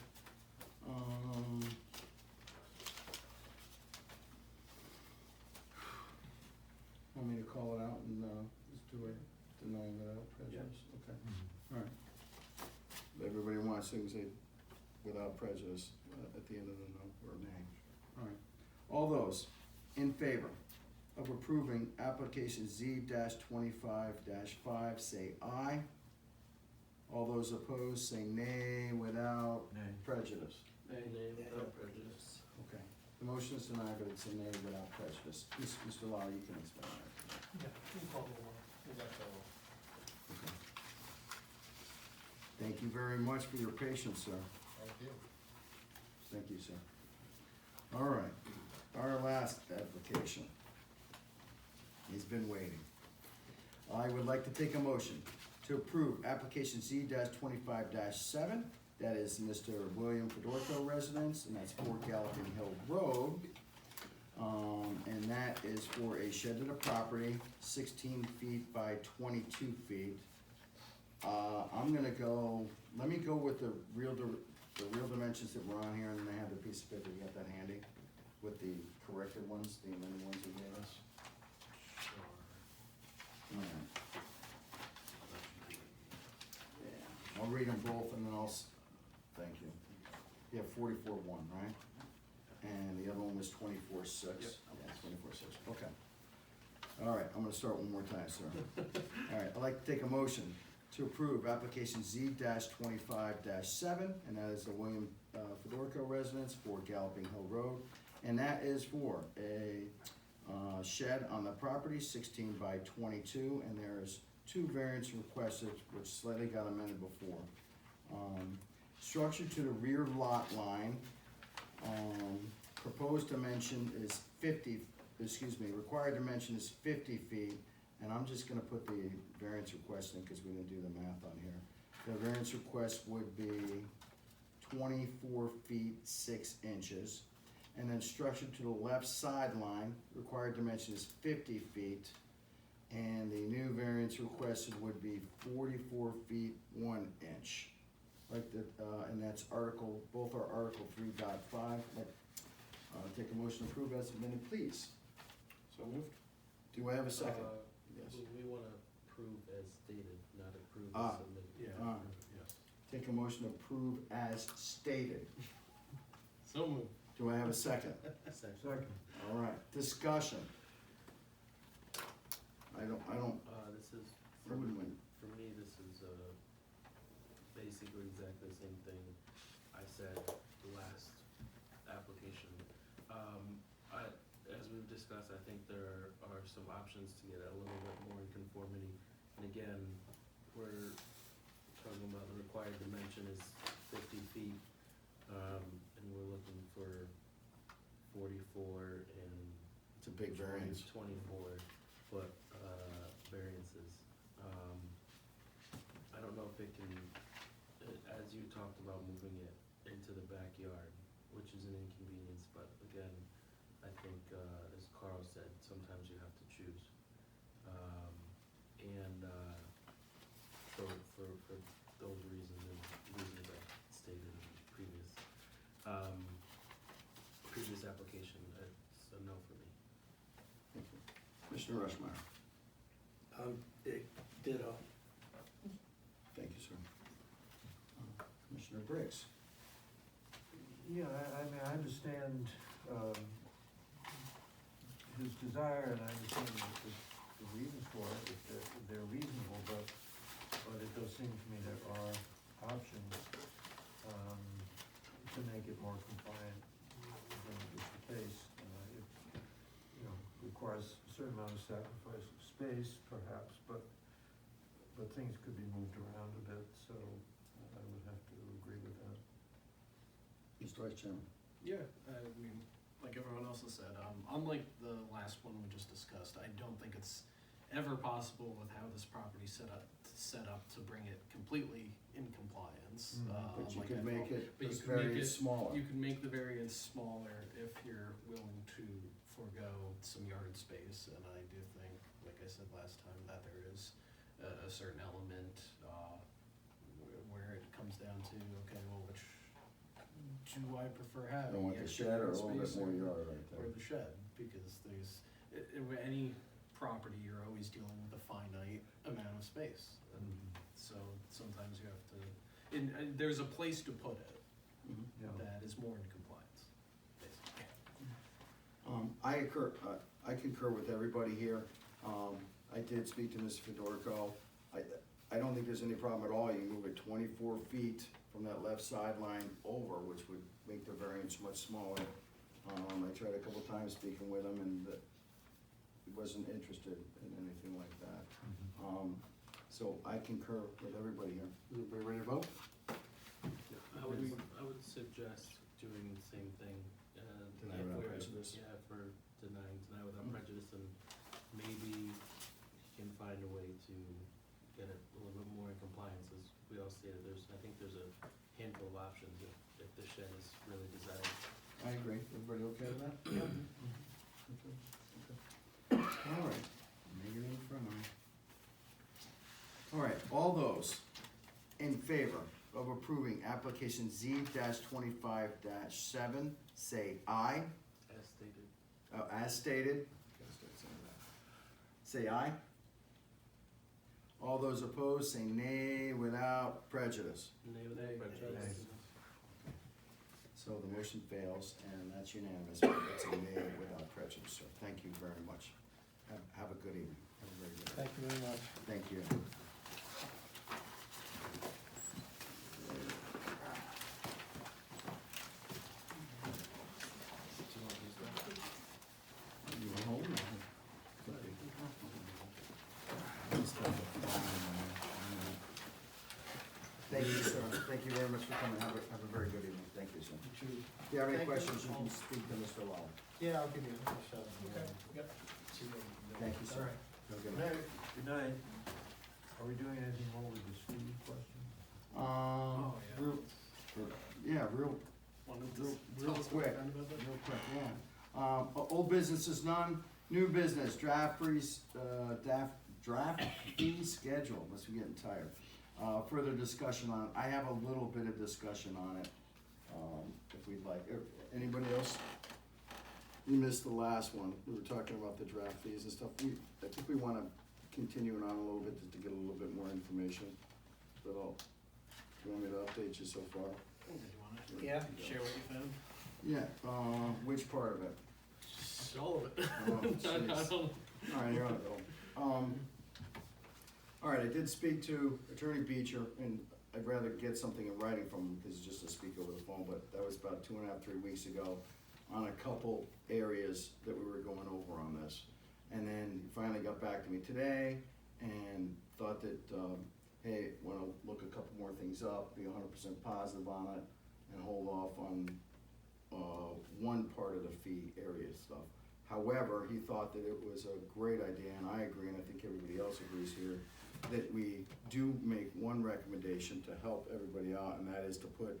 Speaker 1: Want me to call it out and, just do it, denying without prejudice? Okay, all right. Everybody wants things without prejudice, at the end of the no, or nay. All right. All those in favor of approving application Z-25-5, say aye. All those opposed, say nay without
Speaker 2: Nay.
Speaker 1: prejudice.
Speaker 10: Nay, without prejudice.
Speaker 1: Okay, the motion is denied, but it's a nay without prejudice. Mr. Lau, you can explain that.
Speaker 9: Yeah, you can call me one. We got that one.
Speaker 1: Okay. Thank you very much for your patience, sir.
Speaker 9: Thank you.
Speaker 1: Thank you, sir. All right, our last application. He's been waiting. I would like to take a motion to approve application Z 25-7. That is Mr. William Fedorko residence, and that's 4 Galloping Hill Road. And that is for a shed to the property, 16 feet by 22 feet. I'm gonna go, let me go with the real dimensions that were on here, and then I have the piece of paper, you got that handy? With the corrected ones, the amended ones you gave us? Alright. Yeah, I'll read them both and then thank you. You have 44-1, right? And the other one was 24-6.
Speaker 11: Yep.
Speaker 1: Yeah, 24-6, okay. All right, I'm gonna start one more time, sir. All right, I'd like to take a motion to approve application Z 25-7, and that is the William Fedorko residence, 4 Galloping Hill Road. And that is for a shed on the property, 16 by 22, and there's 2 variants requested, which slightly got amended before. Structure to the rear lot line, proposed dimension is required dimension is 50 feet, and I'm just gonna put the variance request in because we didn't do the math on here. The variance request would be 24 feet 6 inches. And then structure to the left sideline, required dimension is 50 feet. And the new variance requested would be 44 feet 1 inch. Like that, and that's both are Article 3.5. Take a motion to approve as submitted, please.
Speaker 8: So moved.
Speaker 1: Do I have a second? Yes.
Speaker 10: We wanna approve as stated, not approve
Speaker 1: Ah.
Speaker 10: as submitted.
Speaker 11: Yeah.
Speaker 10: Yes.
Speaker 1: Take a motion to approve as stated.
Speaker 11: So moved.
Speaker 1: Do I have a second?
Speaker 2: Second.
Speaker 1: All right, discussion. I don't,
Speaker 10: This is,
Speaker 1: I wouldn't win.
Speaker 10: for me, this is, basically exactly the same thing I said the last application. As we've discussed, I think there are some options to get a little bit more in conformity. And again, we're talking about the required dimension is 50 feet, and we're looking for 44 and
Speaker 1: It's a big variance.
Speaker 10: 24 foot variances. I don't know if it can, as you talked about moving it into the backyard, which is an inconvenience, but again, I think, as Carl said, sometimes you have to choose. So for those reasons and reasons I stated in the previous application, it's a no for me.
Speaker 1: Commissioner Rushmeyer.
Speaker 8: Ditto.
Speaker 1: Thank you, sir. Commissioner Briggs.
Speaker 2: Yeah, I mean, I understand, his desire, and I understand the reasons for it, if they're reasonable, but it does seem to me there are options, to make it more compliant than is the case. It, requires a certain amount of sacrifice of space, perhaps, but things could be moved around a bit, so I would have to agree with that.
Speaker 1: Mr. Vice Chairman.
Speaker 11: Yeah, I mean, like everyone else has said, unlike the last one we just discussed, I don't think it's ever possible with how this property's set up to bring it completely in compliance.
Speaker 1: But you
Speaker 11: like
Speaker 1: could
Speaker 11: I
Speaker 1: make
Speaker 11: thought.
Speaker 1: it
Speaker 11: But you
Speaker 1: this
Speaker 11: could make
Speaker 1: variance
Speaker 11: it-
Speaker 1: smaller.
Speaker 11: You can make the variance smaller if you're willing to forego some yard space, and I do think, like I said last time, that there is a certain element, where it comes down to, okay, well, which do I prefer
Speaker 1: I
Speaker 11: having?
Speaker 1: don't want the
Speaker 11: extra
Speaker 1: shed or a
Speaker 11: yard
Speaker 1: little bit
Speaker 11: space
Speaker 1: more
Speaker 11: or-
Speaker 1: yard right
Speaker 11: Or
Speaker 1: there.
Speaker 11: the shed, because there's, with any property, you're always dealing with a finite amount of space. And so sometimes you have to, and there's a place to put it
Speaker 2: Yeah.
Speaker 11: that is more in compliance, basically.
Speaker 1: I concur with everybody here. I did speak to Mr. Fedorko. I don't think there's any problem at all. You can move it 24 feet from that left sideline over, which would make the variance much smaller. I tried a couple times speaking with him, and he wasn't interested in anything like that. So I concur with everybody here. Is everybody ready to vote?
Speaker 10: I would suggest doing the same thing,
Speaker 1: Deny
Speaker 10: if
Speaker 1: without
Speaker 10: we're-
Speaker 1: prejudice.
Speaker 10: Yeah, if we're denying, deny without prejudice and maybe he can find a way to get it a little bit more in compliance, as we all stated, I think there's a handful of options if the shed is really desired.
Speaker 1: I agree. Everybody okay with that? Yeah. All right. Make it in front of me. All right, all those in favor of approving application Z-25-7, say aye.
Speaker 10: As stated.
Speaker 1: As stated. Gotta start saying that. Say aye. All those opposed, say nay without prejudice.
Speaker 10: Nay without prejudice.
Speaker 1: So the motion fails, and that's unanimous, but it's a nay without prejudice, so thank you very much. Have a good evening. Have a very good evening.
Speaker 9: Thank you very much.
Speaker 1: Thank you. You want hold on? Thank you, sir. Thank you very much for coming. Have a very good evening. Thank you, sir. If you have any
Speaker 9: Thank you.
Speaker 1: questions, you can speak to Mr. Lawler.
Speaker 9: Yeah, I'll give you a shot.
Speaker 11: Okay, yep.
Speaker 1: Thank you, sir.
Speaker 9: All right.
Speaker 1: Have a good night.
Speaker 2: Good night. Are we doing anything more with the speed question?
Speaker 11: Oh, yeah.
Speaker 1: Real
Speaker 11: Wanted to
Speaker 1: real
Speaker 11: tell us what
Speaker 1: quick.
Speaker 11: you found about that?
Speaker 1: Real quick, yeah. Old business is none, new business, draft fee schedule, must be getting tired. Further discussion on, I have a little bit of discussion on it, if we'd like. Anybody else? You missed the last one, we were talking about the draft fees and stuff. I think we wanna continue it on a little bit just to get a little bit more information. But you want me to update you so far?
Speaker 11: Did you wanna
Speaker 9: Yeah.
Speaker 11: share what you found?
Speaker 1: Yeah, which part of it?
Speaker 11: All of it.
Speaker 1: Oh,
Speaker 11: I
Speaker 1: jeez.
Speaker 11: don't.
Speaker 1: Alright, here I go. Alright, I did speak to Attorney Beecher, and I'd rather get something in writing from him, because just to speak over the phone, but that was about 2.5, 3 weeks ago, on a couple areas that we were going over on this. And then he finally got back to me today, and thought that, hey, wanna look a couple more things up, be 100% positive on it, and hold off on, one part of the fee area stuff. However, he thought that it was a great idea, and I agree, and I think everybody else agrees here, that we do make one recommendation to help everybody out, and that is to put,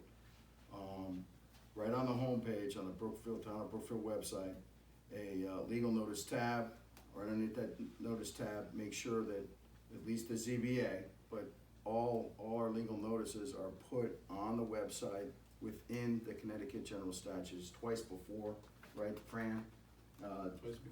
Speaker 1: right on the homepage, on the Town of Brookfield website, a legal notice tab, or underneath that notice tab, make sure that at least the ZBA, but all our legal notices are put on the website within the Connecticut General Statutes twice before, right, Fran?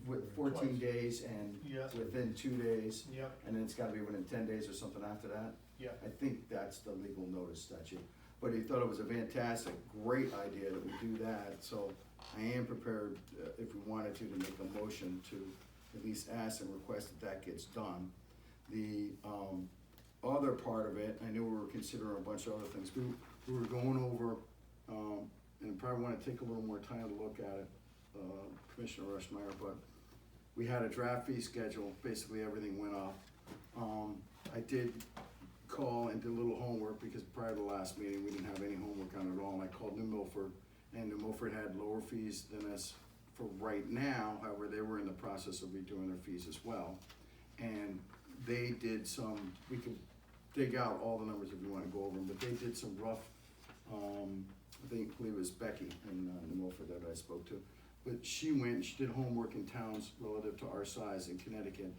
Speaker 1: With 14 days and
Speaker 9: Yeah.
Speaker 1: within 2 days,
Speaker 9: Yep,
Speaker 1: and then it's gotta be within 10 days or something after that.
Speaker 9: yeah.
Speaker 1: I think that's the legal notice statute. But he thought it was a fantastic, great idea that we do that, so I am prepared, if we wanted to make a motion to at least ask and request that gets done. The, other part of it, I knew we were considering a bunch of other things. We were going over, and probably wanna take a little more time to look at it, Commissioner Rushmeyer, but we had a draft fee schedule, basically everything went up. I did call and did a little homework, because prior to the last meeting, we didn't have any homework on it at all, and I called New Milford, and New Milford had lower fees than us for right now, however, they were in the process of redoing their fees as well. And they did some, we could dig out all the numbers if you wanna go over them, but they did some rough, I believe it was Becky in New Milford that I spoke to. But she did homework in towns relative to our size in Connecticut,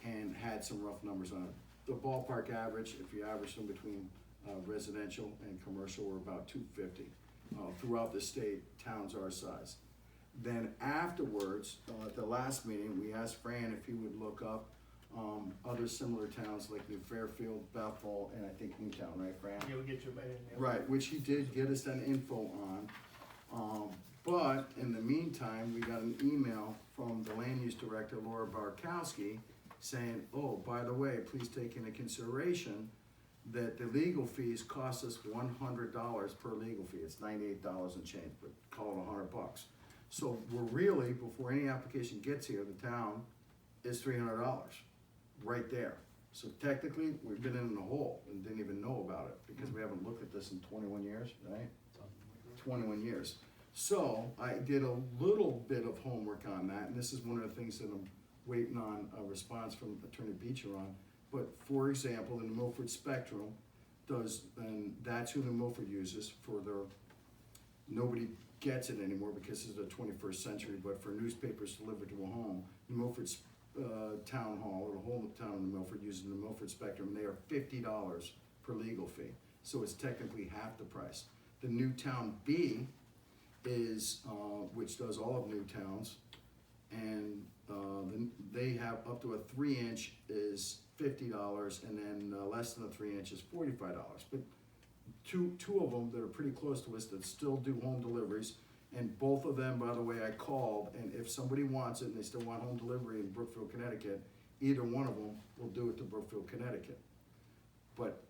Speaker 1: and had some rough numbers on it. The ballpark average, if you average them between residential and commercial, were about 250 throughout the state, towns our size. Then afterwards, at the last meeting, we asked Fran if he would look up other similar towns like New Fairfield, Bethel, and I think Newtown, right, Fran?
Speaker 9: You'll get your man.
Speaker 1: Right, which he did get us that info on. But in the meantime, we got an email from the land use director, Laura Barkowski, saying, oh, by the way, please take into consideration that the legal fees cost us $100 per legal fee. It's $98 and change, but call it $100. So we're really, before any application gets here, the town is $300 right there. So technically, we've been in the hole and didn't even know about it, because we haven't looked at this in 21 years, right? 21 years. So I did a little bit of homework on that, and this is one of the things that waiting on a response from Attorney Beecher on. But for example, the New Milford Spectrum does, and that's who New Milford uses for their, nobody gets it anymore because it's the 21st century, but for newspapers delivered to a home, New Milford's town hall, or the whole town of New Milford uses the New Milford Spectrum, they are $50 per legal fee. So it's technically half the price. The Newtown B is, which does all of Newtowns, and they have up to a 3-inch is $50, and then less than a 3-inch is $45. But two of them that are pretty close to us that still do home deliveries, and both of them, by the way, I called, and if somebody wants it and they still want home delivery in Brookfield, Connecticut, either one of them will do it to Brookfield, Connecticut. But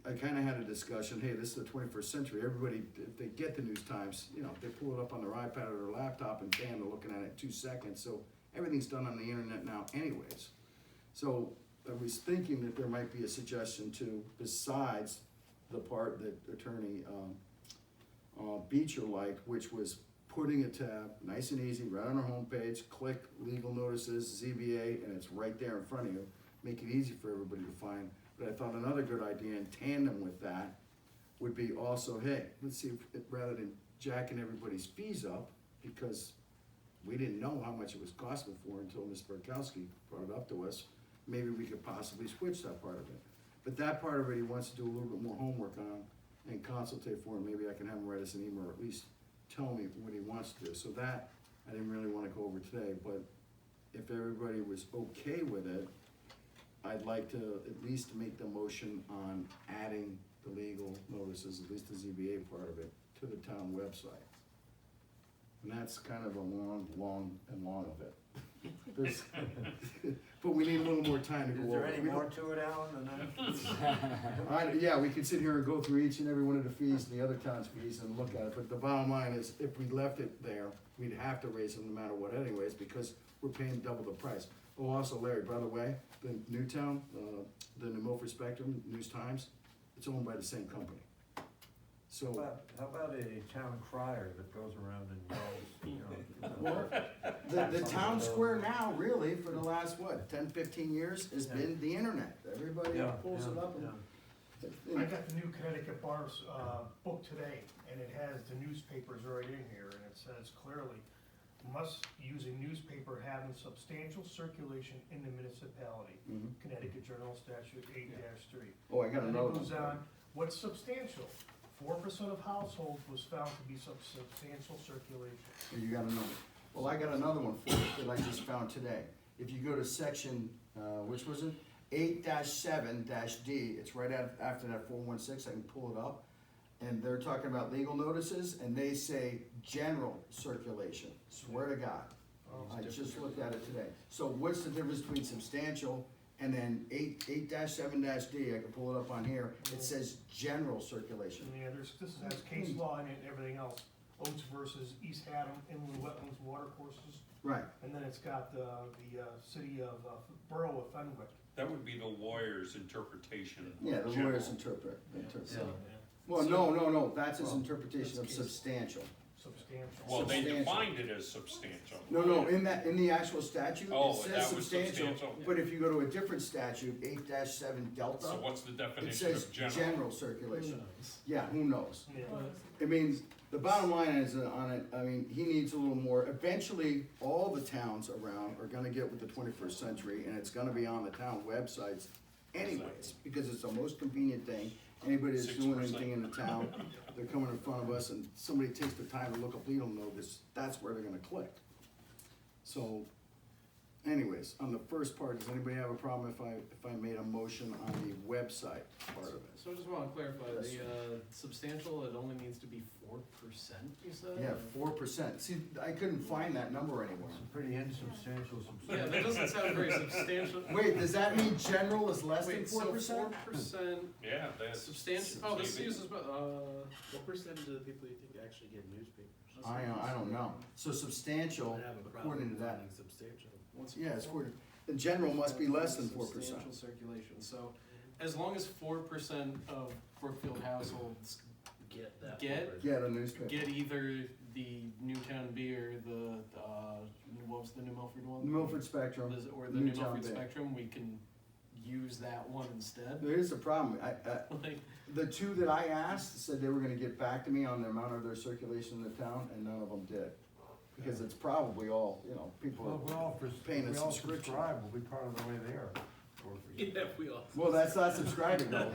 Speaker 1: I kinda had a discussion, hey, this is the 21st century, everybody, if they get the News Times, you know, they pull it up on their iPad or their laptop and bam, they're looking at it in 2 seconds, so everything's done on the internet now anyways. So I was thinking that there might be a suggestion to, besides the part that Attorney Beecher liked, which was putting a tab, nice and easy, right on our homepage, click legal notices, ZBA, and it's right there in front of you, make it easy for everybody to find. But I thought another good idea in tandem with that would be also, hey, let's see if, rather than jacking everybody's fees up, because we didn't know how much it was costing for until Ms. Barkowski brought it up to us, maybe we could possibly switch that part of it. But that part of it, he wants to do a little bit more homework on and consultate for, and maybe I can have him write us an email or at least tell me what he wants to do. So that, I didn't really wanna go over today, but if everybody was okay with it, I'd like to at least make the motion on adding the legal notices, at least the ZBA part of it, to the town website. And that's kind of a long of it. There's- But we need a little more time to go over.
Speaker 2: Is there any
Speaker 1: We don't-
Speaker 2: more to it, Alan, than that?
Speaker 1: Yeah, we could sit here and go through each and every one of the fees and the other town's fees and look at it, but the bottom line is, if we left it there, we'd have to raise them no matter what anyways, because we're paying double the price. Oh, also Larry, by the way, the Newtown, the New Milford Spectrum, News Times, it's owned by the same company. So,
Speaker 2: How about a town crier that goes around and yells,
Speaker 1: well, the town square now, really, for the last, what, 10, 15 years, has been the internet. Everybody pulls it up and.
Speaker 14: I got the new Connecticut Bars, book today, and it has the newspapers right in here, and it says clearly, using newspaper having substantial circulation in the municipality.
Speaker 1: Mhm.
Speaker 14: Connecticut Journal Statute 8-3.
Speaker 1: Oh, I got
Speaker 14: And
Speaker 1: another
Speaker 14: it goes
Speaker 1: one.
Speaker 14: on, what's substantial? 4% of households was found to be substantial circulation.
Speaker 1: Here, you got another. Well, I got another one for you that I just found today. If you go to section, which was it? 8-7-D, it's right after that 416, I can pull it up. And they're talking about legal notices, and they say general circulation, swear to God. I just looked at it today. So what's the difference between substantial and then 8-7-D, I can pull it up on here, it says general circulation.
Speaker 14: And yeah, this has case law in it and everything else. Oates versus East Haddam, inland wetlands watercourses.
Speaker 1: Right.
Speaker 14: And then it's got the city of, Borough of Fenwick.
Speaker 5: That would be the lawyer's interpretation.
Speaker 1: Yeah, the
Speaker 5: general.
Speaker 1: lawyers interpret.
Speaker 14: So,
Speaker 1: Well, no, that's his
Speaker 14: Well,
Speaker 1: interpretation of
Speaker 14: that's case-
Speaker 1: substantial.
Speaker 14: substantial.
Speaker 5: Well, they
Speaker 1: Substantial.
Speaker 5: defined it as substantial.
Speaker 1: No, in the actual statute,
Speaker 5: Oh,
Speaker 1: it says
Speaker 5: that was
Speaker 1: substantial,
Speaker 5: substantial.
Speaker 1: but if you go to a different statute, 8-7 Delta,
Speaker 5: So what's the
Speaker 1: it
Speaker 5: definition
Speaker 1: says
Speaker 5: of general?
Speaker 1: general circulation. Yeah, who knows?
Speaker 14: Yeah.
Speaker 1: I mean, the bottom line is on it, I mean, he needs a little more, eventually, all the towns around are gonna get with the 21st century, and it's gonna be on the town websites anyways, because it's the most convenient thing. Anybody that's doing
Speaker 5: 6%.
Speaker 1: anything in the town, they're coming in front of us, and somebody takes the time to look up legal notice, that's where they're gonna click. So, anyways, on the first part, does anybody have a problem if I made a motion on the website part of it?
Speaker 11: So I just wanna clarify,
Speaker 1: Yes.
Speaker 11: the substantial, it only needs to be 4%, you said?
Speaker 1: Yeah, 4%. See, I couldn't find that number anywhere.
Speaker 2: It's a pretty insubstantial,
Speaker 11: Yeah, that doesn't sound very substantial.
Speaker 1: Wait, does that mean general is less than
Speaker 11: Wait,
Speaker 1: 4%?
Speaker 11: so 4%,
Speaker 5: Yeah, that's.
Speaker 11: substantial, oh, this uses,
Speaker 10: What percentage of the people you think actually get newspapers?
Speaker 1: I don't know. So substantial,
Speaker 10: Would have a problem
Speaker 1: according to that,
Speaker 10: finding substantial.
Speaker 1: yeah, it's for, the general must be less than 4%.
Speaker 11: Substantial circulation, so as long as 4% of Brookfield households
Speaker 10: Get that
Speaker 1: Get a newspaper.
Speaker 11: get either the Newtown Bee or what was the New Milford one?
Speaker 1: Milford Spectrum.
Speaker 11: Or the New
Speaker 1: Newtown
Speaker 11: Milford
Speaker 1: Bee.
Speaker 11: Spectrum, we can use that one instead.
Speaker 1: There is a problem.
Speaker 11: Like,
Speaker 1: The two that I asked said they were gonna get back to me on the amount of their circulation in the town, and none of them did. Because it's probably all, people are paying a subscription.
Speaker 2: will be part of the way there.
Speaker 11: yeah, we all.
Speaker 1: Well, that's not subscribing though.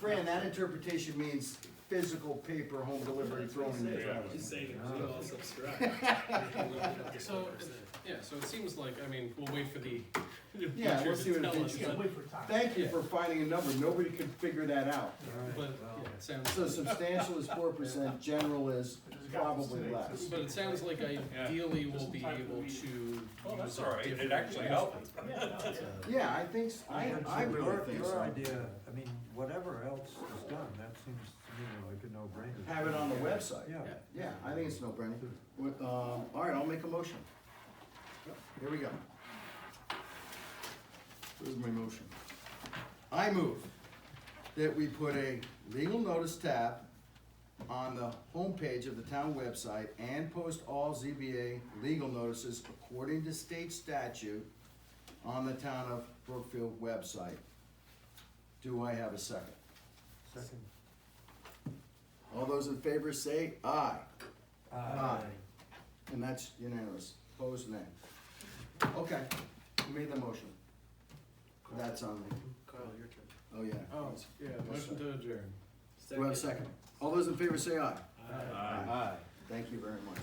Speaker 1: Fran, that interpretation means physical paper home delivery thrown in your trash.
Speaker 11: Just saying, we all subscribe. So, so it seems like, we'll wait for the
Speaker 1: Yeah,
Speaker 11: future
Speaker 1: we'll see
Speaker 11: to
Speaker 1: what the
Speaker 11: tell us,
Speaker 1: future
Speaker 11: but-
Speaker 14: Wait for time.
Speaker 1: Thank you for finding a number. Nobody could figure that out.
Speaker 11: But, yeah, it sounds.
Speaker 1: So substantial is 4%, general is probably less.
Speaker 11: But it sounds like ideally we'll be able to.
Speaker 5: Well, that's
Speaker 11: use
Speaker 5: all right. It
Speaker 11: different
Speaker 5: actually helped.
Speaker 1: Yeah, I think, I really think so.
Speaker 2: Whatever else is done, that seems to me like a no-brainer.
Speaker 1: Have it on the website.
Speaker 2: Yeah.
Speaker 1: Yeah, I think it's no brainer. All right, I'll make a motion. Here we go. Where's my motion? I move that we put a legal notice tab on the homepage of the town website and post all ZBA legal notices according to state statute on the town of Brookfield website. Do I have a second?
Speaker 2: Second.
Speaker 1: All those in favor say aye.
Speaker 2: Aye.
Speaker 1: And that's unanimous. Opposed, nay. Okay, you made the motion. That's on me.
Speaker 11: Carl, your turn.
Speaker 1: Oh, yeah.
Speaker 11: Oh, yeah, motion to adjourn.
Speaker 1: Do I have a second? All those in favor say aye.
Speaker 11: Aye.
Speaker 1: Aye. Thank you very much.